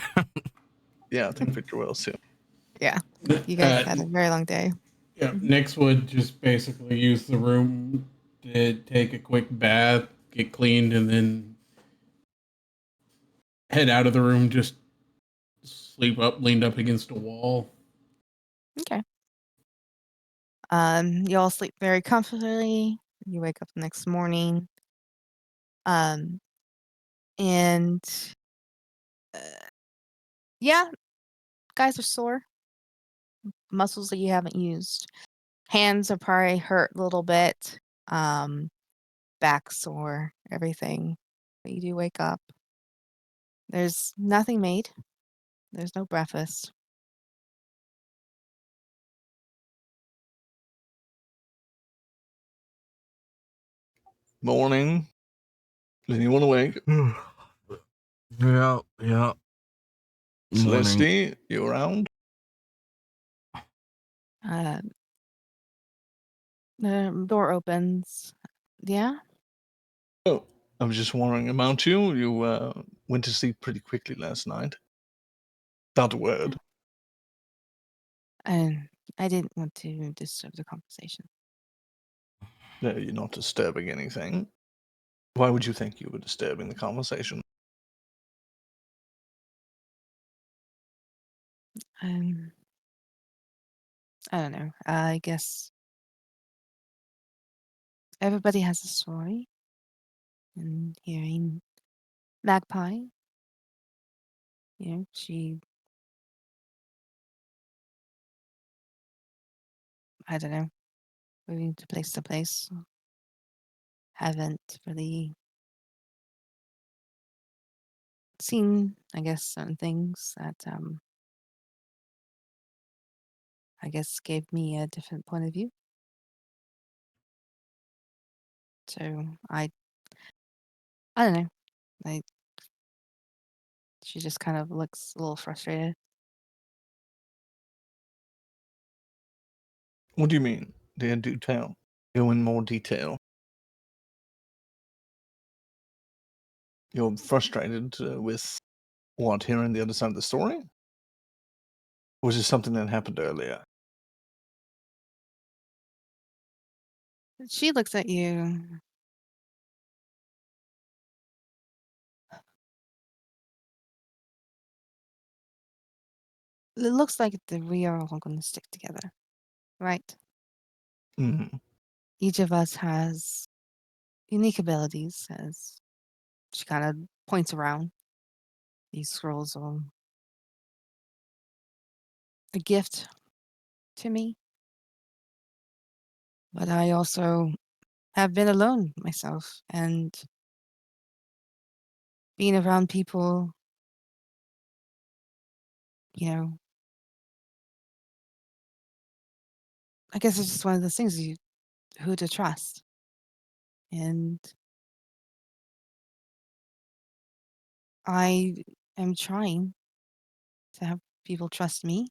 Yeah, I think Victor will too. Yeah. You guys had a very long day. Yeah, Nyx would just basically use the room to take a quick bath, get cleaned, and then head out of the room, just sleep up, leaned up against a wall. Okay. You all sleep very comfortably. You wake up the next morning. And uh, yeah, guys are sore. Muscles that you haven't used. Hands are probably hurt a little bit. Back sore, everything. But you do wake up. There's nothing made. There's no breakfast. Morning. Is anyone awake? Yeah. Morning. Celeste, you around? The door opens. Yeah? Oh, I was just wondering about you. You went to sleep pretty quickly last night. Without a word. And I didn't want to disturb the conversation. No, you're not disturbing anything. Why would you think you were disturbing the conversation? I don't know. I guess everybody has a story. And hearing Magpie, she, I don't know, moving to place, haven't really seen, I guess, certain things that, I guess gave me a different point of view. So I don't know. She just kind of looks a little frustrated. What do you mean? Do tell. Go in more detail. You're frustrated with what, hearing the other side of the story? Or was it something that happened earlier? She looks at you. It looks like we are all going to stick together, right? Mm-hmm. Each of us has unique abilities, as she kind of points around. These scrolls are a gift to me. But I also have been alone myself, and being around people, I guess it's just one of those things, who to trust. And I am trying to have people trust me,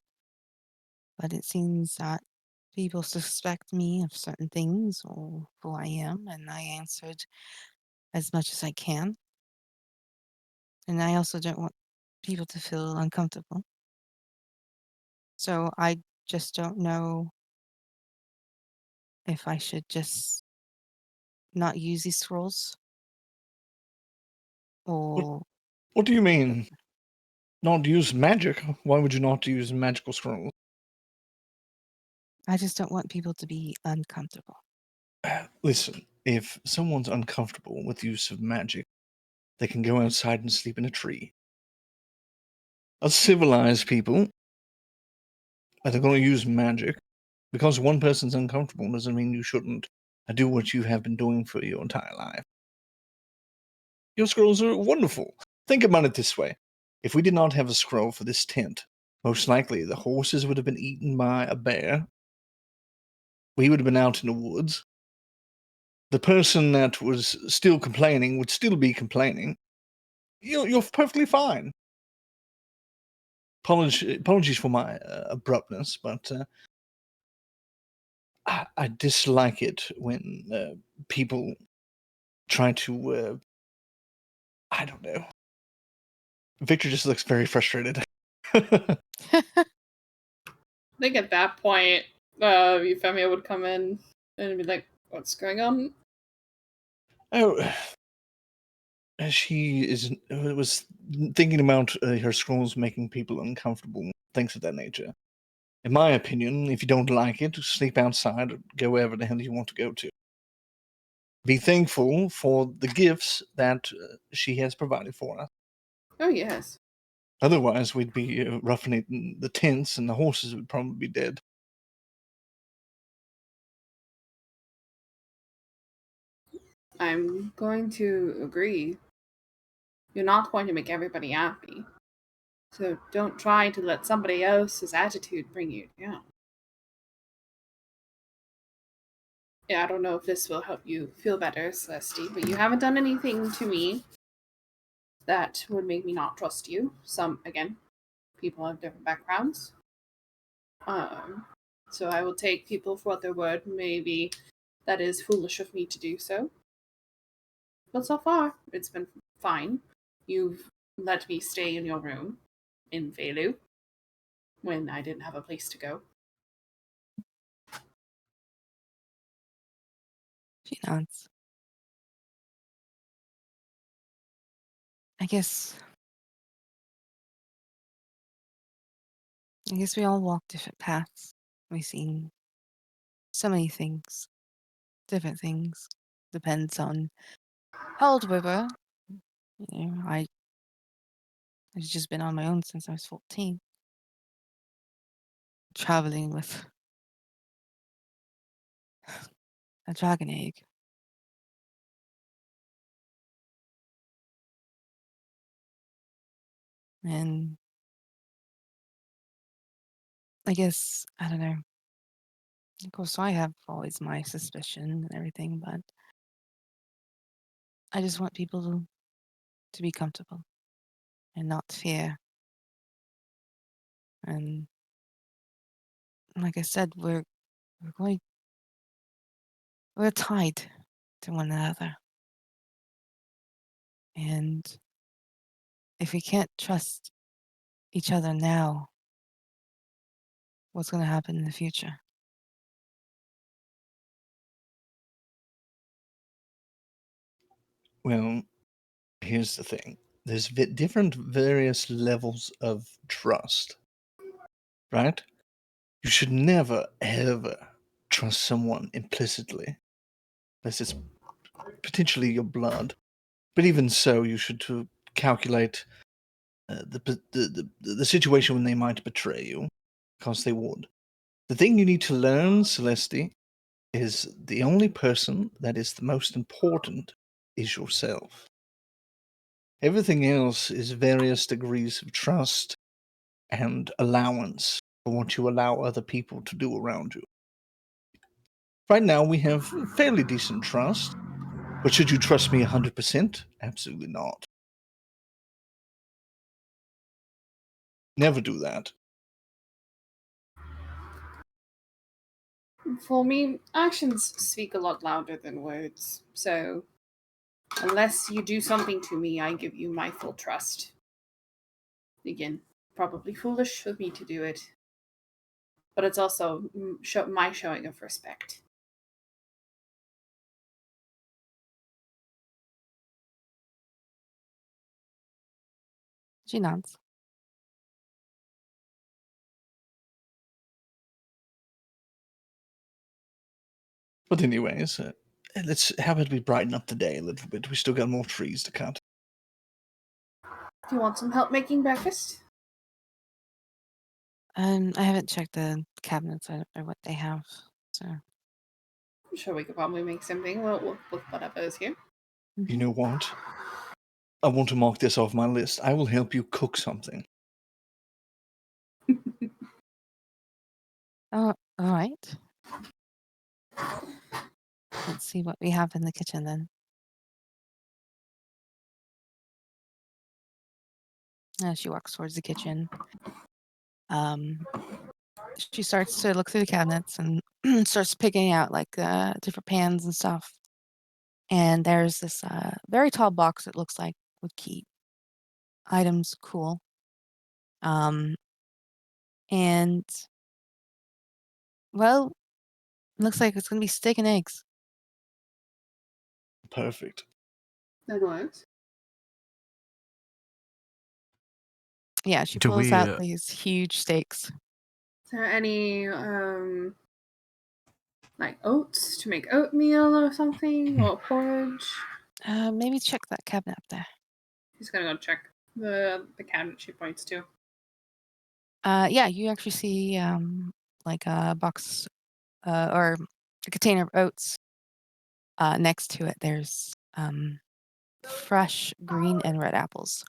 but it seems that people suspect me of certain things or who I am, and I answered as much as I can. And I also don't want people to feel uncomfortable. So I just don't know if I should just not use these scrolls or What do you mean? Not use magic? Why would you not use magical scrolls? I just don't want people to be uncomfortable. Listen, if someone's uncomfortable with use of magic, they can go outside and sleep in a tree. Us civilized people that are going to use magic, because one person's uncomfortable doesn't mean you shouldn't do what you have been doing for your entire life. Your scrolls are wonderful. Think about it this way. If we did not have a scroll for this tent, most likely the horses would have been eaten by a bear. We would have been out in the woods. The person that was still complaining would still be complaining. You're perfectly fine. Apologies for my abruptness, but I dislike it when people try to I don't know. Victor just looks very frustrated. I think at that point, Euphemia would come in and be like, "What's going on?" Oh, she was thinking about her scrolls making people uncomfortable, things of that nature. In my opinion, if you don't like it, sleep outside or go wherever the hell you want to go to. Be thankful for the gifts that she has provided for us. Oh yes. Otherwise, we'd be roughing it in the tents, and the horses would probably be dead. I'm going to agree. You're not going to make everybody happy. So don't try to let somebody else's attitude bring you down. Yeah, I don't know if this will help you feel better, Celeste, but you haven't done anything to me that would make me not trust you. Some, again, people have different backgrounds. So I will take people for what their word. Maybe that is foolish of me to do so. But so far, it's been fine. You've let me stay in your room in Velu when I didn't have a place to go. She nods. I guess we all walk different paths. We've seen so many things, different things. Depends on how old we were. You know, I've just been on my own since I was 14. Traveling with a dragon egg. And I guess, I don't know. Of course, I have always my suspicion and everything, but I just want people to be comfortable and not fear. And like I said, we're tied to one another. And if we can't trust each other now, what's going to happen in the future? Well, here's the thing. There's different various levels of trust, right? You should never, ever trust someone implicitly, unless it's potentially your blood. But even so, you should calculate the situation when they might betray you, because they would. The thing you need to learn, Celeste, is the only person that is the most important is yourself. Everything else is various degrees of trust and allowance for what you allow other people to do around you. Right now, we have fairly decent trust, but should you trust me 100%? Absolutely not. Never do that. For me, actions speak a lot louder than words. So unless you do something to me, I give you my full trust. Again, probably foolish of me to do it, but it's also my showing of respect. She nods. But anyways, how about we brighten up the day a little bit? We still got more trees to cut. Do you want some help making breakfast? I haven't checked the cabinets or what they have, so. I'm sure we could probably make something with whatever is here. You know what? I want to mark this off my list. I will help you cook something. Oh, all right. Let's see what we have in the kitchen then. She walks towards the kitchen. She starts to look through the cabinets and starts picking out like different pans and stuff. And there's this very tall box, it looks like, would keep items cool. And well, looks like it's gonna be steak and eggs. Perfect. That works. Yeah, she Do pulls we, out these huge steaks. Is there any like oats to make oatmeal or something, or porridge? Maybe check that cabinet up there. He's gonna go check the cabinet she points to. Yeah, you actually see like a box or a container of oats. Next to it, there's fresh green and red apples.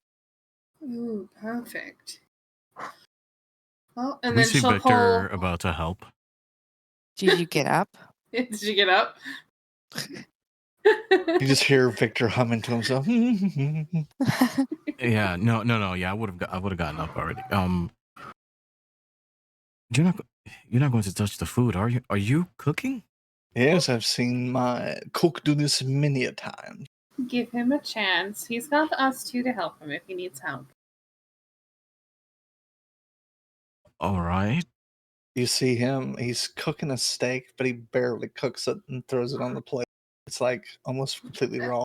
Ooh, perfect. Well, and we then see she'll Victor pull. about to help. Did you get up? Did you get up? You just hear Victor humming to himself. Yeah, no. Yeah, I would have gotten up already. You're not going to touch the food, are you? Are you cooking? Yes, I've seen my cook do this many a time. Give him a chance. He's got us two to help him if he needs help. All right. You see him, he's cooking a steak, but he barely cooks it and throws it on the plate. It's like almost completely raw.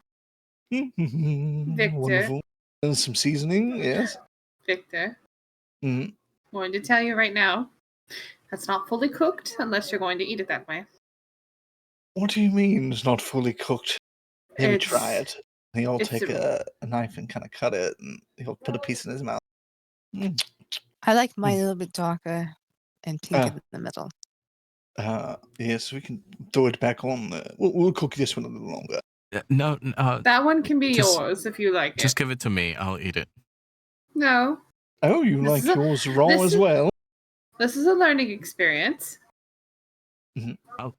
Wonderful. And some seasoning, yes. Victor, Mm. I'm going to tell you right now, that's not fully cooked unless you're going to eat it that way. What do you mean it's not fully cooked? Let me try It's- it. He'll it's take a- a knife and kind of cut it, and he'll put a piece in his mouth. Mm. I like mine a little bit darker and pink Ah. in the middle. Yes, we can throw it back on. We'll cook this one a little longer. No, that one can be just- yours if you like just it. give it to me. I'll eat it. No, Oh, you This like is a- yours raw this as is- well? this is a learning experience.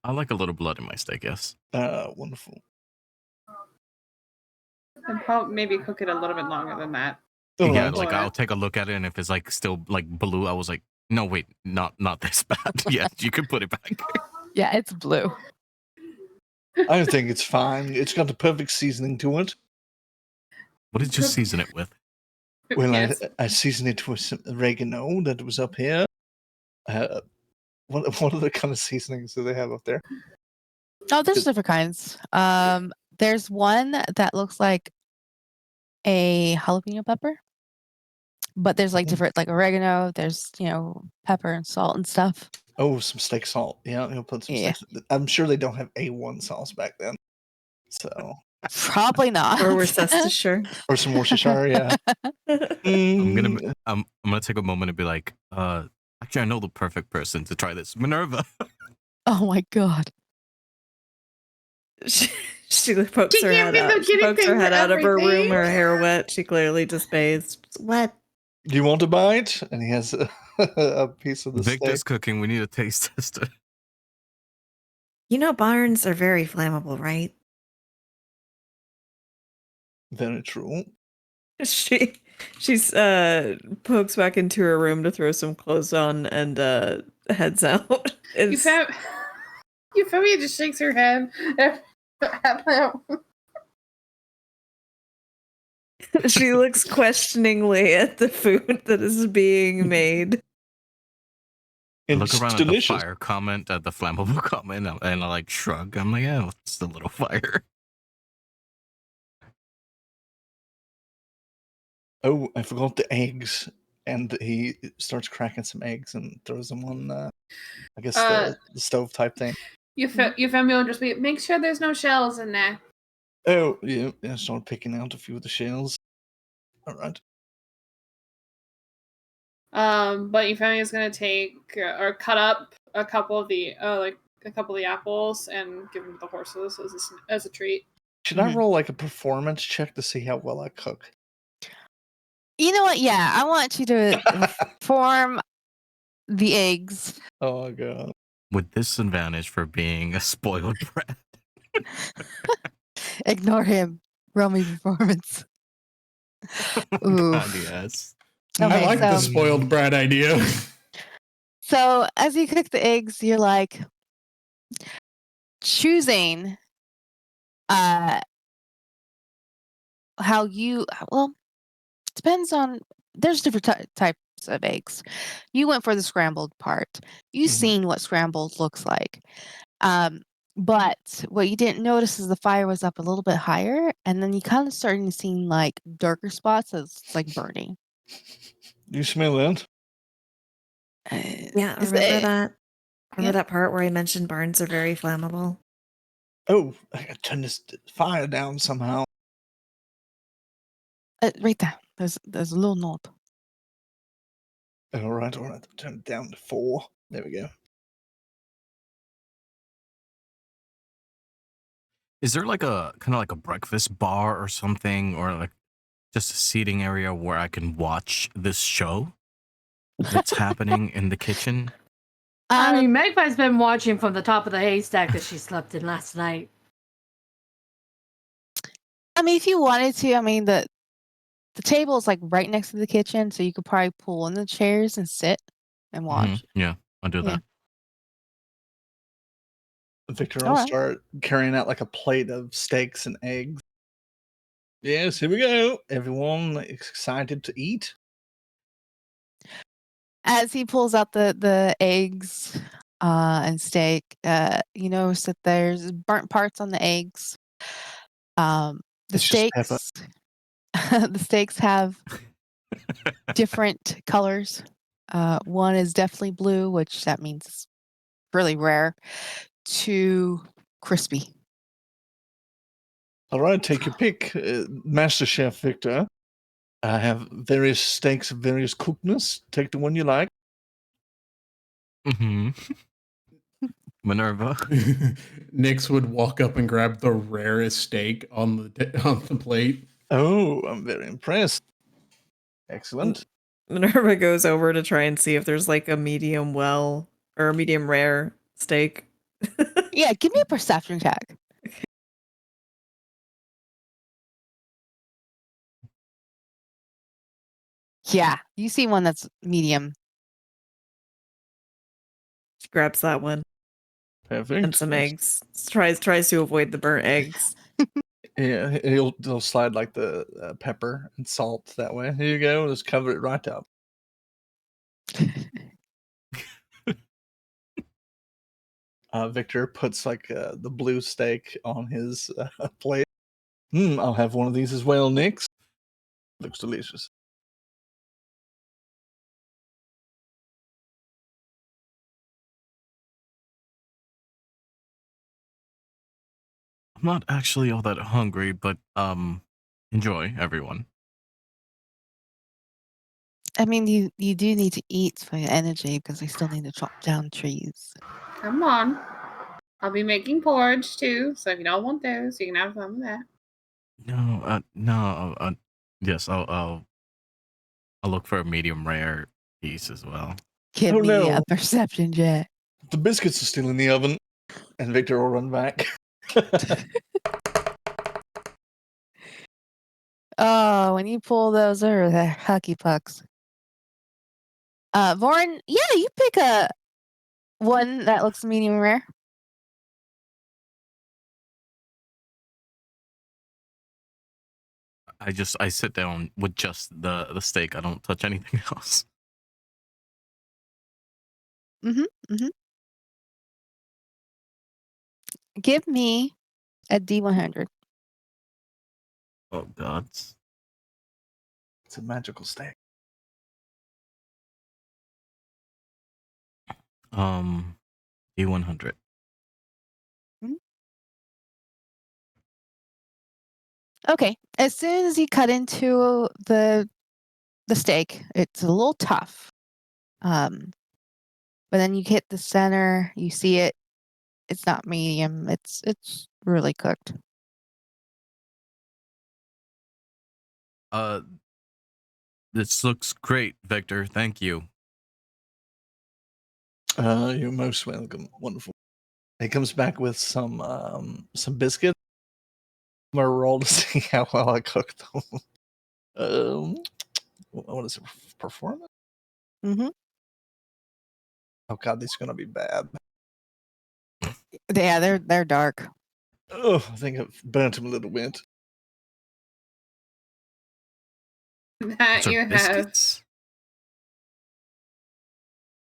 I like a little blood in my steak. Yes. Wonderful. And maybe cook it a little bit longer than that. All Yeah, right. like I'll take a look at it, and if it's like still like blue, I was like, no, wait, not this bad. Yes, you can put it back. Yeah, it's blue. I think it's fine. It's got the perfect seasoning to it. What did you season it with? Well, Yes. I seasoned it with some oregano that was up here. What other kind of seasonings do they have up there? Oh, there's different kinds. There's one that looks like a jalapeno pepper, but there's like different, like oregano. There's pepper and salt and stuff. Oh, some steak salt. Yeah, he'll put some Yeah. steak. I'm sure they don't have A1 sauce back then. So Probably not. Or Worcestershire. or some Worcestershire, yeah. I'm gonna take a moment and be like, actually, I know the perfect person to try this, Minerva. Oh my god. She pokes She her can't head be out. the She guinea pokes her pig head for out of her room, everything. her hair wet. She clearly just bathed. What? Do you want a bite? And he has a piece of the Victor's steak. cooking. We need a taste tester. You know barns are very flammable, right? Very true. She's pokes back into her room to throw some clothes on and heads out. Euphemia just shakes her head. She looks questioningly at the food that is being made. I look It's around delicious. at the fire comment, at the flammable comment, and I like shrug. I'm like, yeah, it's a little fire. Oh, I forgot the eggs. And he starts cracking some eggs and throws them on, I guess, the stove type thing. Euphemia will just be, make sure there's no shells in there. Oh, yeah. I start picking out a few of the shells. All right. But Euphemia's gonna take or cut up a couple of the apples and give them to the horses as a treat. Should I roll like a performance check to see how well I cook? You know what? Yeah, I want you to form the eggs. Oh god. With disadvantage for being a spoiled brat. Ignore him. Roll me performance. Ooh. God, yes. I Okay, like the so- spoiled brat idea. So as you cook the eggs, you're like choosing how you well depends on there's different types of eggs. You went for the scrambled part. You've Mhm. seen what scrambled looks like. But what you didn't notice is the fire was up a little bit higher, and then you kind of starting to see like darker spots as it's like burning. You smell that? Yeah, Is remember it, that? Remember yeah. that part where I mentioned burns are very flammable? Oh, I gotta turn this fire down somehow. Right there. There's a little knob. All right. Turn it down to 4. There we go. Is there like a kind of like a breakfast bar or something, or like just a seating area where I can watch this show that's happening in the kitchen? I Um, mean, Magpie's been watching from the top of the haystack that she slept in last night. I mean, if you wanted to, I mean the table is like right next to the kitchen, so you could probably pull in the chairs and sit and watch. Yeah, I'll do Yeah. that. Victor will All right. start carrying out like a plate of steaks and eggs. Yes, here we go. Everyone excited to eat. As he pulls out the eggs and steak, you notice that there's burnt parts on the eggs. The It's just pepper. steaks, the steaks have different colors. One is definitely blue, which that means it's really rare, to crispy. All right, take your pick, Master Chef Victor. I have various steaks of various cookness. Take the one you like. Mm-hmm. Minerva. Nyx would walk up and grab the rarest steak on the plate. Oh, I'm very impressed. Excellent. Minerva goes over to try and see if there's like a medium well or a medium rare steak. Yeah, give me a perception check. Yeah, you see one that's medium. She grabs that one Perfect. and some eggs. Tries to avoid the burnt eggs. Yeah, he'll slide like the pepper and salt that way. Here you go. Just cover it right up. Victor puts like the blue steak on his plate. I'll have one of these as well, Nyx. Looks delicious. I'm not actually all that hungry, but enjoy, everyone. I mean, you do need to eat for your energy because we still need to chop down trees. Come on. I'll be making porridge too, so if you don't want those, you can have some of that. No, yes, I'll look for a medium rare piece as well. Give Oh, me no. a perception check. The biscuits are still in the oven, and Victor will run back. Oh, when you pull those over, they're hucky pucks. Vorin, yeah, you pick a one that looks medium rare. I sit down with just the steak. I don't touch anything else. Give me a D100. Oh God. It's a magical steak. D100. Okay, as soon as you cut into the steak, it's a little tough. But then you hit the center, you see it. It's not medium. It's really cooked. This looks great, Victor. Thank you. You're most welcome. Wonderful. He comes back with some biscuits. I'm gonna roll to see how well I cooked them. What is it? Performance? Mm-hmm. Oh God, these are gonna be bad. Yeah, they're dark. Oh, I think I've burnt them a little bit. That Those are you have. biscuits.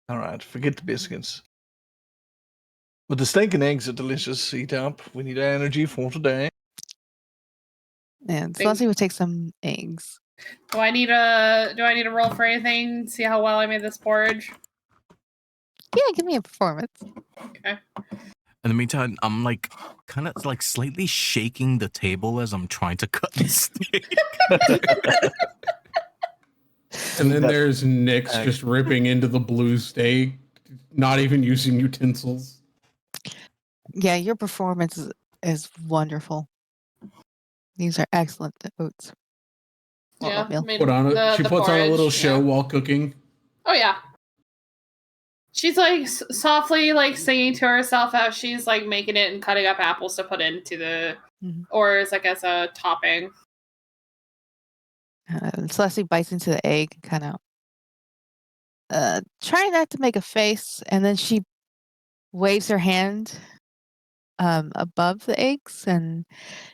All right, forget the biscuits. But the steak and eggs are delicious. Eat up. We need energy for today. And Thank- Celeste would take some eggs. Do I need a roll for anything? See how well I made this porridge? Yeah, give me a performance. Okay. In the meantime, I'm like kind of like slightly shaking the table as I'm trying to cut the steak. And then That- there's Nyx just ripping into the blue steak, not even using utensils. Yeah, your performance is wonderful. These are excellent oats. Or Yeah. oatmeal. Made She puts on a little porridge, show yeah. while cooking. Oh yeah. She's like softly like singing to herself as she's like making it and cutting up apples to put into the or as like as a topping. Celeste bites into the egg, kind of trying not to make a face, and then she waves her hand above the eggs, and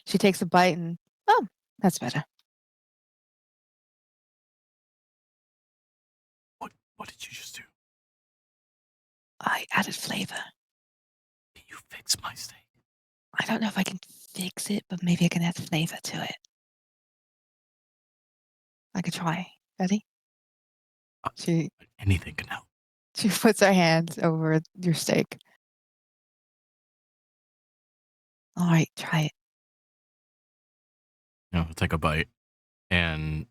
she takes a bite, and oh, that's better. What did you just do? I added flavor. Can you fix my steak? I don't know if I can fix it, but maybe I can add flavor to it. I could try. Ready? Anything can help. She puts her hands over your steak. All right, try it. I'll take a bite and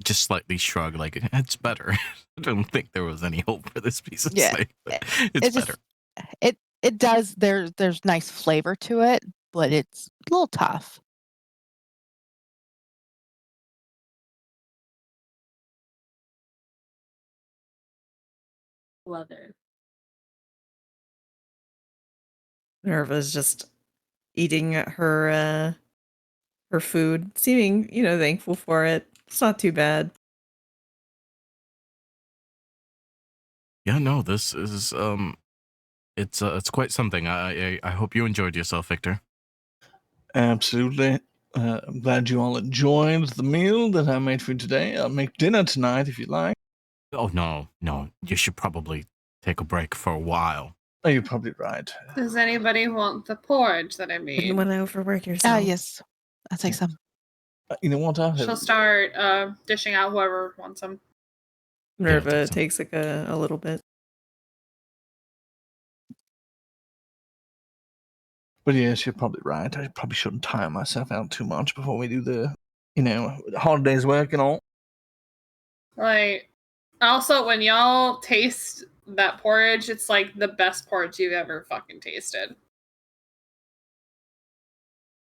just slightly shrug, like it's better. I don't think there was any hope for this piece of steak, but it's better. It does. There's nice flavor to it, but it's a little tough. Love it. Minerva's just eating her food, seeming, thankful for it. It's not too bad. Yeah, no, this is it's quite something. I hope you enjoyed yourself, Victor. Absolutely. I'm glad you all enjoyed the meal that I made for you today. I'll make dinner tonight if you'd like. Oh no, you should probably take a break for a while. Oh, you're probably right. Does anybody want the porridge that I made? Didn't want to overwork yourself. Ah, yes. I'll take some. You know what? She'll start dishing out whoever wants them. Minerva takes like a little bit. But yes, you're probably right. I probably shouldn't tire myself out too much before we do the, hard day's work and all. Like, also, when y'all taste that porridge, it's like the best porridge you've ever fucking tasted.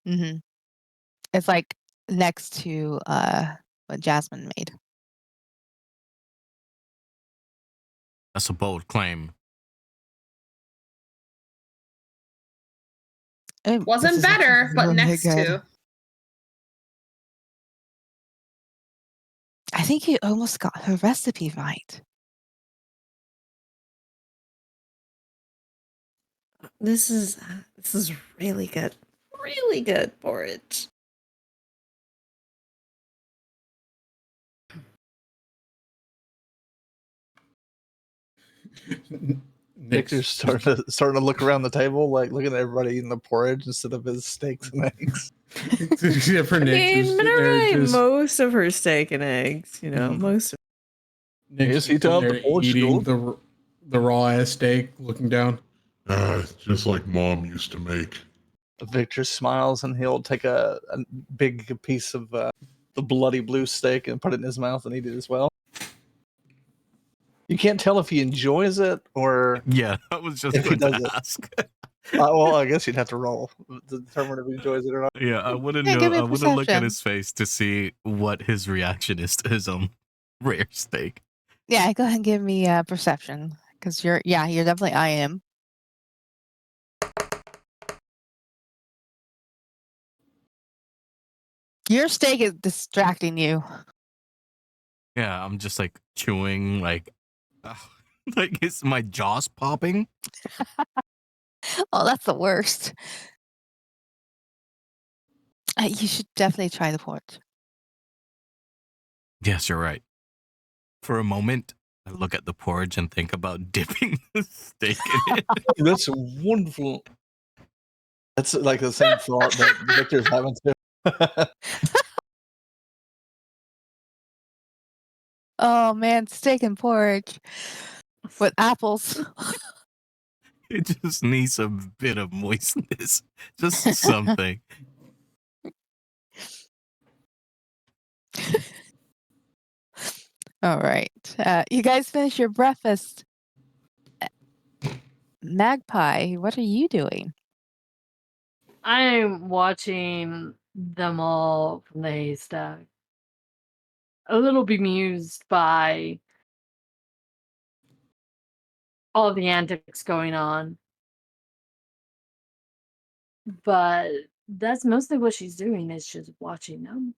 Mm-hmm. It's like next to what Jasmine made. That's a bold claim. This Wasn't is better, but really next good. to. I think you almost got her recipe right. This is really good. Really good porridge. Victor's starting to look around the table, like looking at everybody eating the porridge instead of his steaks and eggs. Except for Nyx, who's sitting Minerva there ate just most of her steak and eggs, most of Nyx Yes, just he sitting told the there porridge eating good. the raw ass steak, looking down. Just like Mom used to make. Victor smiles and he'll take a big piece of the bloody blue steak and put it in his mouth and eat it as well. You can't tell if he enjoys it or Yeah, I was just if he going to does it. ask. Well, I guess you'd have to roll to determine if he enjoys it or not. Yeah, I wouldn't Yeah, know. give me I a wouldn't look at perception. his face to see what his reaction is to his own rare steak. Yeah, go ahead and give me perception. Because you're definitely I am. Your steak is distracting you. Yeah, I'm just like chewing, like like is my jaws popping? Oh, that's the worst. You should definitely try the porridge. Yes, you're right. For a moment, I look at the porridge and think about dipping the steak in it. That's a wonderful. That's like the same thought that Victor's having too. Oh man, steak and porridge with apples. It just needs a bit of moistness. Just something. All right. You guys finish your breakfast. Magpie, what are you doing? I'm watching them all from the haystack. A little bemused by all the antics going on. But that's mostly what she's doing is just watching them.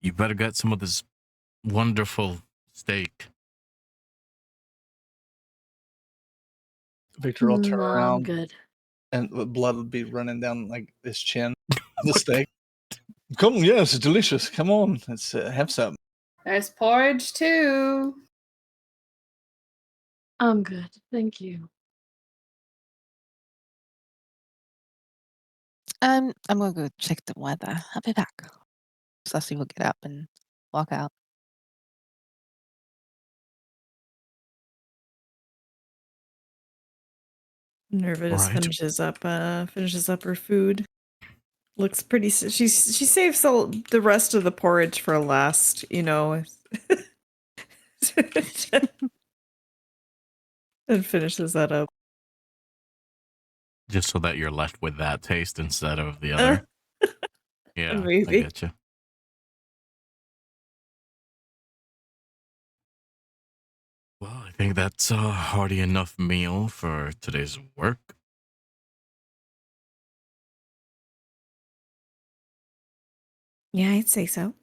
You better get some of this wonderful steak. Victor will turn No, I'm around good. and the blood would be running down like his chin. The steak. Come, yes, it's delicious. Come on, let's have some. There's porridge too. I'm good. Thank you. I'm gonna go check the weather. I'll be back. Celeste will get up and walk out. Nerva just Right. finishes up her food. Looks pretty. She saves the rest of the porridge for last. You know, and finishes that up. Just so that you're left with that taste instead of the other. Yeah, I Maybe. get you. Well, I think that's a hearty enough meal for today's work. Yeah, I'd say so.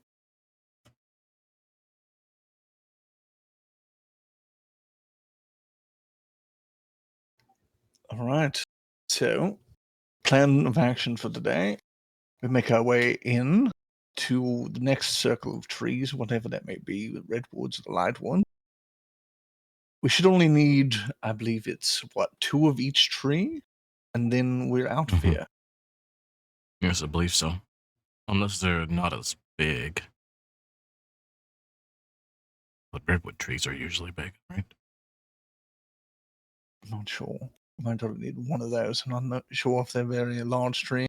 All right. So, plan of action for today. We make our way in to the next circle of trees, whatever that may be, the redwoods or the lightwood. We should only need, I believe it's what, 2 of each tree, and then we're out of Mhm. here. Yes, I believe so. Unless they're not as big. But redwood trees are usually big, right? I'm not sure. We might only need one of those, and I'm not sure if they're very large trees.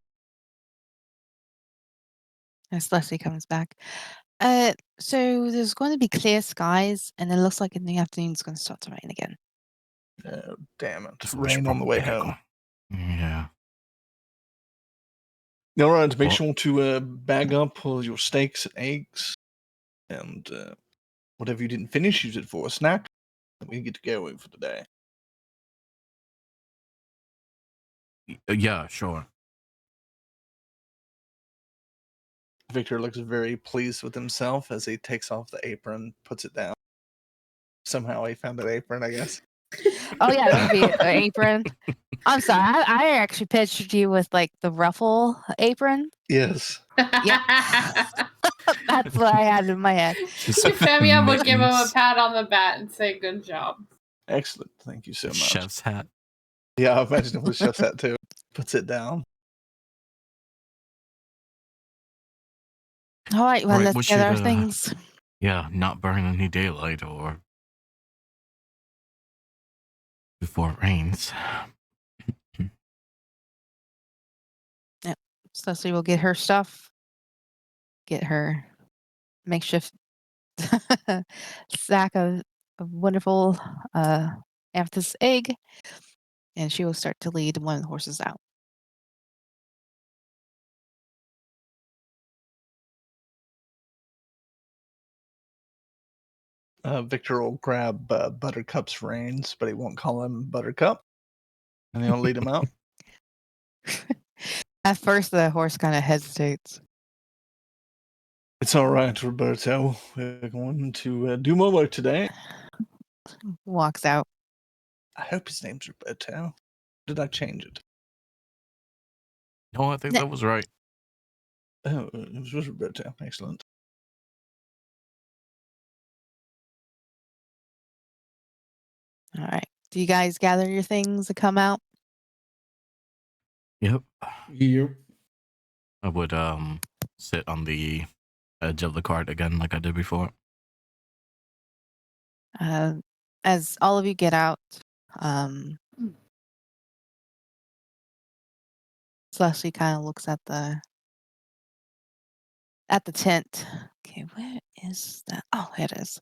As Leslie comes back. So there's going to be clear skies, and it looks like in the afternoon it's going to start to rain again. Oh, damn it. So we should Rain on the way probably get home. going. Yeah. All right, make Well- sure to bag up all your steaks and eggs, and whatever you didn't finish, use it for a snack. And we get to go for the day. Yeah, sure. Victor looks very pleased with himself as he takes off the apron, puts it down. Somehow he found that apron, I guess. Oh yeah, that would be an apron. I'm sorry. I actually pictured you with like the ruffle apron. Yes. That's what I had in my head. Femia would give him a Mittens. pat on the back and say, "Good job." Excellent. Thank you so much. Chef's hat. Yeah, I imagine it was chef's hat too. Puts it down. All right, well, Right, let's we get our should, things. Yeah, not burn any daylight or before it rains. Cecily will get her stuff, get her makeshift sack of wonderful amethyst egg, and she will start to lead one of the horses out. Victor will grab Buttercup's reins, but he won't call him Buttercup. And he'll lead him out. At first, the horse kind of hesitates. It's all right, Roberto. We're going to do more work today. Walks out. I hope his name's Roberto. Did I change it? No, I think Ne- that was right. Oh, it was Roberto. Excellent. All right. Do you guys gather your things to come out? Yep. Yep. I would sit on the edge of the cart again like I did before. Uh, as all of you get out, um, Celeste kind of looks at the tent. Okay, where is that? Oh, it is.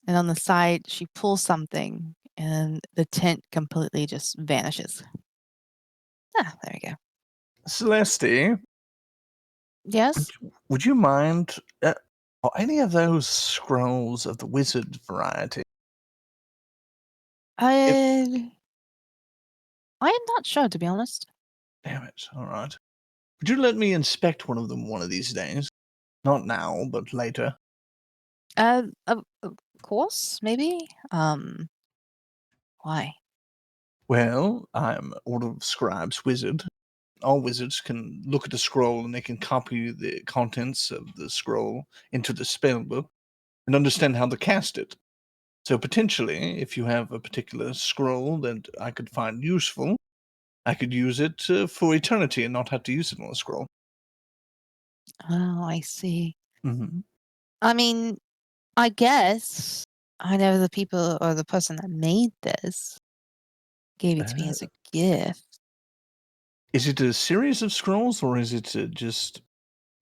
And on the side, she pulls something, and the tent completely just vanishes. Ah, there we go. Celeste, Yes. would you mind? Are any of those scrolls of the wizard variety? I am not sure, to be honest. Damn it! All right. Would you let me inspect one of them one of these days? Not now, but later. Of course, maybe. Why? Well, I'm Order of Scribes wizard. All wizards can look at a scroll and they can copy the contents of the scroll into the spell book and understand how to cast it. So potentially, if you have a particular scroll that I could find useful, I could use it for eternity and not have to use it on a scroll. Oh, I see. Mm-hmm. I mean, I guess I know the people or the person that made this gave it to me as a gift. Is it a series of scrolls or is it just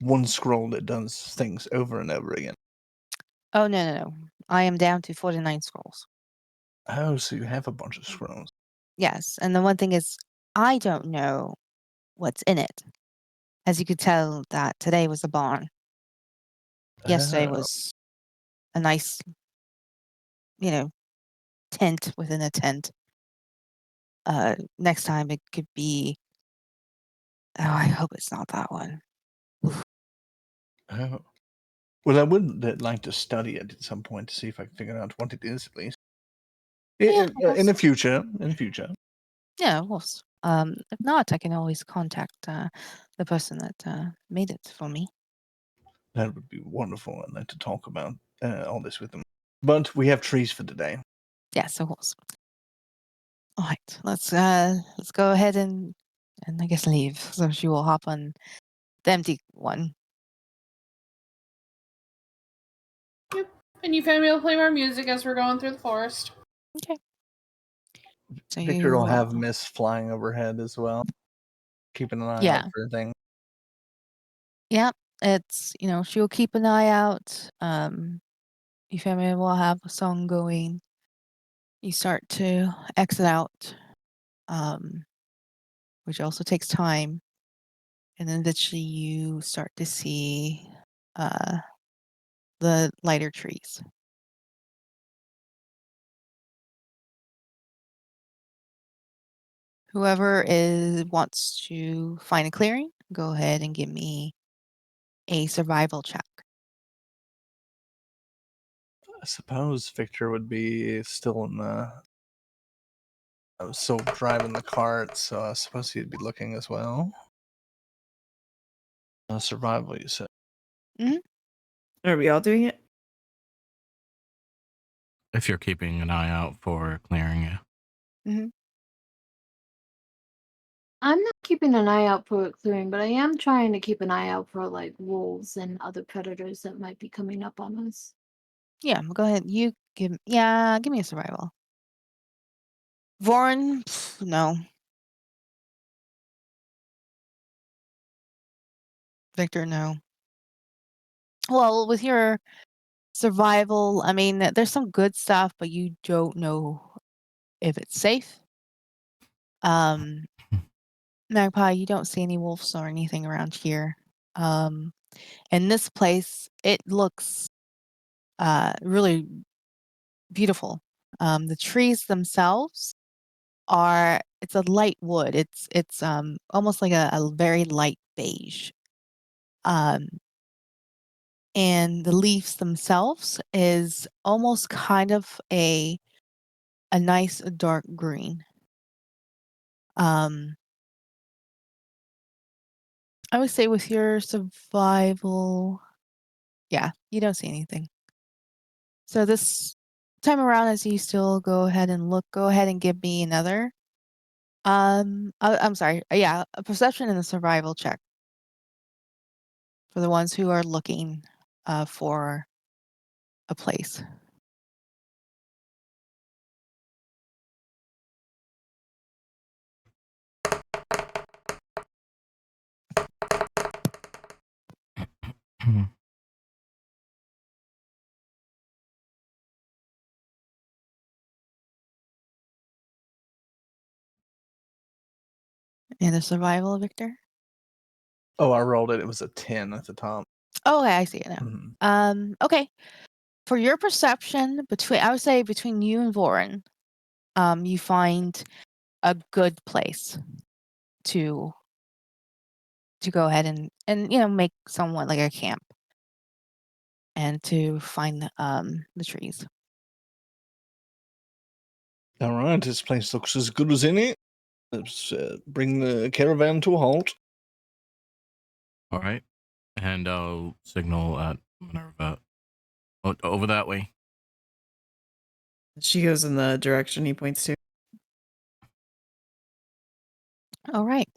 one scroll that does things over and over again? Oh, no. I am down to 49 scrolls. Oh, so you have a bunch of scrolls. Yes, and the one thing is, I don't know what's in it. As you could tell, that today was a barn. Yesterday Oh, was a nice, you know, tent within a tent. Next time it could be. Oh, I hope it's not that one. oh. Well, I would like to study it at some point to see if I can figure out what it is, at least. Yeah, In the future. In the future. yeah, of course. If not, I can always contact the person that made it for me. That would be wonderful. I'd like to talk about all this with them. But we have trees for today. Yes, of course. All right, let's go ahead and I guess leave. So she will hop on the empty one. Yep. And you family will play more music as we're going through the forest. Okay. So Victor will you, have mist flying overhead as well. Keeping an eye yeah, out for things. yeah. It's she will keep an eye out. Your family will have a song going. You start to exit out, which also takes time, and then eventually you start to see the lighter trees. Whoever wants to find a clearing, go ahead and give me a survival check. I suppose Victor would be still in the. I was still driving the cart, so I suppose he'd be looking as well. Survival, you said. Are we all doing it? If you're keeping an eye out for clearing, yeah. Mm-hmm. I'm not keeping an eye out for it clearing, but I am trying to keep an eye out for like wolves and other predators that might be coming up on us. Yeah, go ahead. You give me a survival. Vorin, no. Victor, no. Well, with your survival, I mean, there's some good stuff, but you don't know if it's safe. Magpie, you don't see any wolves or anything around here. In this place, it looks really beautiful. The trees themselves it's a light wood. It's almost like a very light beige. Um, and the leaves themselves is almost kind of a nice dark green. Um, I would say with your survival, yeah, you don't see anything. So this time around, as you still go ahead and look, go ahead and give me another. I'm sorry. Yeah, a perception and a survival check for the ones who are looking for a place. And the survival, Victor? Oh, I rolled it. It was a 10 at the top. Oh, okay, I see it now. Mhm. Okay. For your perception, I would say between you and Voren, you find a good place to go ahead and make somewhat like a camp and to find the trees. All right, this place looks as good as any. Let's bring the caravan to a halt. All right. And I'll signal at Minerva. Oh, over that way. She goes in the direction he points to. All right.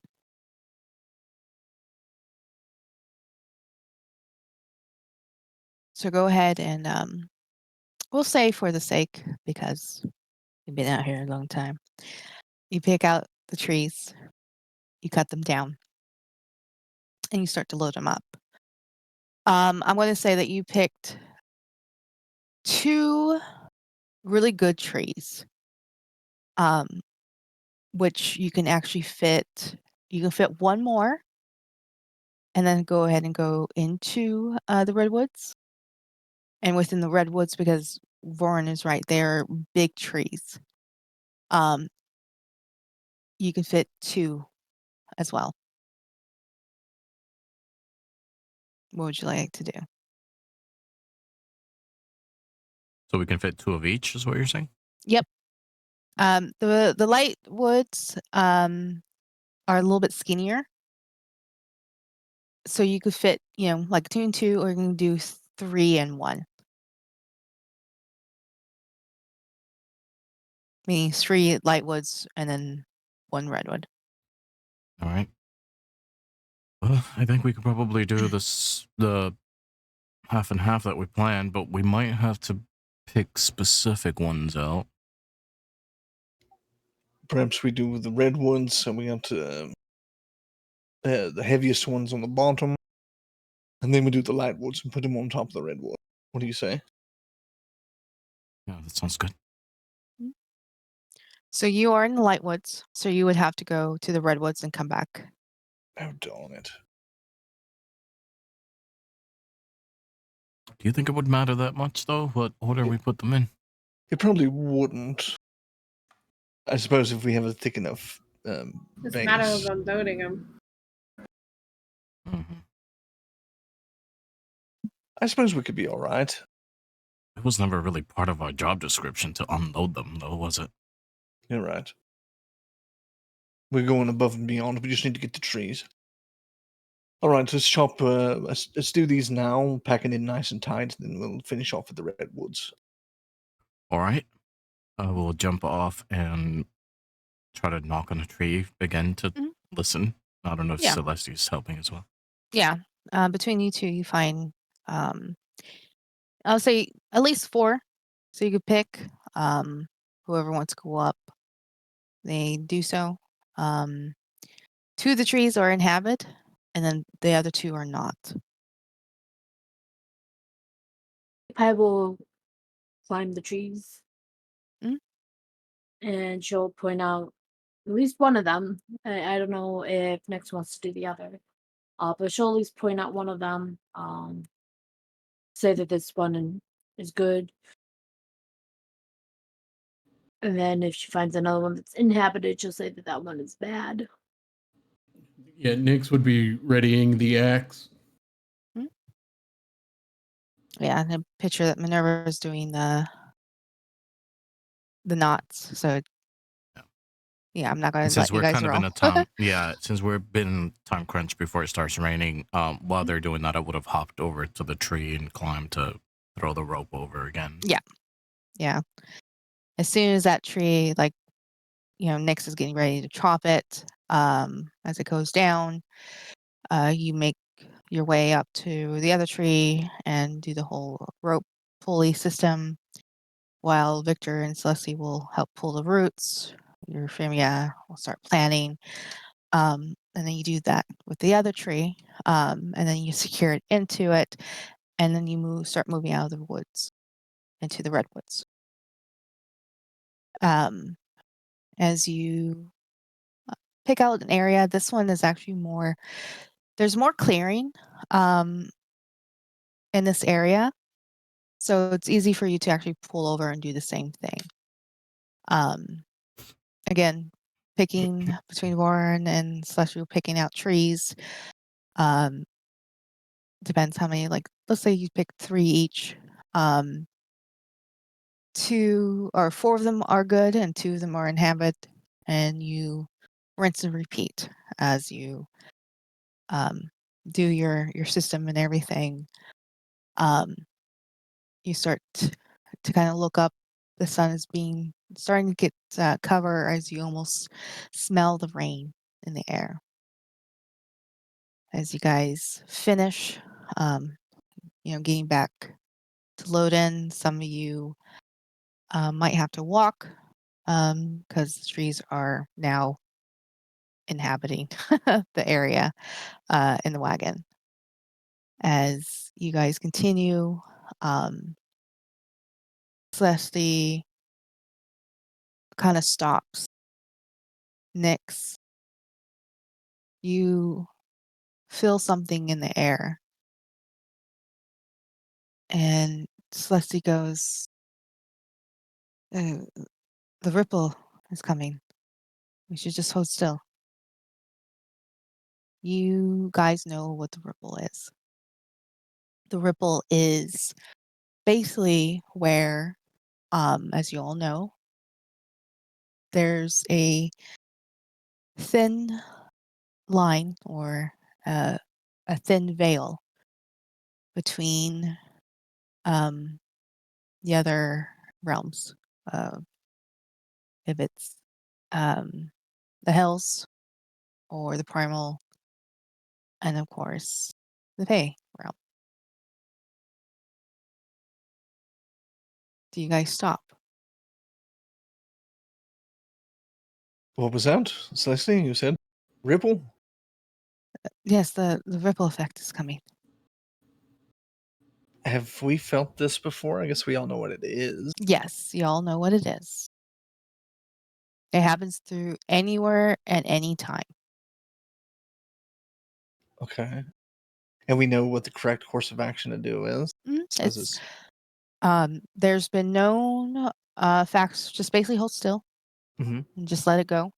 So go ahead and we'll say for the sake, because you've been out here a long time, you pick out the trees, you cut them down, and you start to load them up. I'm going to say that you picked 2 really good trees, which you can actually fit. You can fit 1 more, and then go ahead and go into the redwoods. And within the redwoods, because Voren is right there, big trees. You can fit 2 as well. What would you like to do? So we can fit 2 of each, is what you're saying? Yep. The light woods are a little bit skinnier. So you could fit, like 2 and 2, or you can do 3 and 1. Meaning 3 light woods and then 1 redwood. All right. Well, I think we could probably do the half and half that we planned, but we might have to pick specific ones out. Perhaps we do the red ones, and we got the heaviest ones on the bottom, and then we do the light woods and put them on top of the redwood. What do you say? Yeah, that sounds good. So you are in the light woods, so you would have to go to the redwoods and come back. Oh, darn it. Do you think it would matter that much, though, what order we put them in? It probably wouldn't. I suppose if we have a thick enough It's a base. matter of unloading them. Mm-hmm. I suppose we could be all right. It was never really part of our job description to unload them, though, was it? You're right. We're going above and beyond. We just need to get the trees. All right, let's chop. Let's do these now, pack it in nice and tight, then we'll finish off with the redwoods. All right. We'll jump off and try to knock on a tree again to Mhm. listen. I don't know if Yeah. Celestia's helping as well. Yeah. Between you 2, you find, I'll say at least 4. So you could pick whoever wants to go up. They do so. 2 of the trees are inhabited, and then the other 2 are not. I will climb the trees. Mhm. And she'll point out at least one of them. I don't know if Next wants to do the other. But she'll at least point out one of them. Say that this one is good. And then if she finds another one that's inhabited, she'll say that that one is bad. Yeah, Nyx would be readying the axe. Yeah, and a picture that Minerva is doing the knots. So Yeah, I'm not going And to since let you we're guys kind of in roll. a time, yeah, since we've been in time crunch before it starts raining, while they're doing that, I would have hopped over to the tree and climbed to throw the rope over again. Yeah. As soon as that tree, like, Nyx is getting ready to chop it, as it goes down, you make your way up to the other tree and do the whole rope pulley system, while Victor and Celeste will help pull the roots. Your Euphemia will start planting. And then you do that with the other tree, and then you secure it into it, and then you start moving out of the woods into the redwoods. As you pick out an area, this one is actually there's more clearing in this area, so it's easy for you to actually pull over and do the same thing. Again, picking between Warren and Celestial, picking out trees. Depends how many, like, let's say you pick 3 each. 2 or 4 of them are good and 2 of them are inhabit, and you rinse and repeat as you do your system and everything. You start to kind of look up. The sun is starting to get cover as you almost smell the rain in the air. As you guys finish, getting back to load in, some of you might have to walk because the trees are now inhabiting the area in the wagon. As you guys continue, Celeste kind of stops. Nyx, you feel something in the air. And Celeste goes, the ripple is coming. We should just hold still. You guys know what the ripple is. The ripple is basically where, as you all know, there's a thin line or a thin veil between the other realms. If it's the hells or the primal, and of course the Fey realm. Do you guys stop? What was that, Celeste? You said ripple? Yes, the ripple effect is coming. Have we felt this before? I guess we all know what it is. Yes, you all know what it is. It happens through anywhere at any time. Okay. And we know what the correct course of action to do is. Says It's there's been known facts. Just basically hold still Mhm. and just let it go.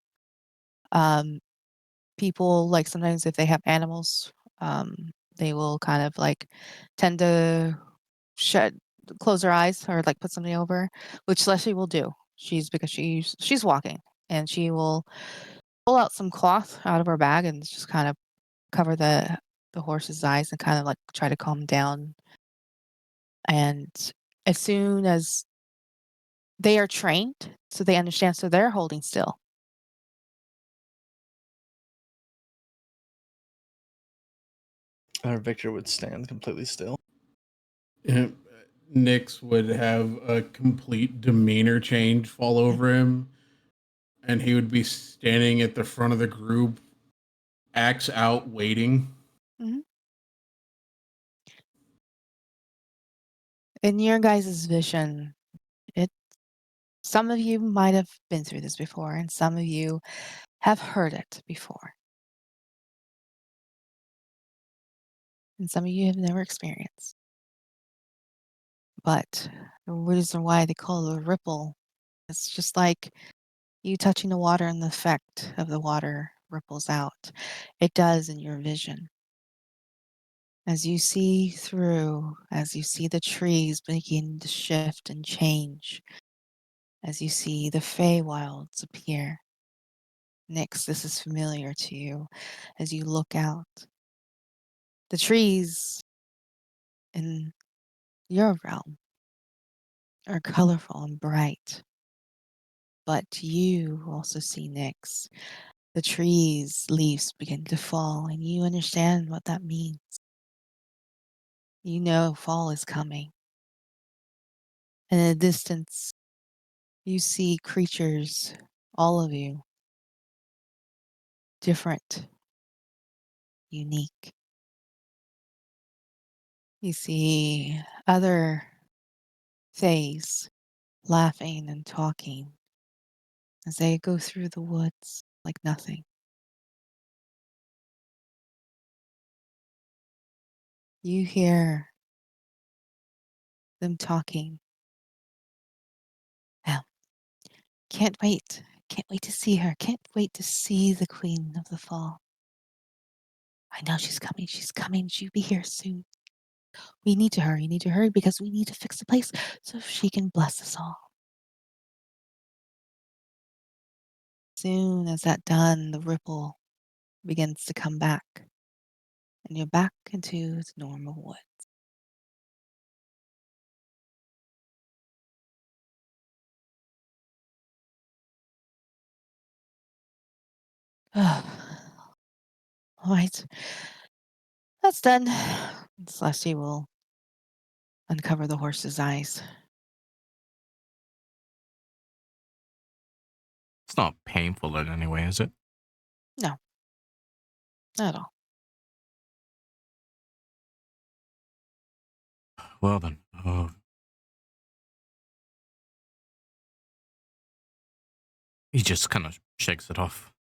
People, like, sometimes if they have animals, they will kind of like tend to close their eyes or like put something over, which Leslie will do. Because she's walking and she will pull out some cloth out of her bag and just kind of cover the horse's eyes and kind of like try to calm down. And as soon as they are trained, so they understand, so they're holding still. Our Victor would stand completely still. Nyx would have a complete demeanor change fall over him, and he would be standing at the front of the group, axe out, waiting. Mhm. In your guys' vision, some of you might have been through this before, and some of you have heard it before. And some of you have never experienced. But the reason why they call it a ripple, it's just like you touching the water and the effect of the water ripples out. It does in your vision. As you see through, as you see the trees begin to shift and change, as you see the Feywilds appear, Nyx, this is familiar to you as you look out. The trees in your realm are colorful and bright, but you also see, Nyx, the trees' leaves begin to fall, and you understand what that means. You know fall is coming. And in the distance, you see creatures, all of you, different, unique. You see other Fays laughing and talking as they go through the woods like nothing. You hear them talking. Now, can't wait. Can't wait to see her. Can't wait to see the Queen of the Fall. I know she's coming. She's coming. She'll be here soon. We need to hurry. Need to hurry because we need to fix the place so she can bless us all. Soon as that done, the ripple begins to come back, and you're back into the normal wood. All right. That's done. Celestia will uncover the horse's eyes. It's not painful in any way, is it? No, not at all. Well then, he just kind of shakes it off.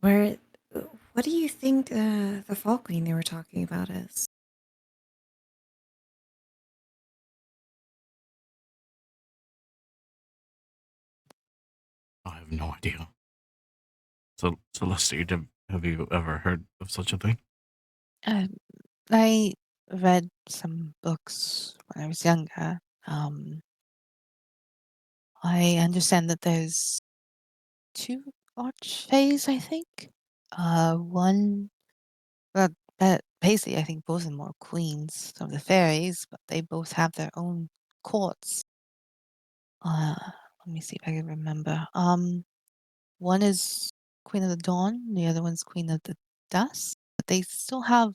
Where, what do you think the Fall Queen they were talking about is? I have no idea. So, Celeste, have you ever heard of such a thing? I read some books when I was younger. I understand that there's two archfays, I think. One, well, basically, I think both of them are queens of the fairies, but they both have their own courts. Let me see if I can remember. One is Queen of the Dawn, the other one's Queen of the Dusk. But they still have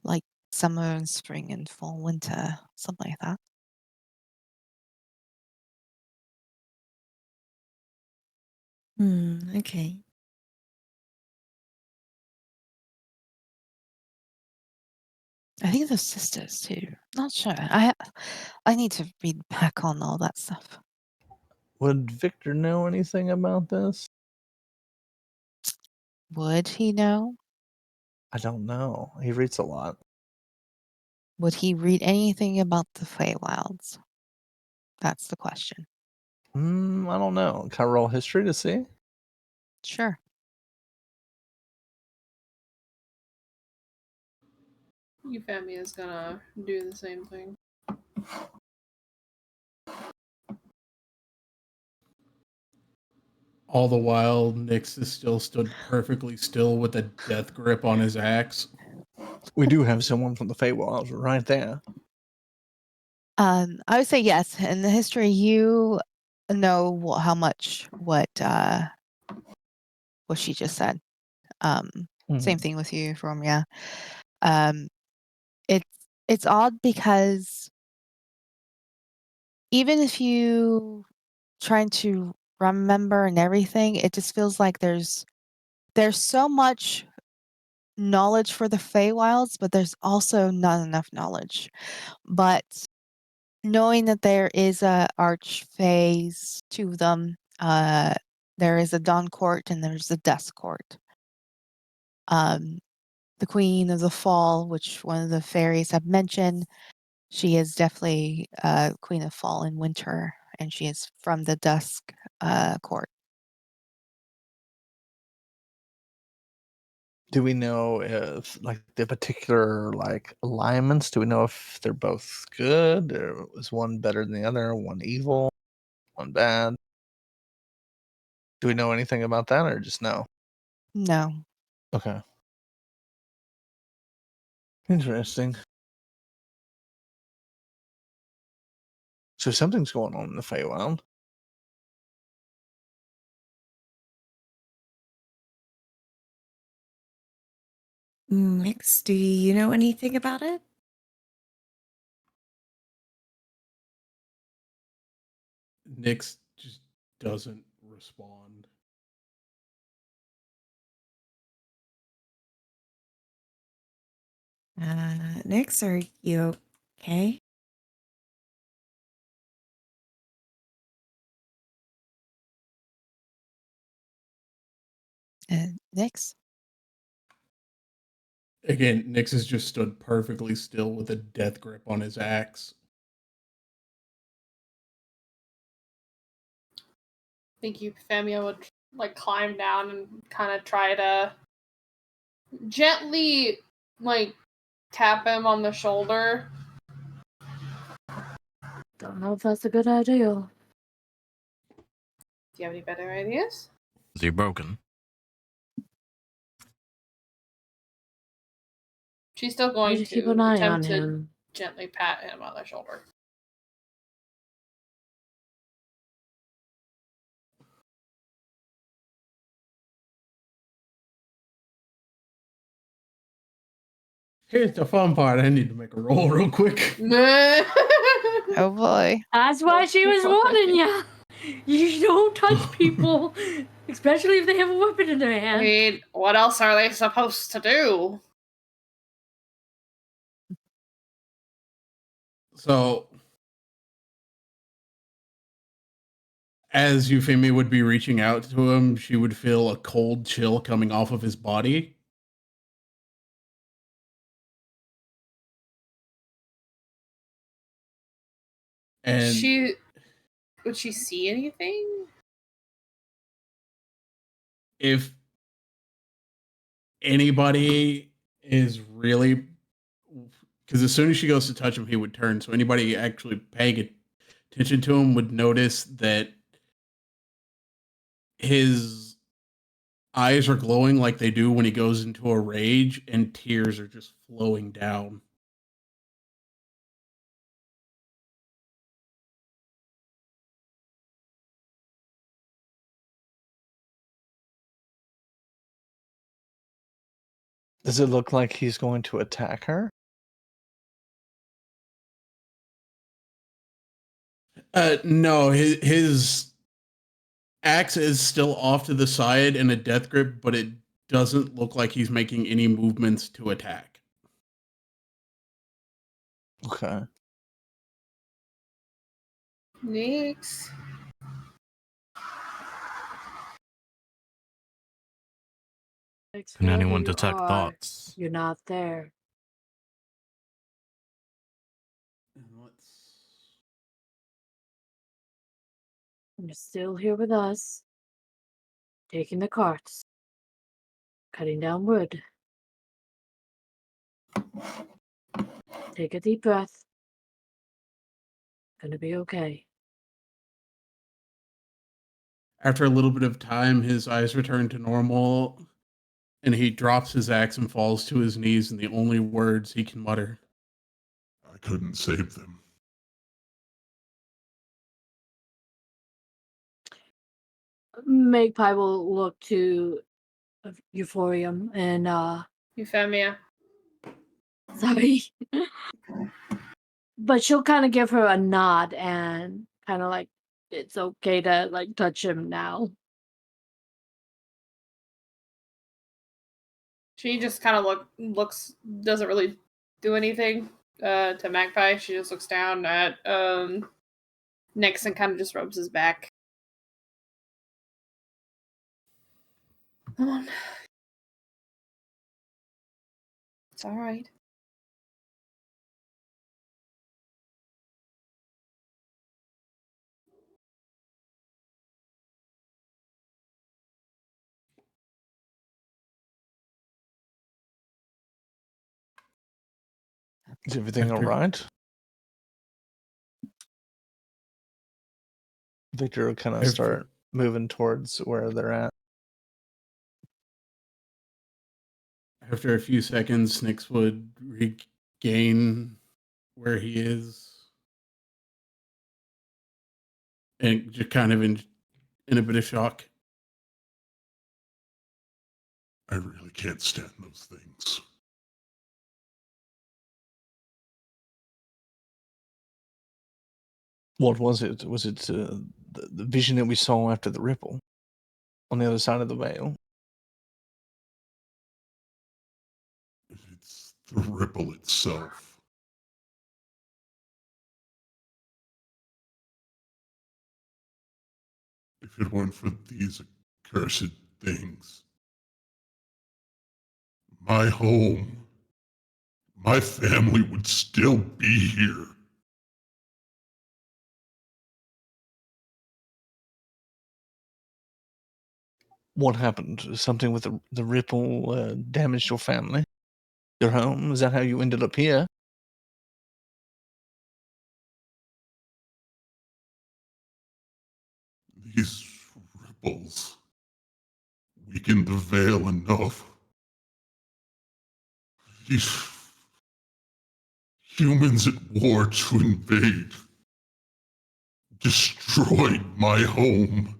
like summer and spring and fall, winter, something like that. Okay. I think they're sisters too. Not sure. I need to read back on all that stuff. Would Victor know anything about this? Would he know? I don't know. He reads a lot. Would he read anything about the Feywilds? That's the question. I don't know. Can I roll history to see? Sure. Euphemia is gonna do the same thing. All the while, Nyx is still stood perfectly still with a death grip on his axe. We do have someone from the Feywilds right there. I would say yes. In the history, you know how much what she just said. Same thing with you, Romia. It's odd because even if you trying to remember and everything, it just feels like there's so much knowledge for the Feywilds, but there's also not enough knowledge. But knowing that there is a archphase to them, there is a Dawn Court and there's a Dusk Court. The Queen of the Fall, which one of the fairies have mentioned, she is definitely Queen of Fall and Winter, and she is from the Dusk Court. Do we know if like the particular like alignments? Do we know if they're both good, or is one better than the other? One evil, one bad? Do we know anything about that, or just no? No. Okay. Interesting. So something's going on in the Feywild. Mix, do you know anything about it? Nyx just doesn't respond. Nyx, are you okay? Next. Again, Nyx has just stood perfectly still with a death grip on his axe. I think Euphemia would like climb down and kind of try to gently like tap him on the shoulder. Don't know if that's a good idea. Do you have any better ideas? Is he broken? She's still Need going to keep to an eye on attempt to him. gently pat him on the shoulder. Here's the fun part. I need to make a roll real quick. Oh boy. That's why she was warning you. You don't touch people, especially if they have a weapon in their I hand. mean, what else are they supposed to do? So, as Euphemia would be reaching out to him, she would feel a cold chill coming off of his body. And Would she see anything? if anybody is really, because as soon as she goes to touch him, he would turn. So anybody actually paying attention to him would notice that his eyes are glowing like they do when he goes into a rage, and tears are just flowing down. Does it look like he's going to attack her? No, his axe is still off to the side in a death grip, but it doesn't look like he's making any movements to attack. Okay. Nyx. Can Wherever anyone you detect are, thoughts? you're not there. You're still here with us, taking the carts, cutting down wood. Take a deep breath. Gonna be okay. After a little bit of time, his eyes return to normal, and he drops his axe and falls to his knees in the only words he can mutter. I couldn't save them. Magpie will look to Euphorium and Euphemia. sorry. But she'll kind of give her a nod and kind of like it's okay to like touch him now. She just kind of looks, doesn't really do anything to Magpie. She just looks down at Nyx and kind of just rubs his back. Come on. It's all right. Is everything all After- right? Victor will kind of After- start moving towards where they're at. After a few seconds, Nix would regain where he is and just kind of in a bit of shock. I really can't stand those things. What was it? Was it the vision that we saw after the ripple on the other side of the veil? It's the ripple itself. If it weren't for these accursed things, my home, my family would still be here. What happened? Something with the ripple damaged your family? Your home? Is that how you ended up here? These ripples weakened the veil enough. These humans at war to invade destroyed my home,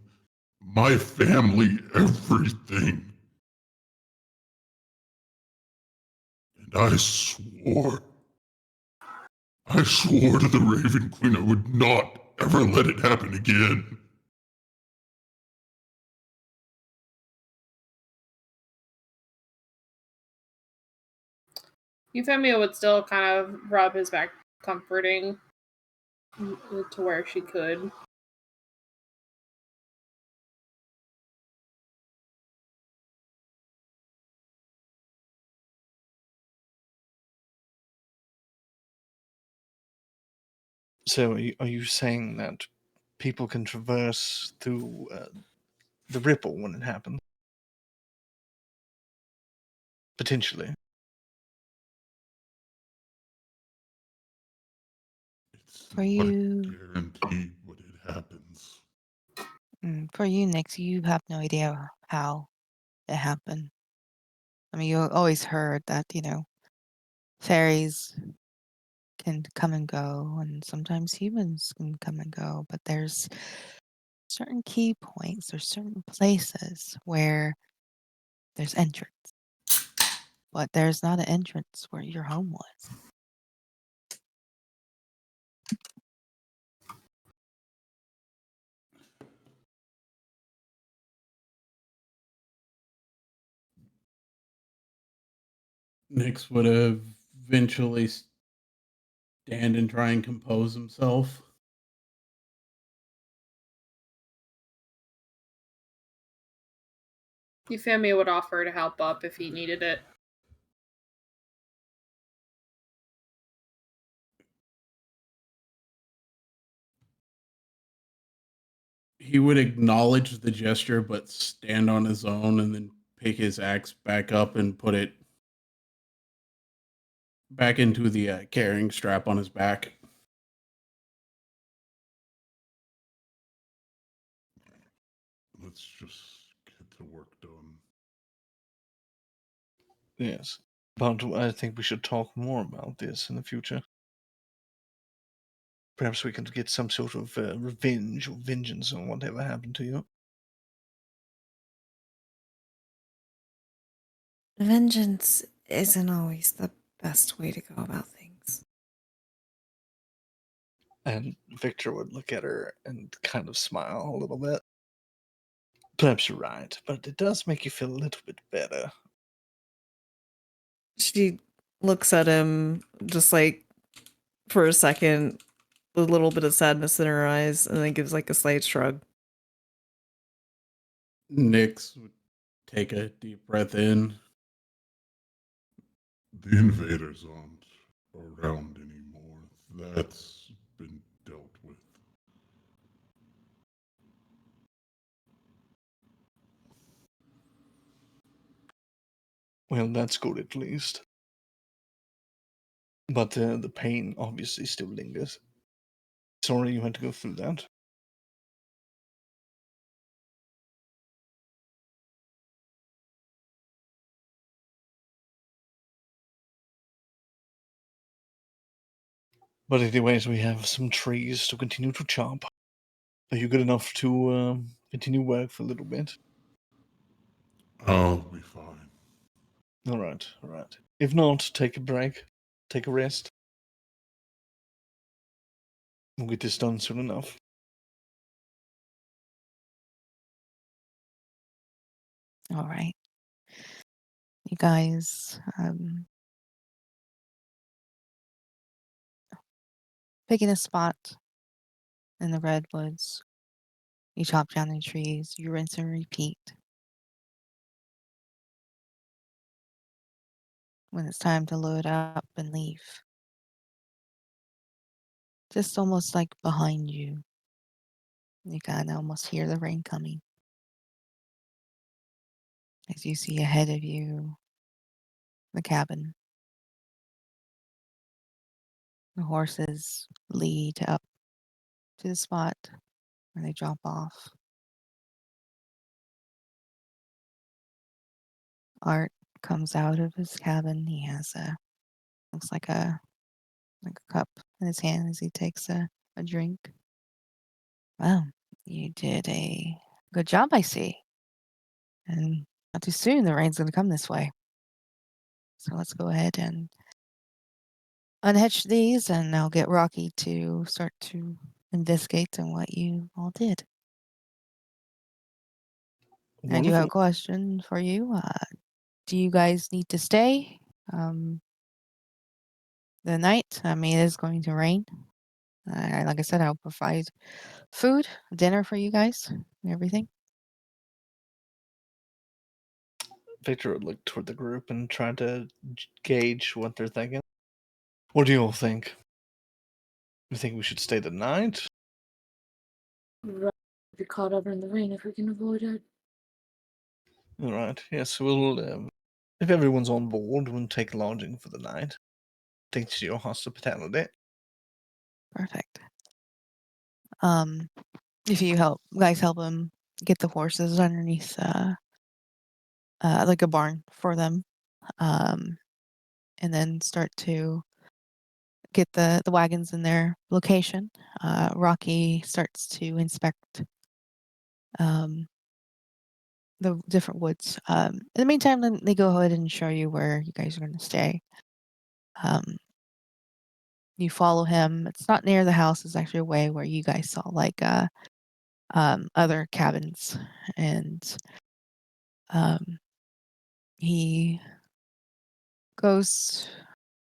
my family, everything. And I swore to the Raven Queen I would not ever let it happen again. Euphemia would still kind of rub his back, comforting to where she could. So are you saying that people can traverse through the ripple when it happens? Potentially. It's For not you, guaranteed when it happens. for you, Nix, you have no idea how it happened. I mean, you always heard that, fairies can come and go, and sometimes humans can come and go, but there's certain key points or certain places where there's entrance, but there's not an entrance where your home was. Nix would eventually stand and try and compose himself. Euphemia would offer to help up if he needed it. He would acknowledge the gesture, but stand on his own and then pick his axe back up and put it back into the carrying strap on his back. Let's just get the work done. Yes. But I think we should talk more about this in the future. Perhaps we can get some sort of revenge or vengeance on whatever happened to you. Vengeance isn't always the best way to go about things. And Victor would look at her and kind of smile a little bit. Perhaps you're right, but it does make you feel a little bit better. She looks at him just like for a second, a little bit of sadness in her eyes, and then gives like a slight shrug. Nix would take a deep breath in. The invaders aren't around anymore. That's been dealt with. Well, that's good at least. But the pain obviously still lingers. Sorry you had to go through that. But anyways, we have some trees to continue to chop. Are you good enough to continue work for a little bit? I'll be fine. All right, all right. If not, take a break, take a rest. We'll get this done soon enough. All right. You guys picking a spot in the redwoods. You chop down the trees, you rinse and repeat. When it's time to load up and leave, just almost like behind you, you kind of almost hear the rain coming. As you see ahead of you, the cabin. The horses lead up to the spot where they drop off. Art comes out of his cabin. He has looks like a cup in his hand as he takes a drink. Well, you did a good job, I see. And not too soon, the rain's going to come this way. So let's go ahead and unhitch these, and I'll get Rocky to start to investigate on what you all did. I do have a Wonderful. question for you. Do you guys need to stay the night? I mean, it is going to rain. Like I said, I'll provide food, dinner for you guys, and everything. Victor would look toward the group and try to gauge what they're thinking. What do you all think? You think we should stay the night? Right. Be caught up in the rain if we can avoid it. All right. Yes, we'll. If everyone's on board, we'll take lodging for the night. Thanks to your hospitality. Perfect. If you guys help him get the horses underneath, like a barn for them, and then start to get the wagons in their location. Rocky starts to inspect the different woods. In the meantime, then they go ahead and show you where you guys are going to stay. You follow him. It's not near the house. It's actually away where you guys saw like other cabins, and he goes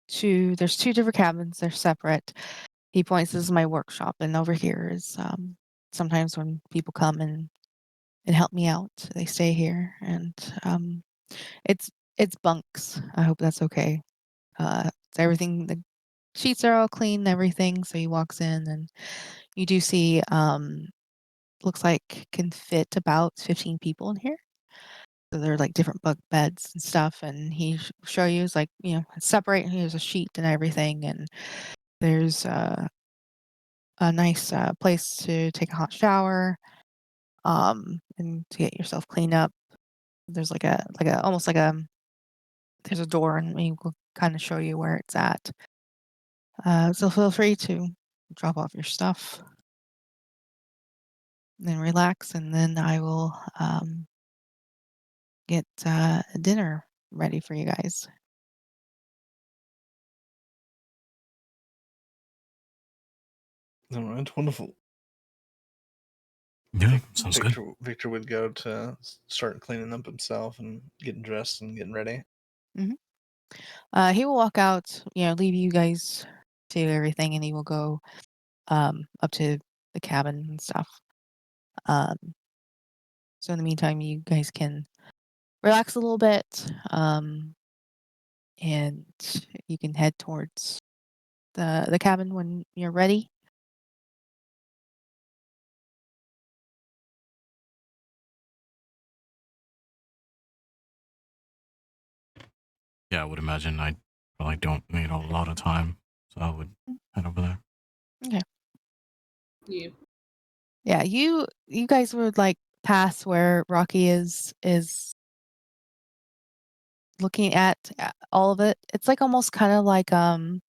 to. There's two different cabins. They're separate. He points, "This is my workshop, and over here is sometimes when people come and help me out, they stay here, and it's bunks. I hope that's okay. It's everything. The sheets are all clean, and everything. So he walks in, and you do see looks like can fit about 15 people in here. So they're like different bunk beds and stuff, and he show you is like separate. Here's a sheet and everything, and there's a nice place to take a hot shower, and to get yourself cleaned up. There's like a almost like a there's a door, and we will kind of show you where it's at. So feel free to drop off your stuff, and then relax, and then I will get dinner ready for you guys. All right, wonderful. Yeah, sounds good. Victor would go to start cleaning up himself and getting dressed and getting ready. He will walk out, leave you guys to everything, and he will go up to the cabin and stuff. So in the meantime, you guys can relax a little bit, and you can head towards the cabin when you're ready. Yeah, I would imagine I'd probably don't need a lot of time, so I would head over there. Yeah. Yeah, you guys would like pass where Rocky is looking at all of it. It's like almost kind of like how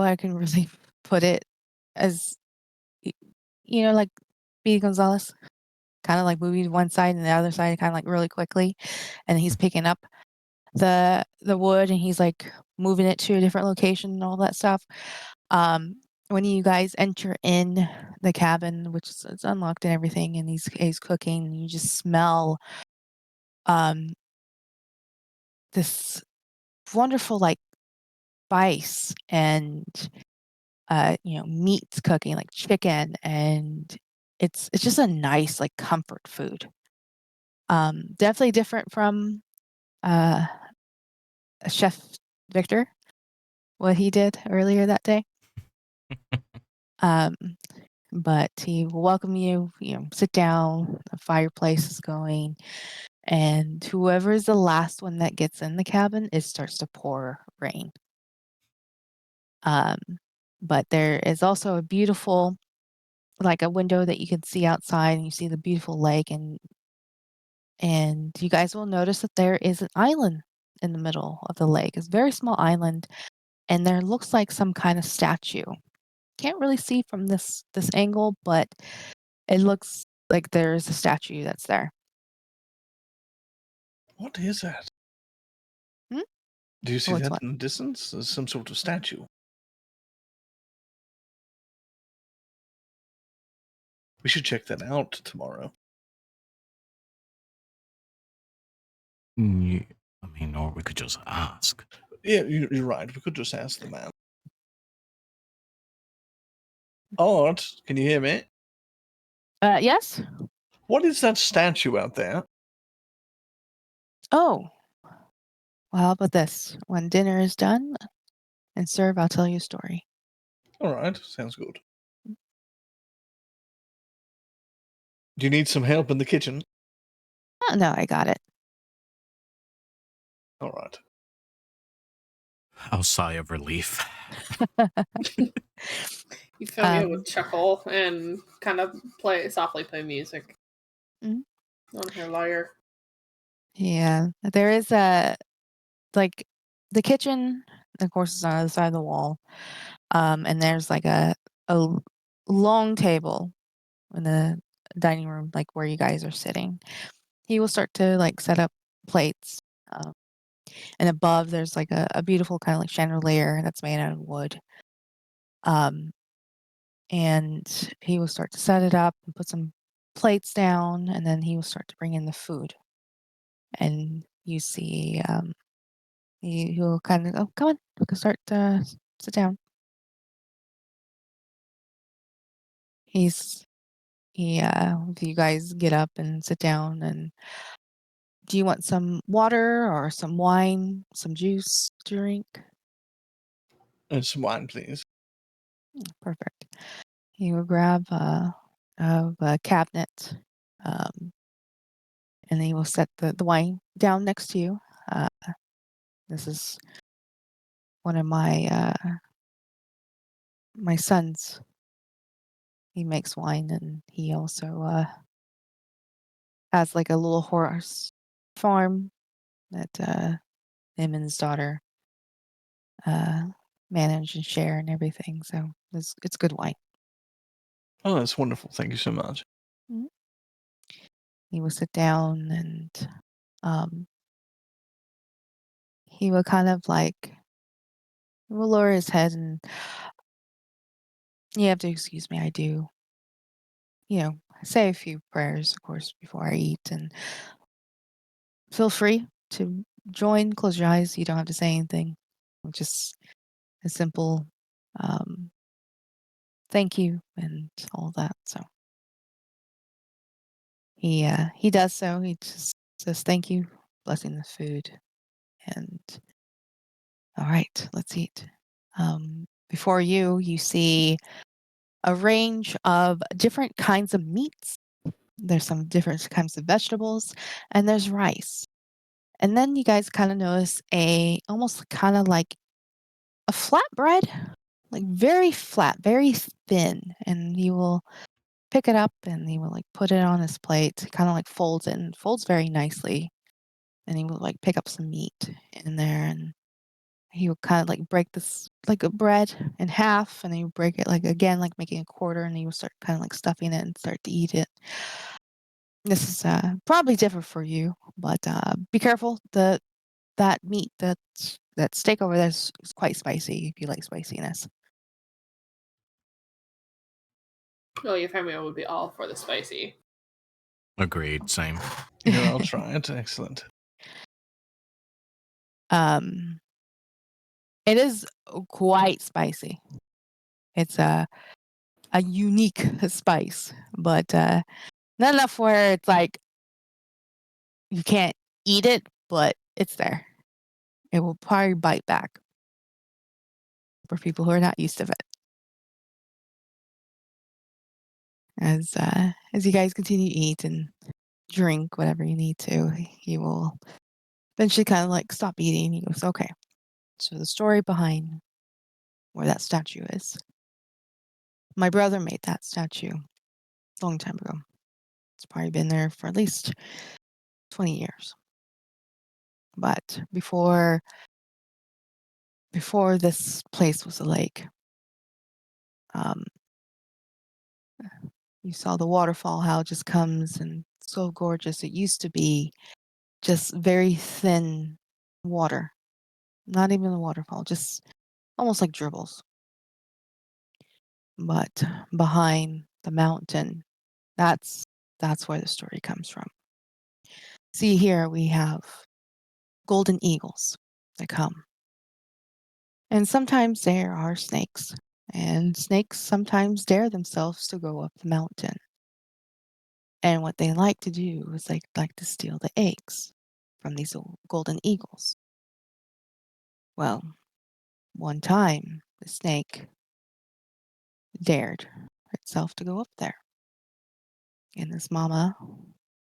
I can really put it as like B. Gonzalez, kind of like moving to one side and the other side kind of like really quickly, and he's picking up the wood and he's like moving it to a different location and all that stuff. When you guys enter in the cabin, which is it's unlocked and everything, and he's cooking, and you just smell this wonderful like spice and meats cooking like chicken, and it's just a nice like comfort food. Definitely different from uh Chef Victor, what he did earlier that day. Um, but he will welcome you, sit down, the fireplace is going, and whoever is the last one that gets in the cabin, it starts to pour rain. But there is also a beautiful, like a window that you can see outside, and you see the beautiful lake, and you guys will notice that there is an island in the middle of the lake. It's a very small island, and there looks like some kind of statue. Can't really see from this angle, but it looks like there's a statue that's there. What is that? Hmm? Do you see What's that what? in the distance? There's some sort of statue. We should check that out tomorrow. Yeah, I mean, or we could just ask. Yeah, you're right. We could just ask the man. Art, can you hear me? Yes? What is that statue out there? Oh. Well, how about this? When dinner is done and served, I'll tell you a story. All right, sounds good. Do you need some help in the kitchen? Oh, no, I got it. All right. I'll sigh of relief. Euphemia would chuckle and kind of softly play music Mhm. on her lyre. Yeah, there is like the kitchen, of course, is on the other side of the wall. And there's like a long table in the dining room, like where you guys are sitting. He will start to like set up plates. And above there's like a beautiful kind of like chandelier that's made out of wood. And he will start to set it up and put some plates down, and then he will start to bring in the food. And you see, he'll kind of go, come on, we can start to sit down. You guys get up and sit down, and do you want some water or some wine, some juice to drink? And some wine, please. Perfect. He will grab a cabinet, and then he will set the wine down next to you. This is one of my sons. He makes wine, and he also has like a little horse farm that him and his daughter manage and share and everything. So it's good wine. Oh, that's wonderful. Thank you so much. Mhm. He will sit down, and he will kind of like he will lower his head, and you have to excuse me. I do, say a few prayers, of course, before I eat, and feel free to join. Close your eyes. You don't have to say anything. Just a simple thank you and all that. So he does so. He just says thank you, blessing the food, and all right, let's eat. Before you see a range of different kinds of meats. There's some different kinds of vegetables, and there's rice. And then you guys kind of notice almost kind of like a flatbread, like very flat, very thin. And he will pick it up and he will like put it on his plate, kind of like folds it and folds very nicely. And he will like pick up some meat in there and he will kind of like break this like a bread in half and then he would break it like again, like making a quarter and he will start kind of like stuffing it and start to eat it. This is probably different for you, but be careful. That meat, that steak over there is quite spicy if you like spiciness. Oh, your family would be all for the spicy. Agreed. Same. Here, I'll try it. Excellent. It is quite spicy. It's a unique spice, but not enough where it's like you can't eat it, but it's there. It will probably bite back for people who are not used to it. As you guys continue to eat and drink whatever you need to, he will eventually kind of like stop eating. He goes, okay. So the story behind where that statue is. My brother made that statue a long time ago. It's probably been there for at least 20 years. But before this place was a lake, you saw the waterfall, how it just comes and so gorgeous. It used to be just very thin water, not even a waterfall, just almost like dribbles. But behind the mountain, that's where the story comes from. See, here we have golden eagles that come. And sometimes there are snakes, and snakes sometimes dare themselves to go up the mountain. And what they like to do is they like to steal the eggs from these golden eagles. Well, one time the snake dared itself to go up there. And this mama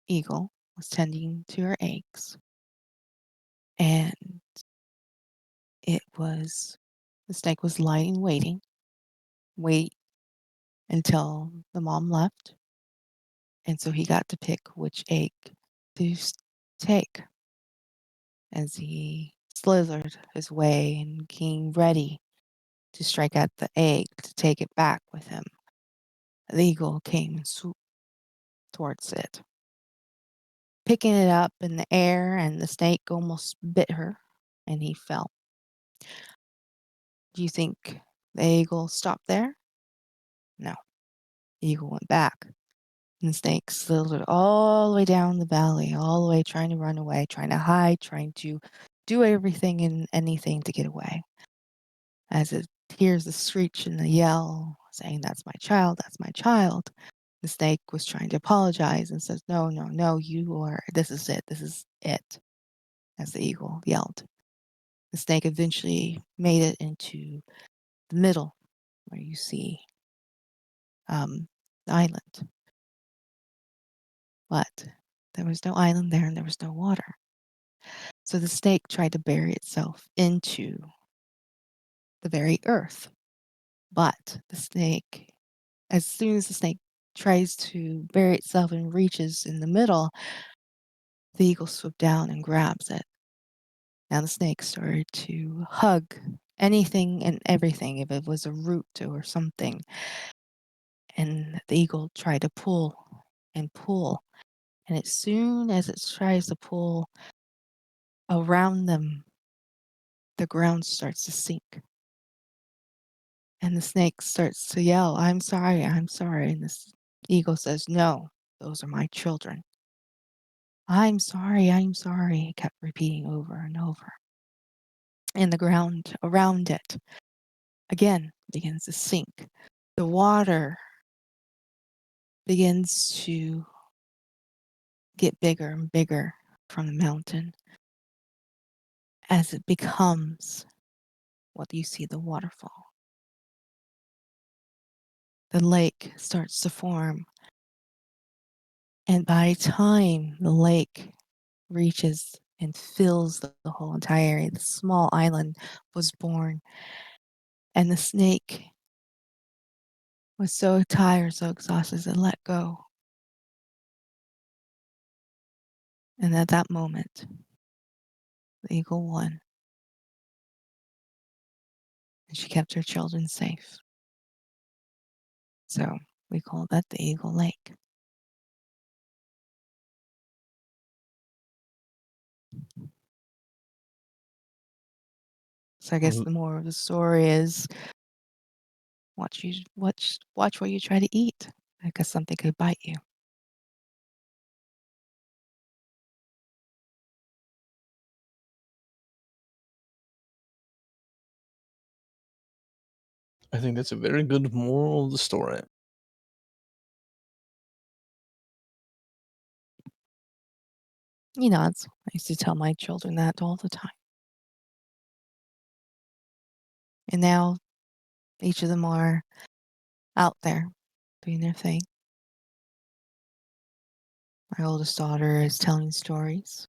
eagle was tending to her eggs. And the snake was lying wait until the mom left. And so he got to pick which egg to take as he slithered his way and being ready to strike at the egg to take it back with him. The eagle came and swooped towards it, picking it up in the air, and the snake almost bit her, and he fell. Do you think the eagle stopped there? No. The eagle went back. And the snake slithered all the way down the valley, all the way trying to run away, trying to hide, trying to do everything and anything to get away. As it hears the screech and the yell, saying, "That's my child, that's my child." The snake was trying to apologize and says, "No, no, no, this is it," as the eagle yelled. The snake eventually made it into the middle where you see the island. But there was no island there and there was no water. So the snake tried to bury itself into the very earth. But the snake, as soon as the snake tries to bury itself and reaches in the middle, the eagle swoops down and grabs it. Now the snake started to hug anything and everything, if it was a root or something. And the eagle tried to pull and pull. And as soon as it tries to pull around them, the ground starts to sink. And the snake starts to yell, "I'm sorry, I'm sorry." And this eagle says, "No, those are my children." I'm sorry, it kept repeating over and over. And the ground around it again begins to sink. The water begins to get bigger and bigger from the mountain as it becomes what you see, the waterfall. The lake starts to form. And by the time the lake reaches and fills the whole entire area. The small island was born, and the snake was so tired, so exhausted, it let go. And at that moment, the eagle won, and she kept her children safe. So we call that the Eagle Lake. So I guess Well, the moral of the story is watch what you try to eat, because something could bite you. I think that's a very good moral of the story. He nods. I used to tell my children that all the time. And now each of them are out there doing their thing. My oldest daughter is telling stories,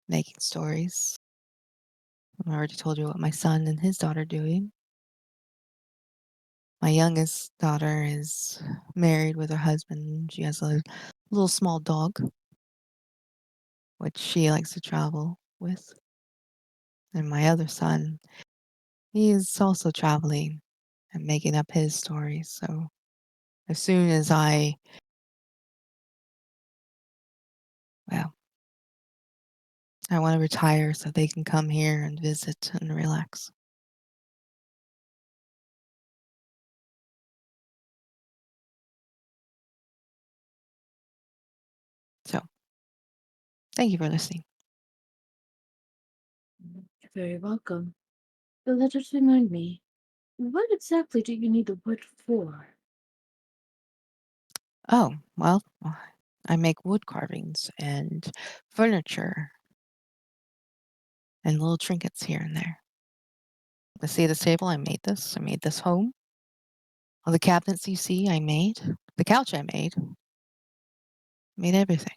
making stories. I already told you what my son and his daughter are doing. My youngest daughter is married with her husband. She has a little small dog, which she likes to travel with. And my other son, he is also traveling and making up his stories. So as soon as well, I want to retire so they can come here and visit and relax. So thank you for listening. You're very welcome. But let us remind me, what exactly do you need the wood for? Oh, well, I make wood carvings and furniture and little trinkets here and there. See this table? I made this. I made this home. All the cabinets you see, I made. The couch I made. Made everything.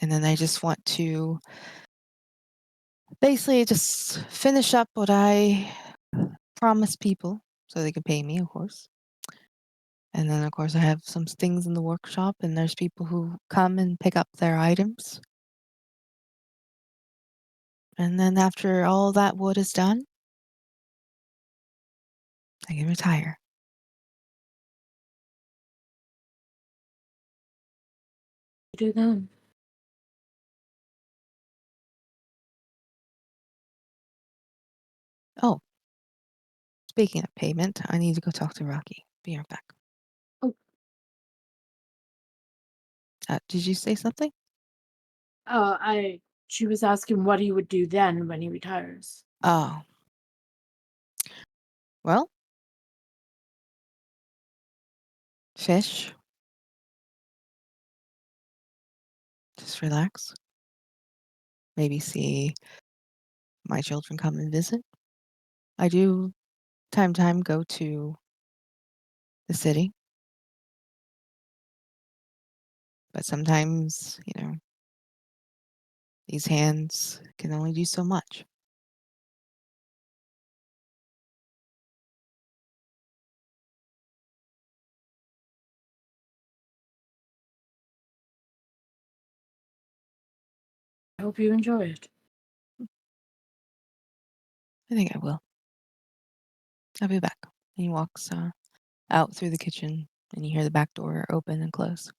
And then I just want to basically just finish up what I promised people so they can pay me, of course. And then, of course, I have some things in the workshop, and there's people who come and pick up their items. And then after all that wood is done, I can retire. Do then. Oh, speaking of payment, I need to go talk to Rocky. Be right back. Oh. Did you say something? She was asking what he would do then when he retires. Oh. Well, fish. Just relax. Maybe see my children come and visit. I do time to time go to the city. But sometimes, these hands can only do so much. I hope you enjoy it. I think I will. I'll be back. And he walks out through the kitchen, and you hear the back door open and close.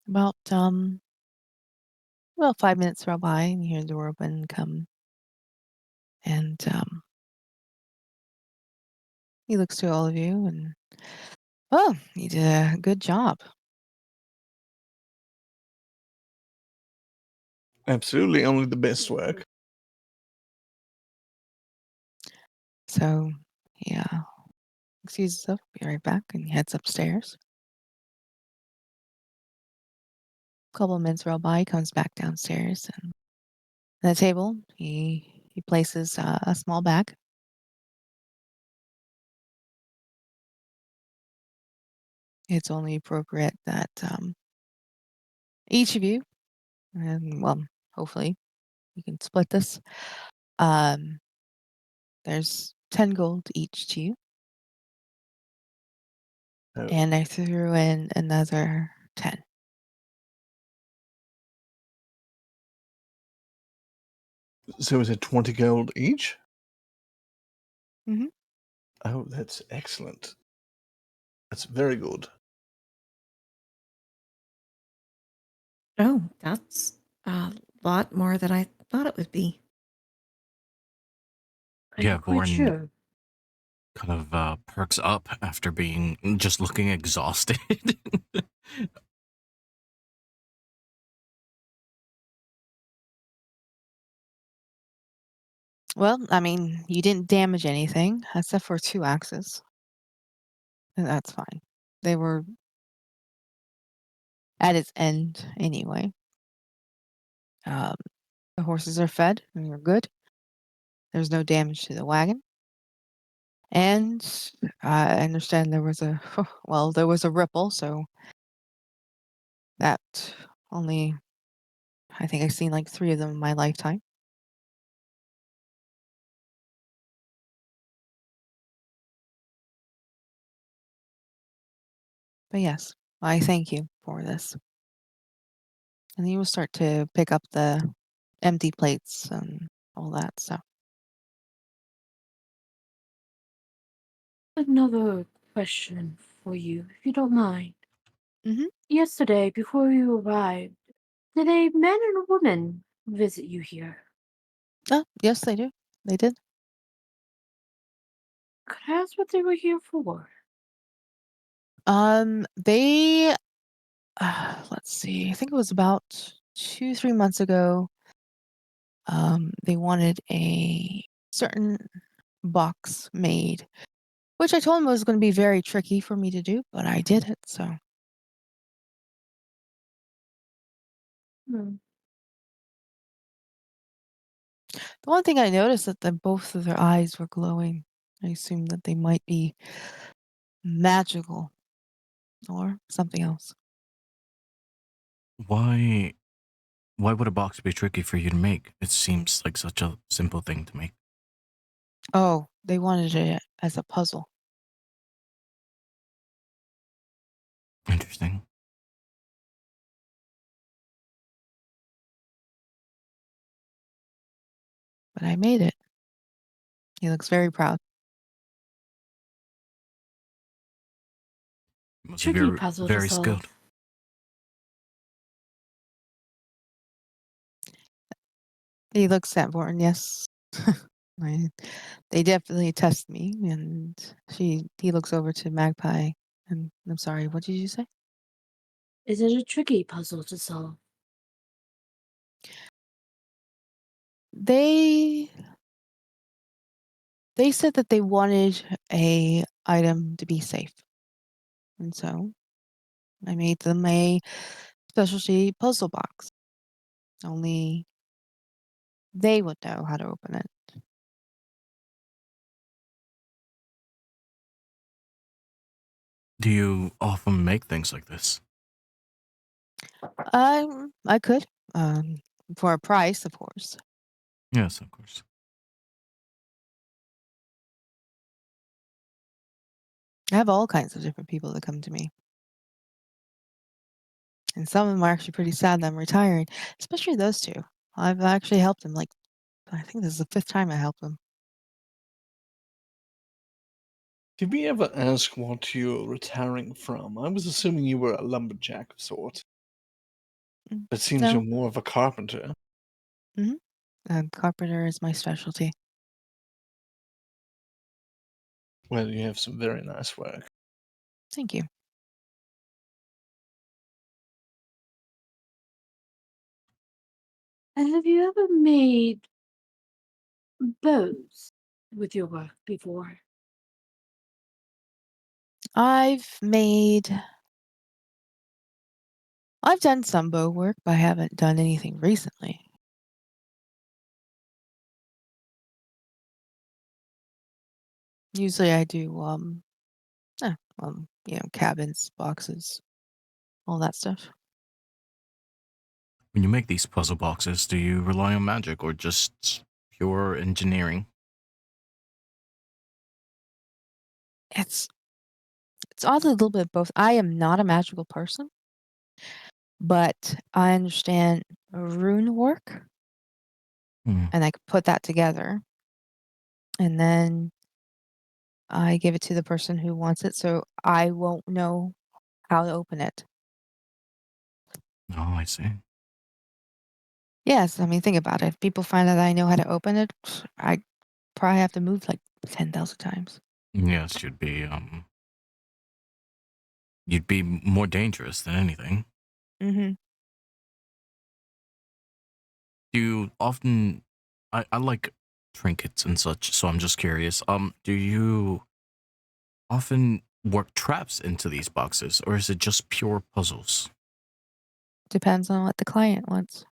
About 5 minutes roll by, and you hear the door open and come. And he looks to all of you, and oh, you did a good job. Absolutely, only the best work. So, yeah, excuses himself, be right back, and he heads upstairs. A couple of minutes roll by, he comes back downstairs, and the table, he places a small bag. It's only appropriate that each of you, and well, hopefully you can split this. There's 10 gold each to you, Oh, and I threw in another 10. so is it 20 gold each? Mhm. Oh, that's excellent. That's very good. Oh, that's a lot more than I thought it would be. Are Yeah, you quite Bourne sure? kind of perks up after being just looking exhausted. Well, I mean, you didn't damage anything except for 2 axes. And that's fine. They were at its end anyway. Um, the horses are fed and you're good. There's no damage to the wagon. And I understand there was a well, there was a ripple, so that only I think I've seen like 3 of them in my lifetime. But yes, I thank you for this. And you will start to pick up the empty plates and all that stuff. Another question for you, if you don't mind. Mhm. Yesterday, before you arrived, did a man and a woman visit you here? Oh, yes, they do. They did. Could I ask what they were here for? They let's see. I think it was about 2, 3 months ago. They wanted a certain box made, which I told them was going to be very tricky for me to do, but I did it. So Hmm. the one thing I noticed that both of their eyes were glowing. I assumed that they might be magical or something else. why why would a box be tricky for you to make? It seems like such a simple thing to make. Oh, they wanted it as a puzzle. Interesting. But I made it. He looks very proud. Must be Tricky very, puzzle to very skilled. solve. He looks at Morton, yes. I, they definitely test me, and he looks over to Magpie, and I'm sorry, what did you say? Is it a tricky puzzle to solve? They they said that they wanted a item to be safe, and so I made them a specialty puzzle box. Only they would know how to open it. Do you often make things like this? I could, um, for a price, of course. Yes, of course. I have all kinds of different people that come to me. And some of them are actually pretty sad that I'm retiring, especially those 2. I've actually helped them, like, I think this is the 5th time I helped them. Did we ever ask what you're retiring from? I was assuming you were a lumberjack of sort. Mm, But it seems no. you're more of a carpenter. Mhm. Carpenter is my specialty. Well, you have some very nice work. Thank you. And have you ever made bows with your work before? I've done some bow work, but I haven't done anything recently. Usually I do cabins, boxes, all that stuff. When you make these puzzle boxes, do you rely on magic or just pure engineering? It's oddly a little bit of both. I am not a magical person, but I understand rune work, Hmm. and I could put that together, and then I give it to the person who wants it, so I won't know how to open it. Oh, I see. Yes, I mean, think about it. If people find out I know how to open it, I probably have to move like 10,000 times. Yes, you'd be more dangerous than anything. Mm-hmm. Do you often? I like trinkets and such, so I'm just curious. Do you often work traps into these boxes, or is it just pure puzzles? Depends on what the client wants.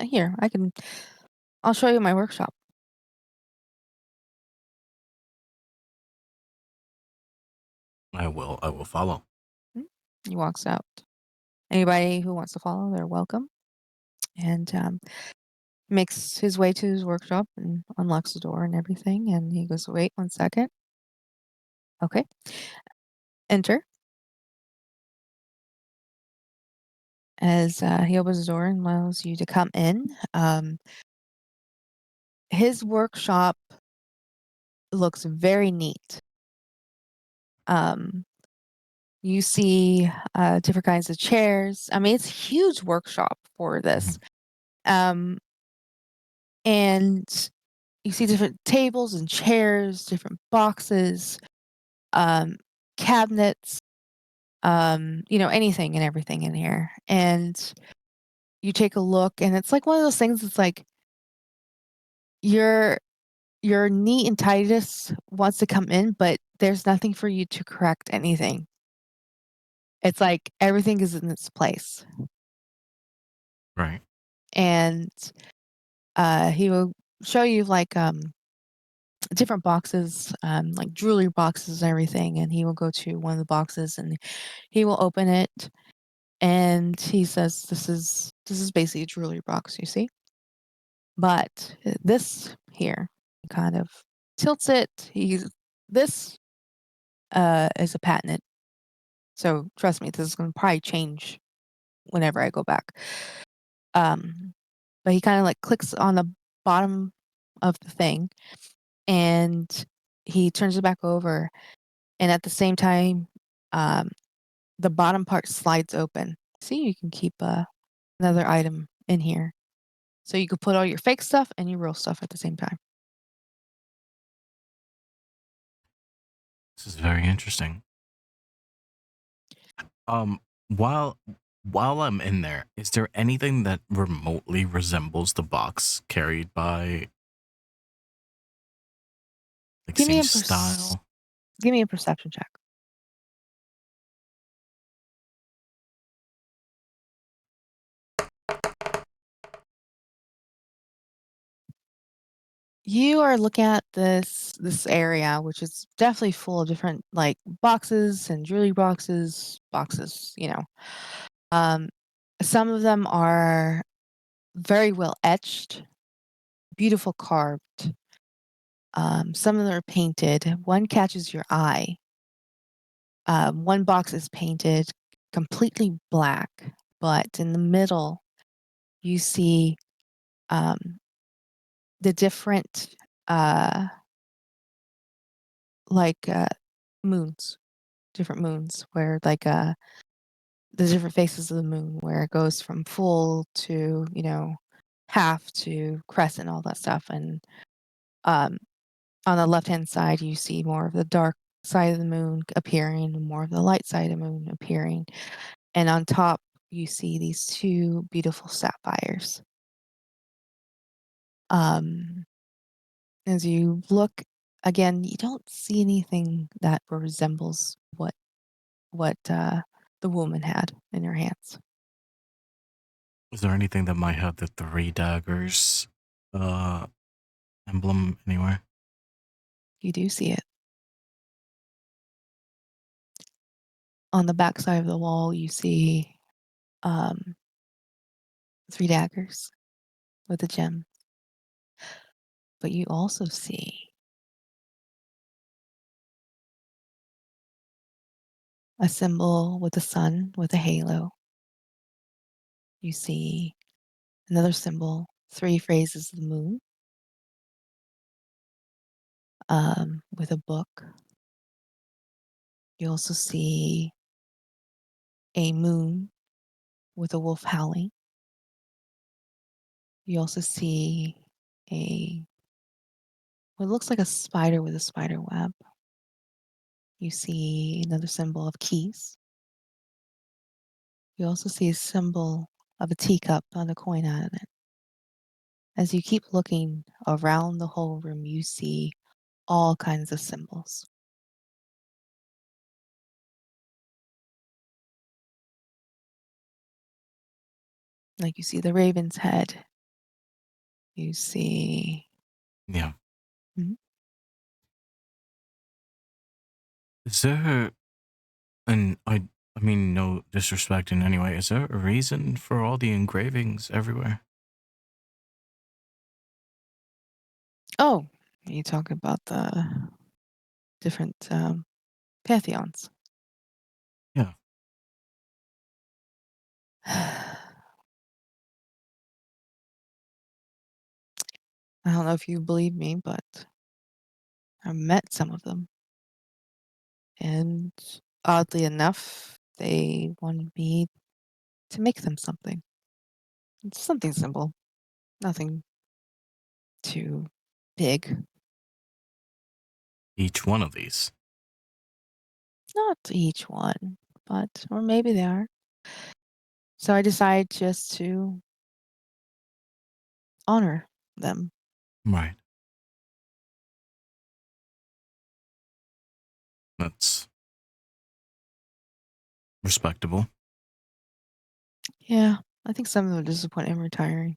Here, I'll show you my workshop. I will. I will follow. He walks out. Anybody who wants to follow, they're welcome. And makes his way to his workshop and unlocks the door and everything. And he goes, wait 1 second. Okay. Enter. As he opens the door and allows you to come in. His workshop looks very neat. You see different kinds of chairs. I mean, it's a huge workshop for this. And you see different tables and chairs, different boxes, cabinets, anything and everything in here. And you take a look, and it's like one of those things. It's like your neat and tidiness wants to come in, but there's nothing for you to correct anything. It's like everything is in its place. Right. And he will show you like different boxes, like jewelry boxes and everything. And he will go to one of the boxes and he will open it, and he says, "This is basically a jewelry box, you see." But this here, he kind of tilts it. This is a patented, so trust me, this is going to probably change whenever I go back. But he kind of like clicks on the bottom of the thing, and he turns it back over, and at the same time, the bottom part slides open. See, you can keep another item in here, so you could put all your fake stuff and your real stuff at the same time. This is very interesting. Um, while while I'm in there, is there anything that remotely resembles the box carried by, like, Give me same a style? give me a perception check. You are looking at this area, which is definitely full of different like boxes and jewelry boxes. Um, some of them are very well etched, beautiful carved. Some of them are painted. One catches your eye. One box is painted completely black, but in the middle, you see um, the different like moons, different moons, where like the different faces of the moon, where it goes from full to half to crescent, all that stuff. And um, on the left hand side, you see more of the dark side of the moon appearing, and more of the light side of the moon appearing. And on top, you see these two beautiful sapphires. Um, as you look again, you don't see anything that resembles what the woman had in her hands. Is there anything that might have the three daggers emblem anywhere? You do see it. On the back side of the wall, you see 3 daggers with a gem. But you also see a symbol with a sun with a halo. You see another symbol, 3 phases of the moon, with a book. You also see a moon with a wolf howling. You also see what looks like a spider with a spider web. You see another symbol of keys. You also see a symbol of a teacup and a coin out of it. As you keep looking around the whole room, you see all kinds of symbols. Like you see the raven's head. You see. Yeah. Mhm. Is there, and I mean, no disrespect in any way, is there a reason for all the engravings everywhere? Oh, you talk about the different pantheons. Yeah. I don't know if you believe me, but I met some of them. And oddly enough, they wanted me to make them something. It's something simple, nothing too big. Each one of these. Not each one, but, or maybe they are. So I decided just to honor them. Right. That's respectable. Yeah, I think some of them are disappointed in retiring.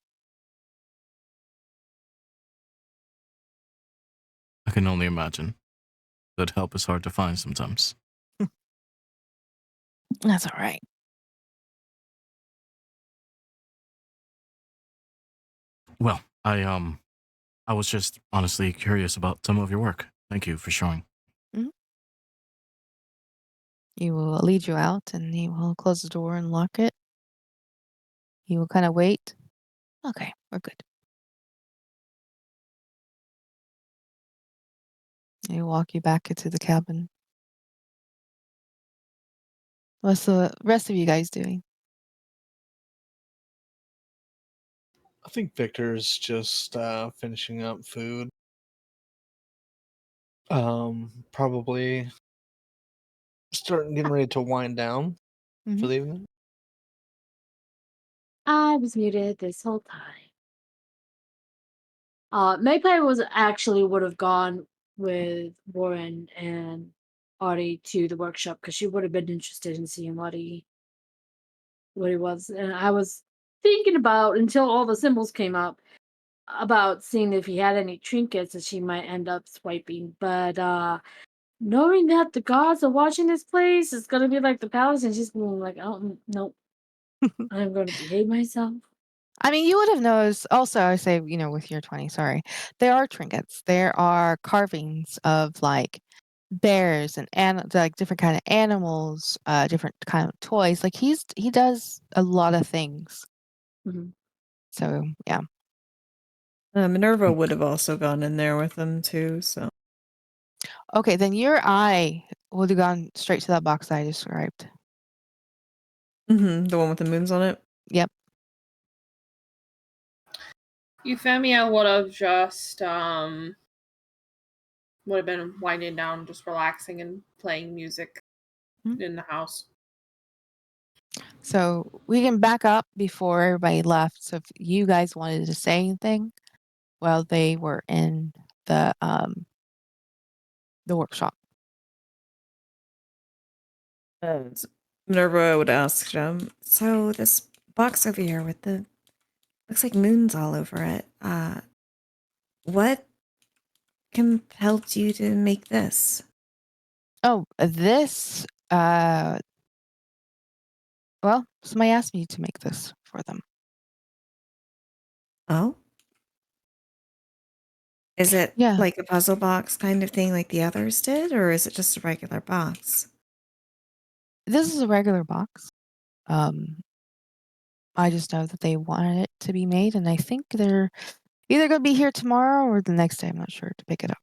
I can only imagine that help is hard to find sometimes. That's all right. Well, I was just honestly curious about some of your work. Thank you for showing. He will lead you out and he will close the door and lock it. He will kind of wait. Okay, we're good. He'll walk you back into the cabin. What's the rest of you guys doing? I think Victor's just finishing up food. Probably getting ready to wind down for the evening. I was muted this whole time. Magpie was actually would have gone with Warren and Artie to the workshop because she would have been interested in seeing what he was. And I was thinking about until all the symbols came up about seeing if he had any trinkets that she might end up swiping. But knowing that the gods are watching this place, it's gonna be like the palace, and she's going like, oh nope, I'm gonna behave myself. I mean, you would have noticed also, I say, with year 20, sorry, there are trinkets. There are carvings of like bears and like different kind of animals, different kind of toys. Like he does a lot of things. Mhm. So yeah. Minerva would have also gone in there with them too. So Okay, then your eye would have gone straight to that box I described. the one with the moons on it. Yep. Euphemia would have just would have been winding down, just relaxing and playing music in the house. So we can back up before everybody left. So if you guys wanted to say anything while they were in the workshop. And Minerva would ask them, so this box over here with the looks like moons all over it. What compelled you to make this? Oh, this, well, somebody asked me to make this for them. Oh? Is it Yeah. like a puzzle box kind of thing like the others did, or is it just a regular box? This is a regular box. I just know that they wanted it to be made, and I think they're either gonna be here tomorrow or the next day, I'm not sure, to pick it up.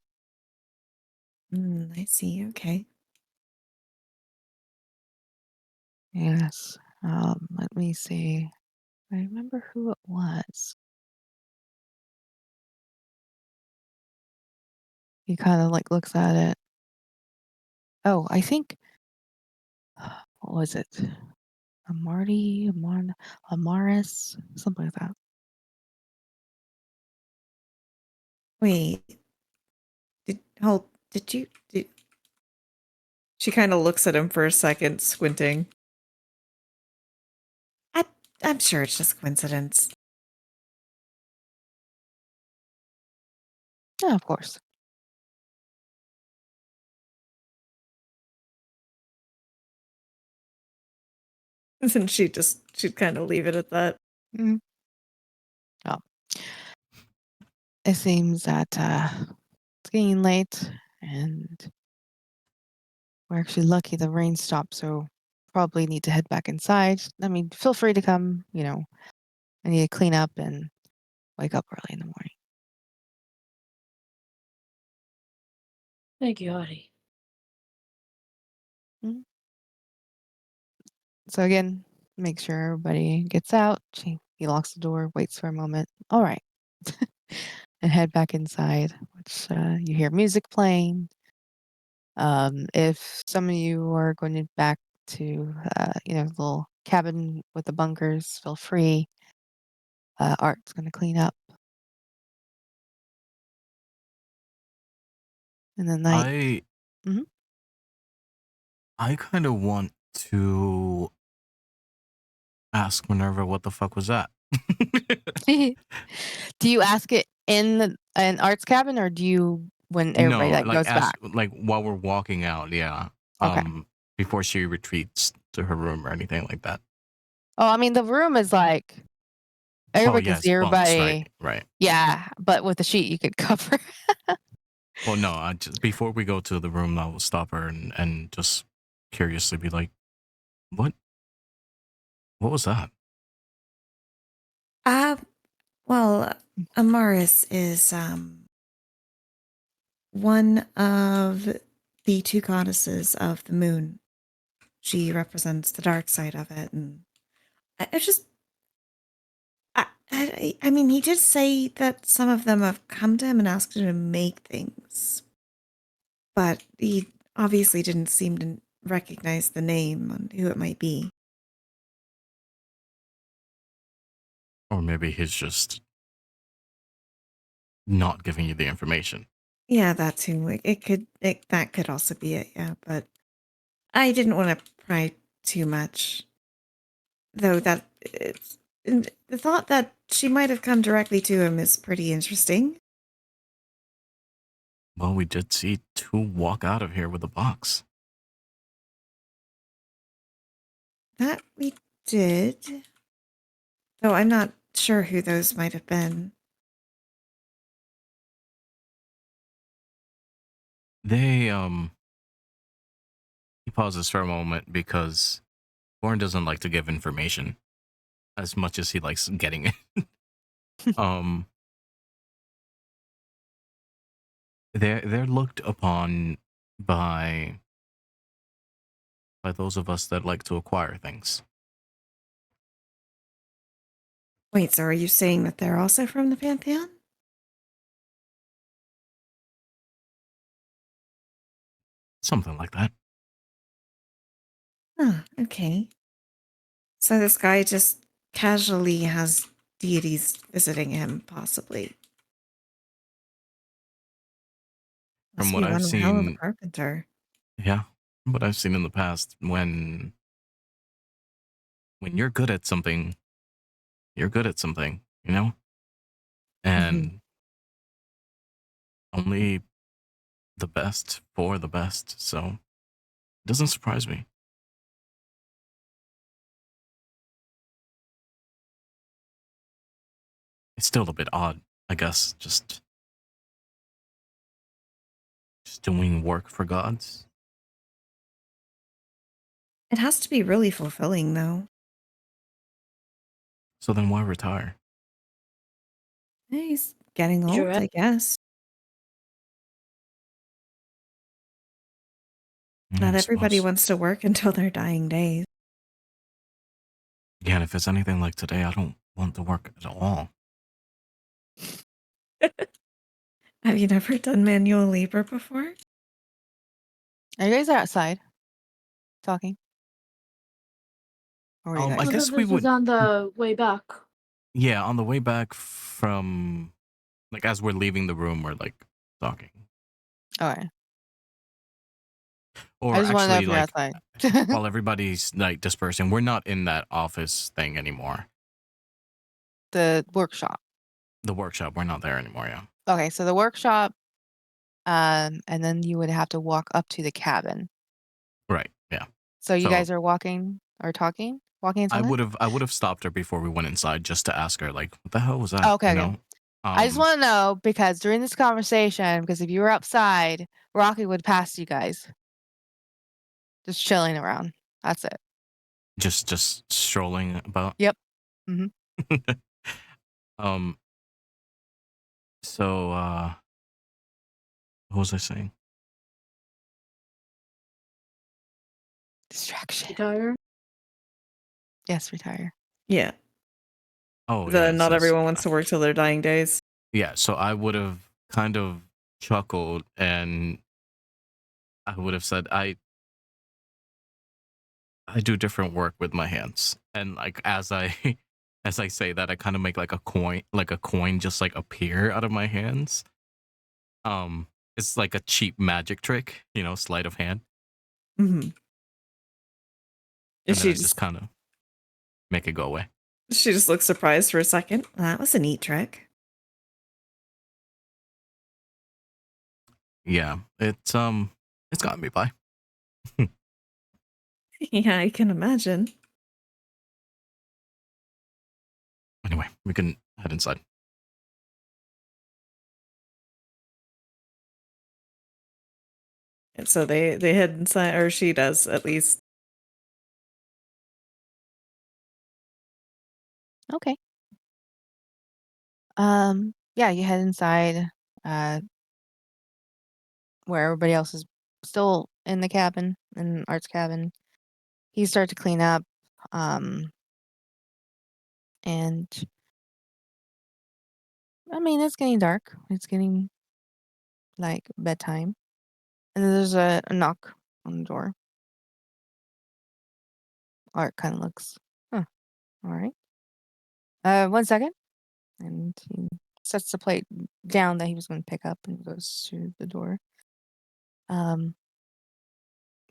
I see. Okay. Yes. Let me see. I remember who it was. He kind of like looks at it. Oh, I think, what was it? Amaris, something like that. Wait. Did she kind of looks at him for a second, squinting. I'm sure it's just coincidence. Yeah, of course. And she'd kind of leave it at that. Mm. Oh. It seems that it's getting late, and we're actually lucky the rain stopped, so probably need to head back inside. I mean, feel free to come, I need to clean up and wake up early in the morning. Thank you, Audie. So again, make sure everybody gets out. He locks the door, waits for a moment. All right. And head back inside, which you hear music playing. If some of you are going to back to, the little cabin with the bunkers, feel free. Art's going to clean up. And the night. Mhm. I kind of want to ask Minerva what the fuck was that. Do you ask it in an Art's cabin, or do you when everybody No, like goes ask back? like while we're walking out, yeah. Okay. Before she retreats to her room or anything like that. Oh, I mean, the room is like everybody can yes, see bunks, everybody. right. Yeah, but with the sheet you could cover. Well, no, I just before we go to the room, I will stop her and just curiously be like, "What was that?" Well, Amaris is one of the two goddesses of the moon. She represents the dark side of it, and it's just. I mean, he did say that some of them have come to him and asked him to make things, but he obviously didn't seem to recognize the name and who it might be. Or maybe he's just not giving you the information. Yeah, that too. That could also be it. Yeah, but I didn't want to pry too much, though. The thought that she might have come directly to him is pretty interesting. Well, we did see two walk out of here with a box. That we did, though I'm not sure who those might have been. They he pauses for a moment because Warren doesn't like to give information as much as he likes getting it. They're looked upon by those of us that like to acquire things. Wait, so are you saying that they're also from the Pantheon? Something like that. Huh, okay. So this guy just casually has deities visiting him, possibly. From Must what be I've one hell of a seen, carpenter. yeah, from what I've seen in the past, when you're good at something, you're good at something, you know? And only the best for the best, so it doesn't surprise me. It's still a bit odd, I guess, just doing work for gods. It has to be really fulfilling, though. So then why retire? He's getting You're old, right. I guess. Not I everybody suppose. wants to work until their dying days. Yeah, and if it's anything like today, I don't want to work at all. Have you never done manual labor before? Are you guys outside talking? Or were you I guys? I guess thought we this was would. on the way back. Yeah, on the way back from, like, as we're leaving the room, we're like talking, Okay. I or just want to know actually, if you're like, outside. while everybody's like dispersing, we're not in that office thing anymore. The workshop. The workshop, we're not there anymore. Yeah. Okay, so the workshop, and then you would have to walk up to the cabin. Right. Yeah. So you So guys are walking or talking? Walking and I talking? would have stopped her before we went inside just to ask her, like, what the hell was that? Oh, okay, You okay. know? I just want to know because during this conversation, because if you were outside, Rocky would pass you guys. Just chilling around. That's it. just strolling about. Yep. hmm um. So what was I saying? Distraction. Retire. Yes, retire. Yeah. Oh yeah, it Not says, everyone wants to work till their dying days. yeah. So I would have kind of chuckled and I would have said, I do different work with my hands, and like as I as I say that, I kind of make like a coin just like appear out of my hands. Um, it's like a cheap magic trick, you know, sleight of hand, Mm-hmm. and then She I just just kind of make it go away. she just looks surprised for a second. That was a neat trick. Yeah, it's gotten me by. Yeah, I can imagine. Anyway, we can head inside. And so they head inside, or she does at least. Okay. Yeah, you head inside, uh, where everybody else is still in the cabin, in Art's cabin. You start to clean up, and I mean, it's getting dark. It's getting like bedtime. And then there's a knock on the door. Art kind of looks, huh, all right. 1 second. And he sets the plate down that he was going to pick up and goes to the door.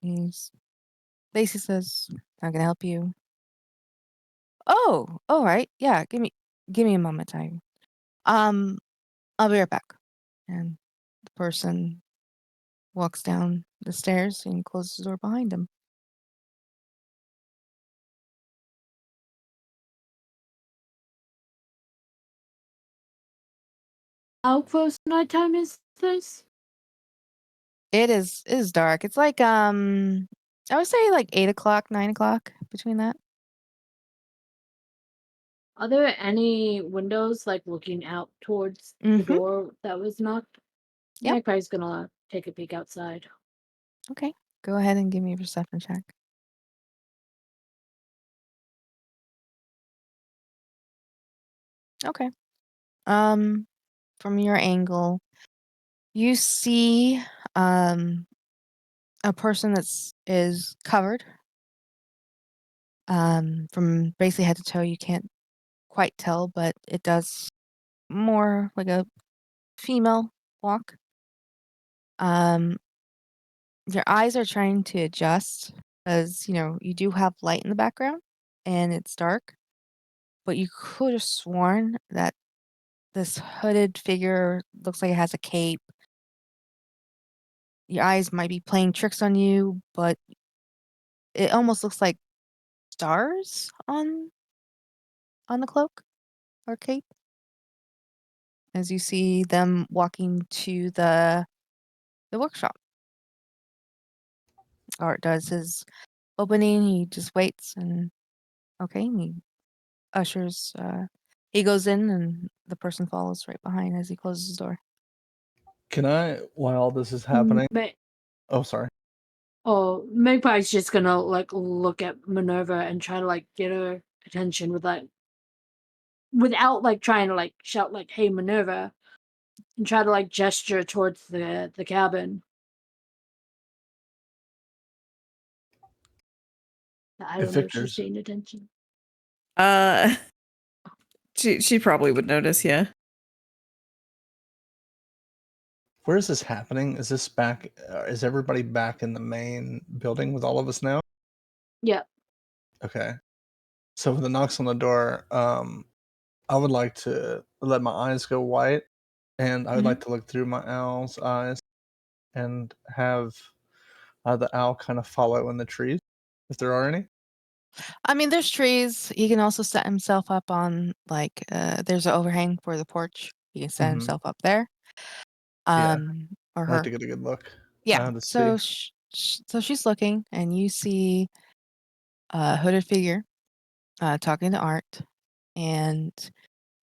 He's Lacey says, "How can I help you?" Oh, all right. Yeah, give me a moment time. Um, I'll be right back. And the person walks down the stairs and closes the door behind him. How close to nighttime is this? It is dark. It's like I would say like 8 o'clock, 9 o'clock, between that. Are there any windows like looking out towards the Mm-hmm. door that was knocked? Yep. Magpie's gonna take a peek outside. Okay. Go ahead and give me a perception check. Okay. From your angle, you see a person is covered. From basically head to toe, you can't quite tell, but it does more like a female walk. Your eyes are trying to adjust as you do have light in the background and it's dark, but you could have sworn that this hooded figure looks like it has a cape your eyes might be playing tricks on you, but it almost looks like stars on the cloak or cape as you see them walking to the workshop. Art does his opening. He just waits and he ushers. He goes in and the person follows right behind as he closes the door. Can I, while this is happening? Oh, sorry. Oh, Magpie's just gonna like look at Minerva and try to like get her attention with like, without like trying to like shout like, "Hey, Minerva," and try to like gesture towards the cabin. I don't If know if she's Victor's, paying attention. She probably would notice, yeah. where is this happening? Is this back? Is everybody back in the main building with all of us now? Yeah. Okay. So when the knocks on the door, I would like to let my eyes go white, and I would like to look through my owl's eyes and have the owl kind of follow in the trees, if there are any. I mean, there's trees. He can also set himself up on there's an overhang for the porch. He can set himself up there. Yeah. Or I'd like to her. get a good look. Yeah. To So see. so she's looking, and you see a hooded figure talking to Art, and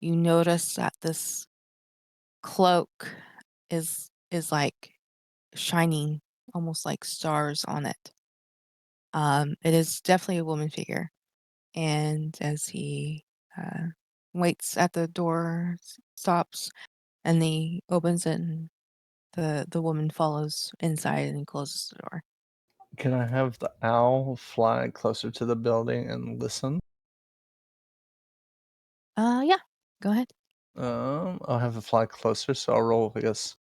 you notice that this cloak is like shining, almost like stars on it. It is definitely a woman figure, and as he waits at the door, stops, and he opens it, and the woman follows inside and he closes the door. Can I have the owl fly closer to the building and listen? Yeah, go ahead. I'll have it fly closer, so I'll roll, I guess.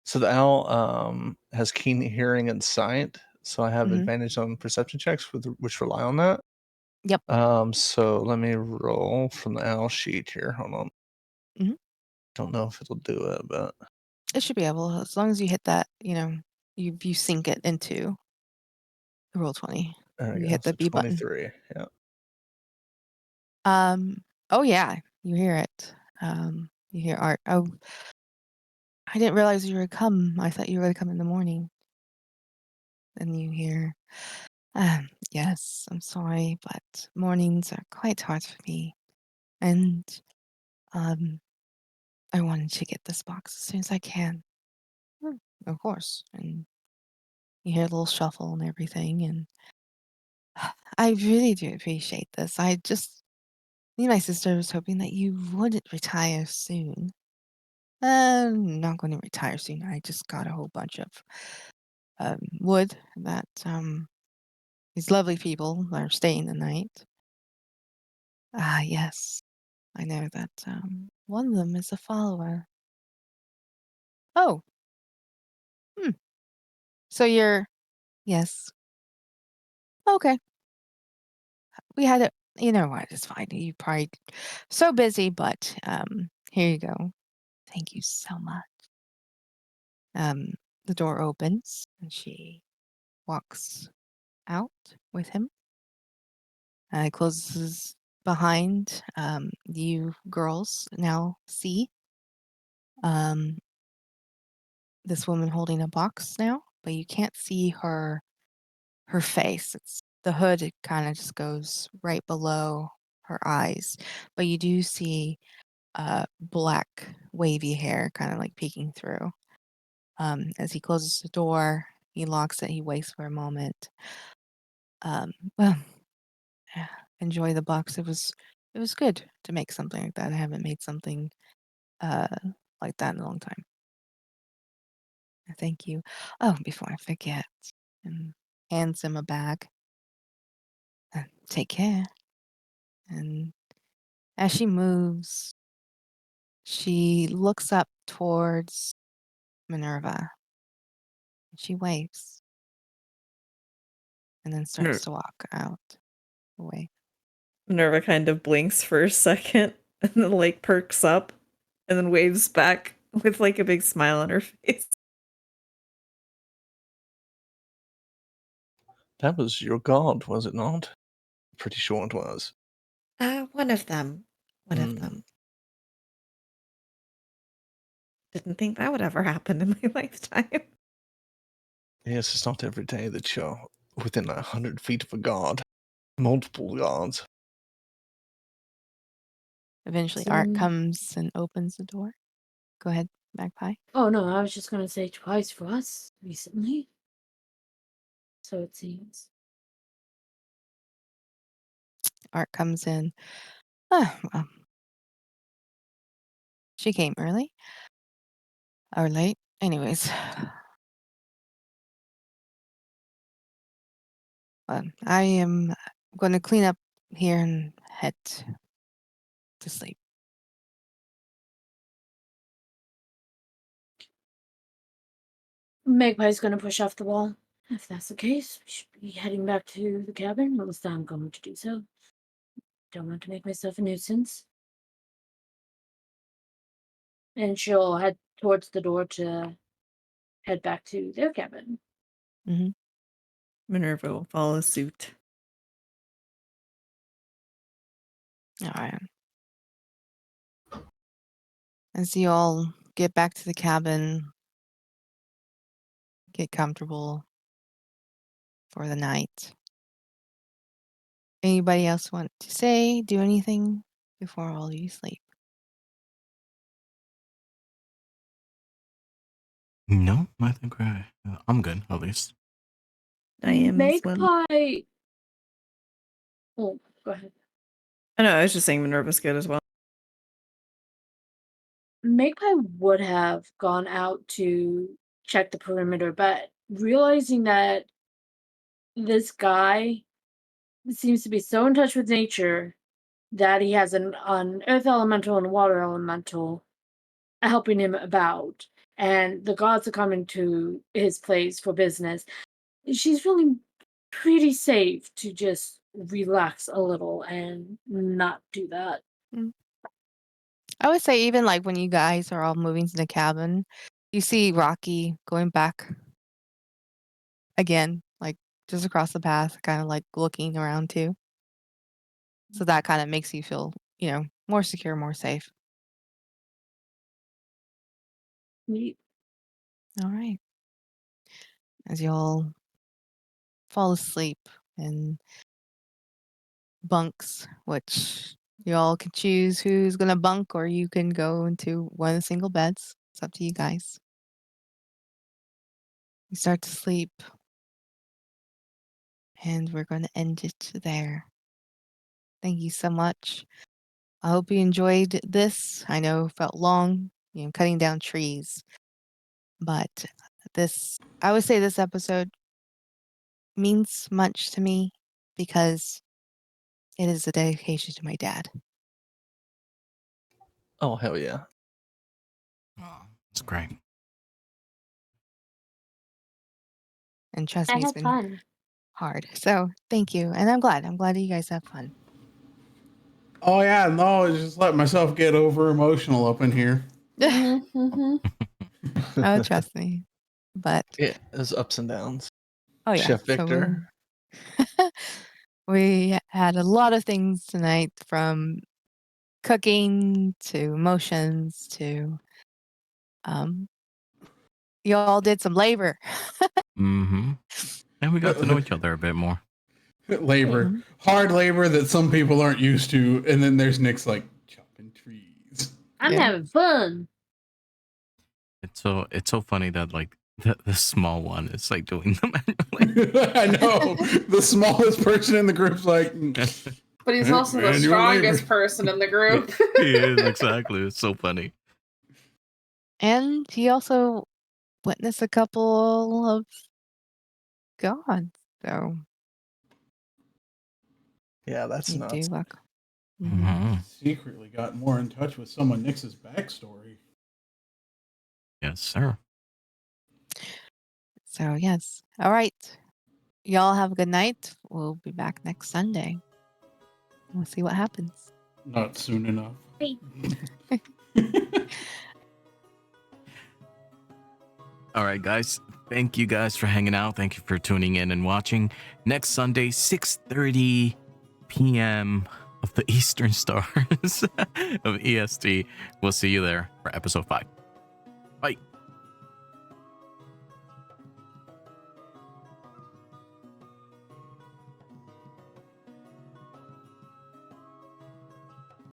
So the owl has keen hearing and sight, so I have Mhm. advantage on perception checks which rely on that. Yep. So let me roll from the owl sheet here. Hold on. Mhm. Don't know if it'll do it, but It should be able, as long as you hit that, you sync it into the roll 20. there we You go. hit the So B button. 23. Yeah. Oh yeah, you hear it. You hear Art. Oh, I didn't realize you were come. I thought you were gonna come in the morning. Then you hear, yes, I'm sorry, but mornings are quite hard for me. And I wanted to get this box as soon as I can. "Hmm, of course." And you hear a little shuffle and everything. And I really do appreciate this. Me and my sister was hoping that you wouldn't retire soon. I'm not going to retire soon. I just got a whole bunch of wood that these lovely people are staying the night. Ah, yes. I know that one of them is a follower. Oh, hmm. So you're, yes. Okay. We had it. You know what? It's fine. You probably so busy, but here you go. Thank you so much. Um, the door opens and she walks out with him. Closes behind. You girls now see um this woman holding a box now, but you can't see her face. It's the hood, it kind of just goes right below her eyes, but you do see black wavy hair kind of like peeking through. As he closes the door, he locks it, he waits for a moment. Well, yeah, enjoy the box. It was good to make something like that. I haven't made something uh like that in a long time. Thank you. Oh, before I forget, and hands him a bag. Take care. And as she moves, she looks up towards Minerva. She waves and then starts to walk out away. Minerva kind of blinks for a second and then like perks up and then waves back with like a big smile on her face. That was your god, was it not? Pretty sure it was. One of them. One of Hmm. them. Didn't think that would ever happen in my lifetime. Yes, it's not every day that you're within 100 feet of a god. Multiple gods. Eventually, So- Art comes and opens the door. Go ahead, Magpie. Oh no, I was just gonna say twice for us recently. So it seems. Art comes in. Ah, well. She came early. Or late. Anyways. I am going to clean up here and head to sleep. Magpie's gonna push off the wall. If that's the case, we should be heading back to the cabin. At least I'm going to do so. Don't want to make myself a nuisance. And she'll head towards the door to head back to their cabin. Minerva will follow suit. All right. As you all get back to the cabin, get comfortable for the night. Anybody else want to say, do anything before all of you sleep? No, I think I'm good, at least. I am as well. Magpie. Oh, go ahead. I know, I was just saying Minerva's good as well. Magpie would have gone out to check the perimeter, but realizing that this guy seems to be so in touch with nature that he has an earth elemental and water elemental helping him about, and the gods are coming to his place for business, she's feeling pretty safe to just relax a little and not do that. I would say even like when you guys are all moving to the cabin, you see Rocky going back again, like just across the path, kind of like looking around too. So that kind of makes you feel, more secure, more safe. Neat. All right. As you all fall asleep in bunks, which you all can choose who's going to bunk, or you can go into one of the single beds. It's up to you guys. You start to sleep, and we're going to end it there. Thank you so much. I hope you enjoyed this. I know it felt long, cutting down trees, but I would say this episode means much to me because it is a dedication to my dad. Oh, hell yeah. Oh, it's great. And trust I me, it's had been fun. hard. So thank you. And I'm glad that you guys have fun. Oh yeah, no, just let myself get over emotional up in here. Mm-hmm. Oh, trust me. But Yeah, there's ups and downs. oh yeah. Chef Victor. So we had a lot of things tonight, from cooking to emotions to you all did some labor. Mm-hmm. And we got to know each other a bit more. Labor, Mhm. hard labor that some people aren't used to, and then there's Nick's like chopping trees. I'm Yeah. having fun. It's so funny that like the small one is like doing the manually. I know the smallest person in the group's like, But he's also the Manual strongest labor. person in the group. He is, exactly. It's so funny. And he also witnessed a couple of gods. So Yeah, that's you nuts. do luck. Mhm. secretly got more in touch with some of Nix's backstory. Yes, sir. So yes. All right. Y'all have a good night. We'll be back next Sunday. We'll see what happens. Not soon enough. Hey. All right, guys. Thank you guys for hanging out. Thank you for tuning in and watching. Next Sunday, 6:30 p.m. of the Eastern Stars of EST. We'll see you there for episode 5. Bye.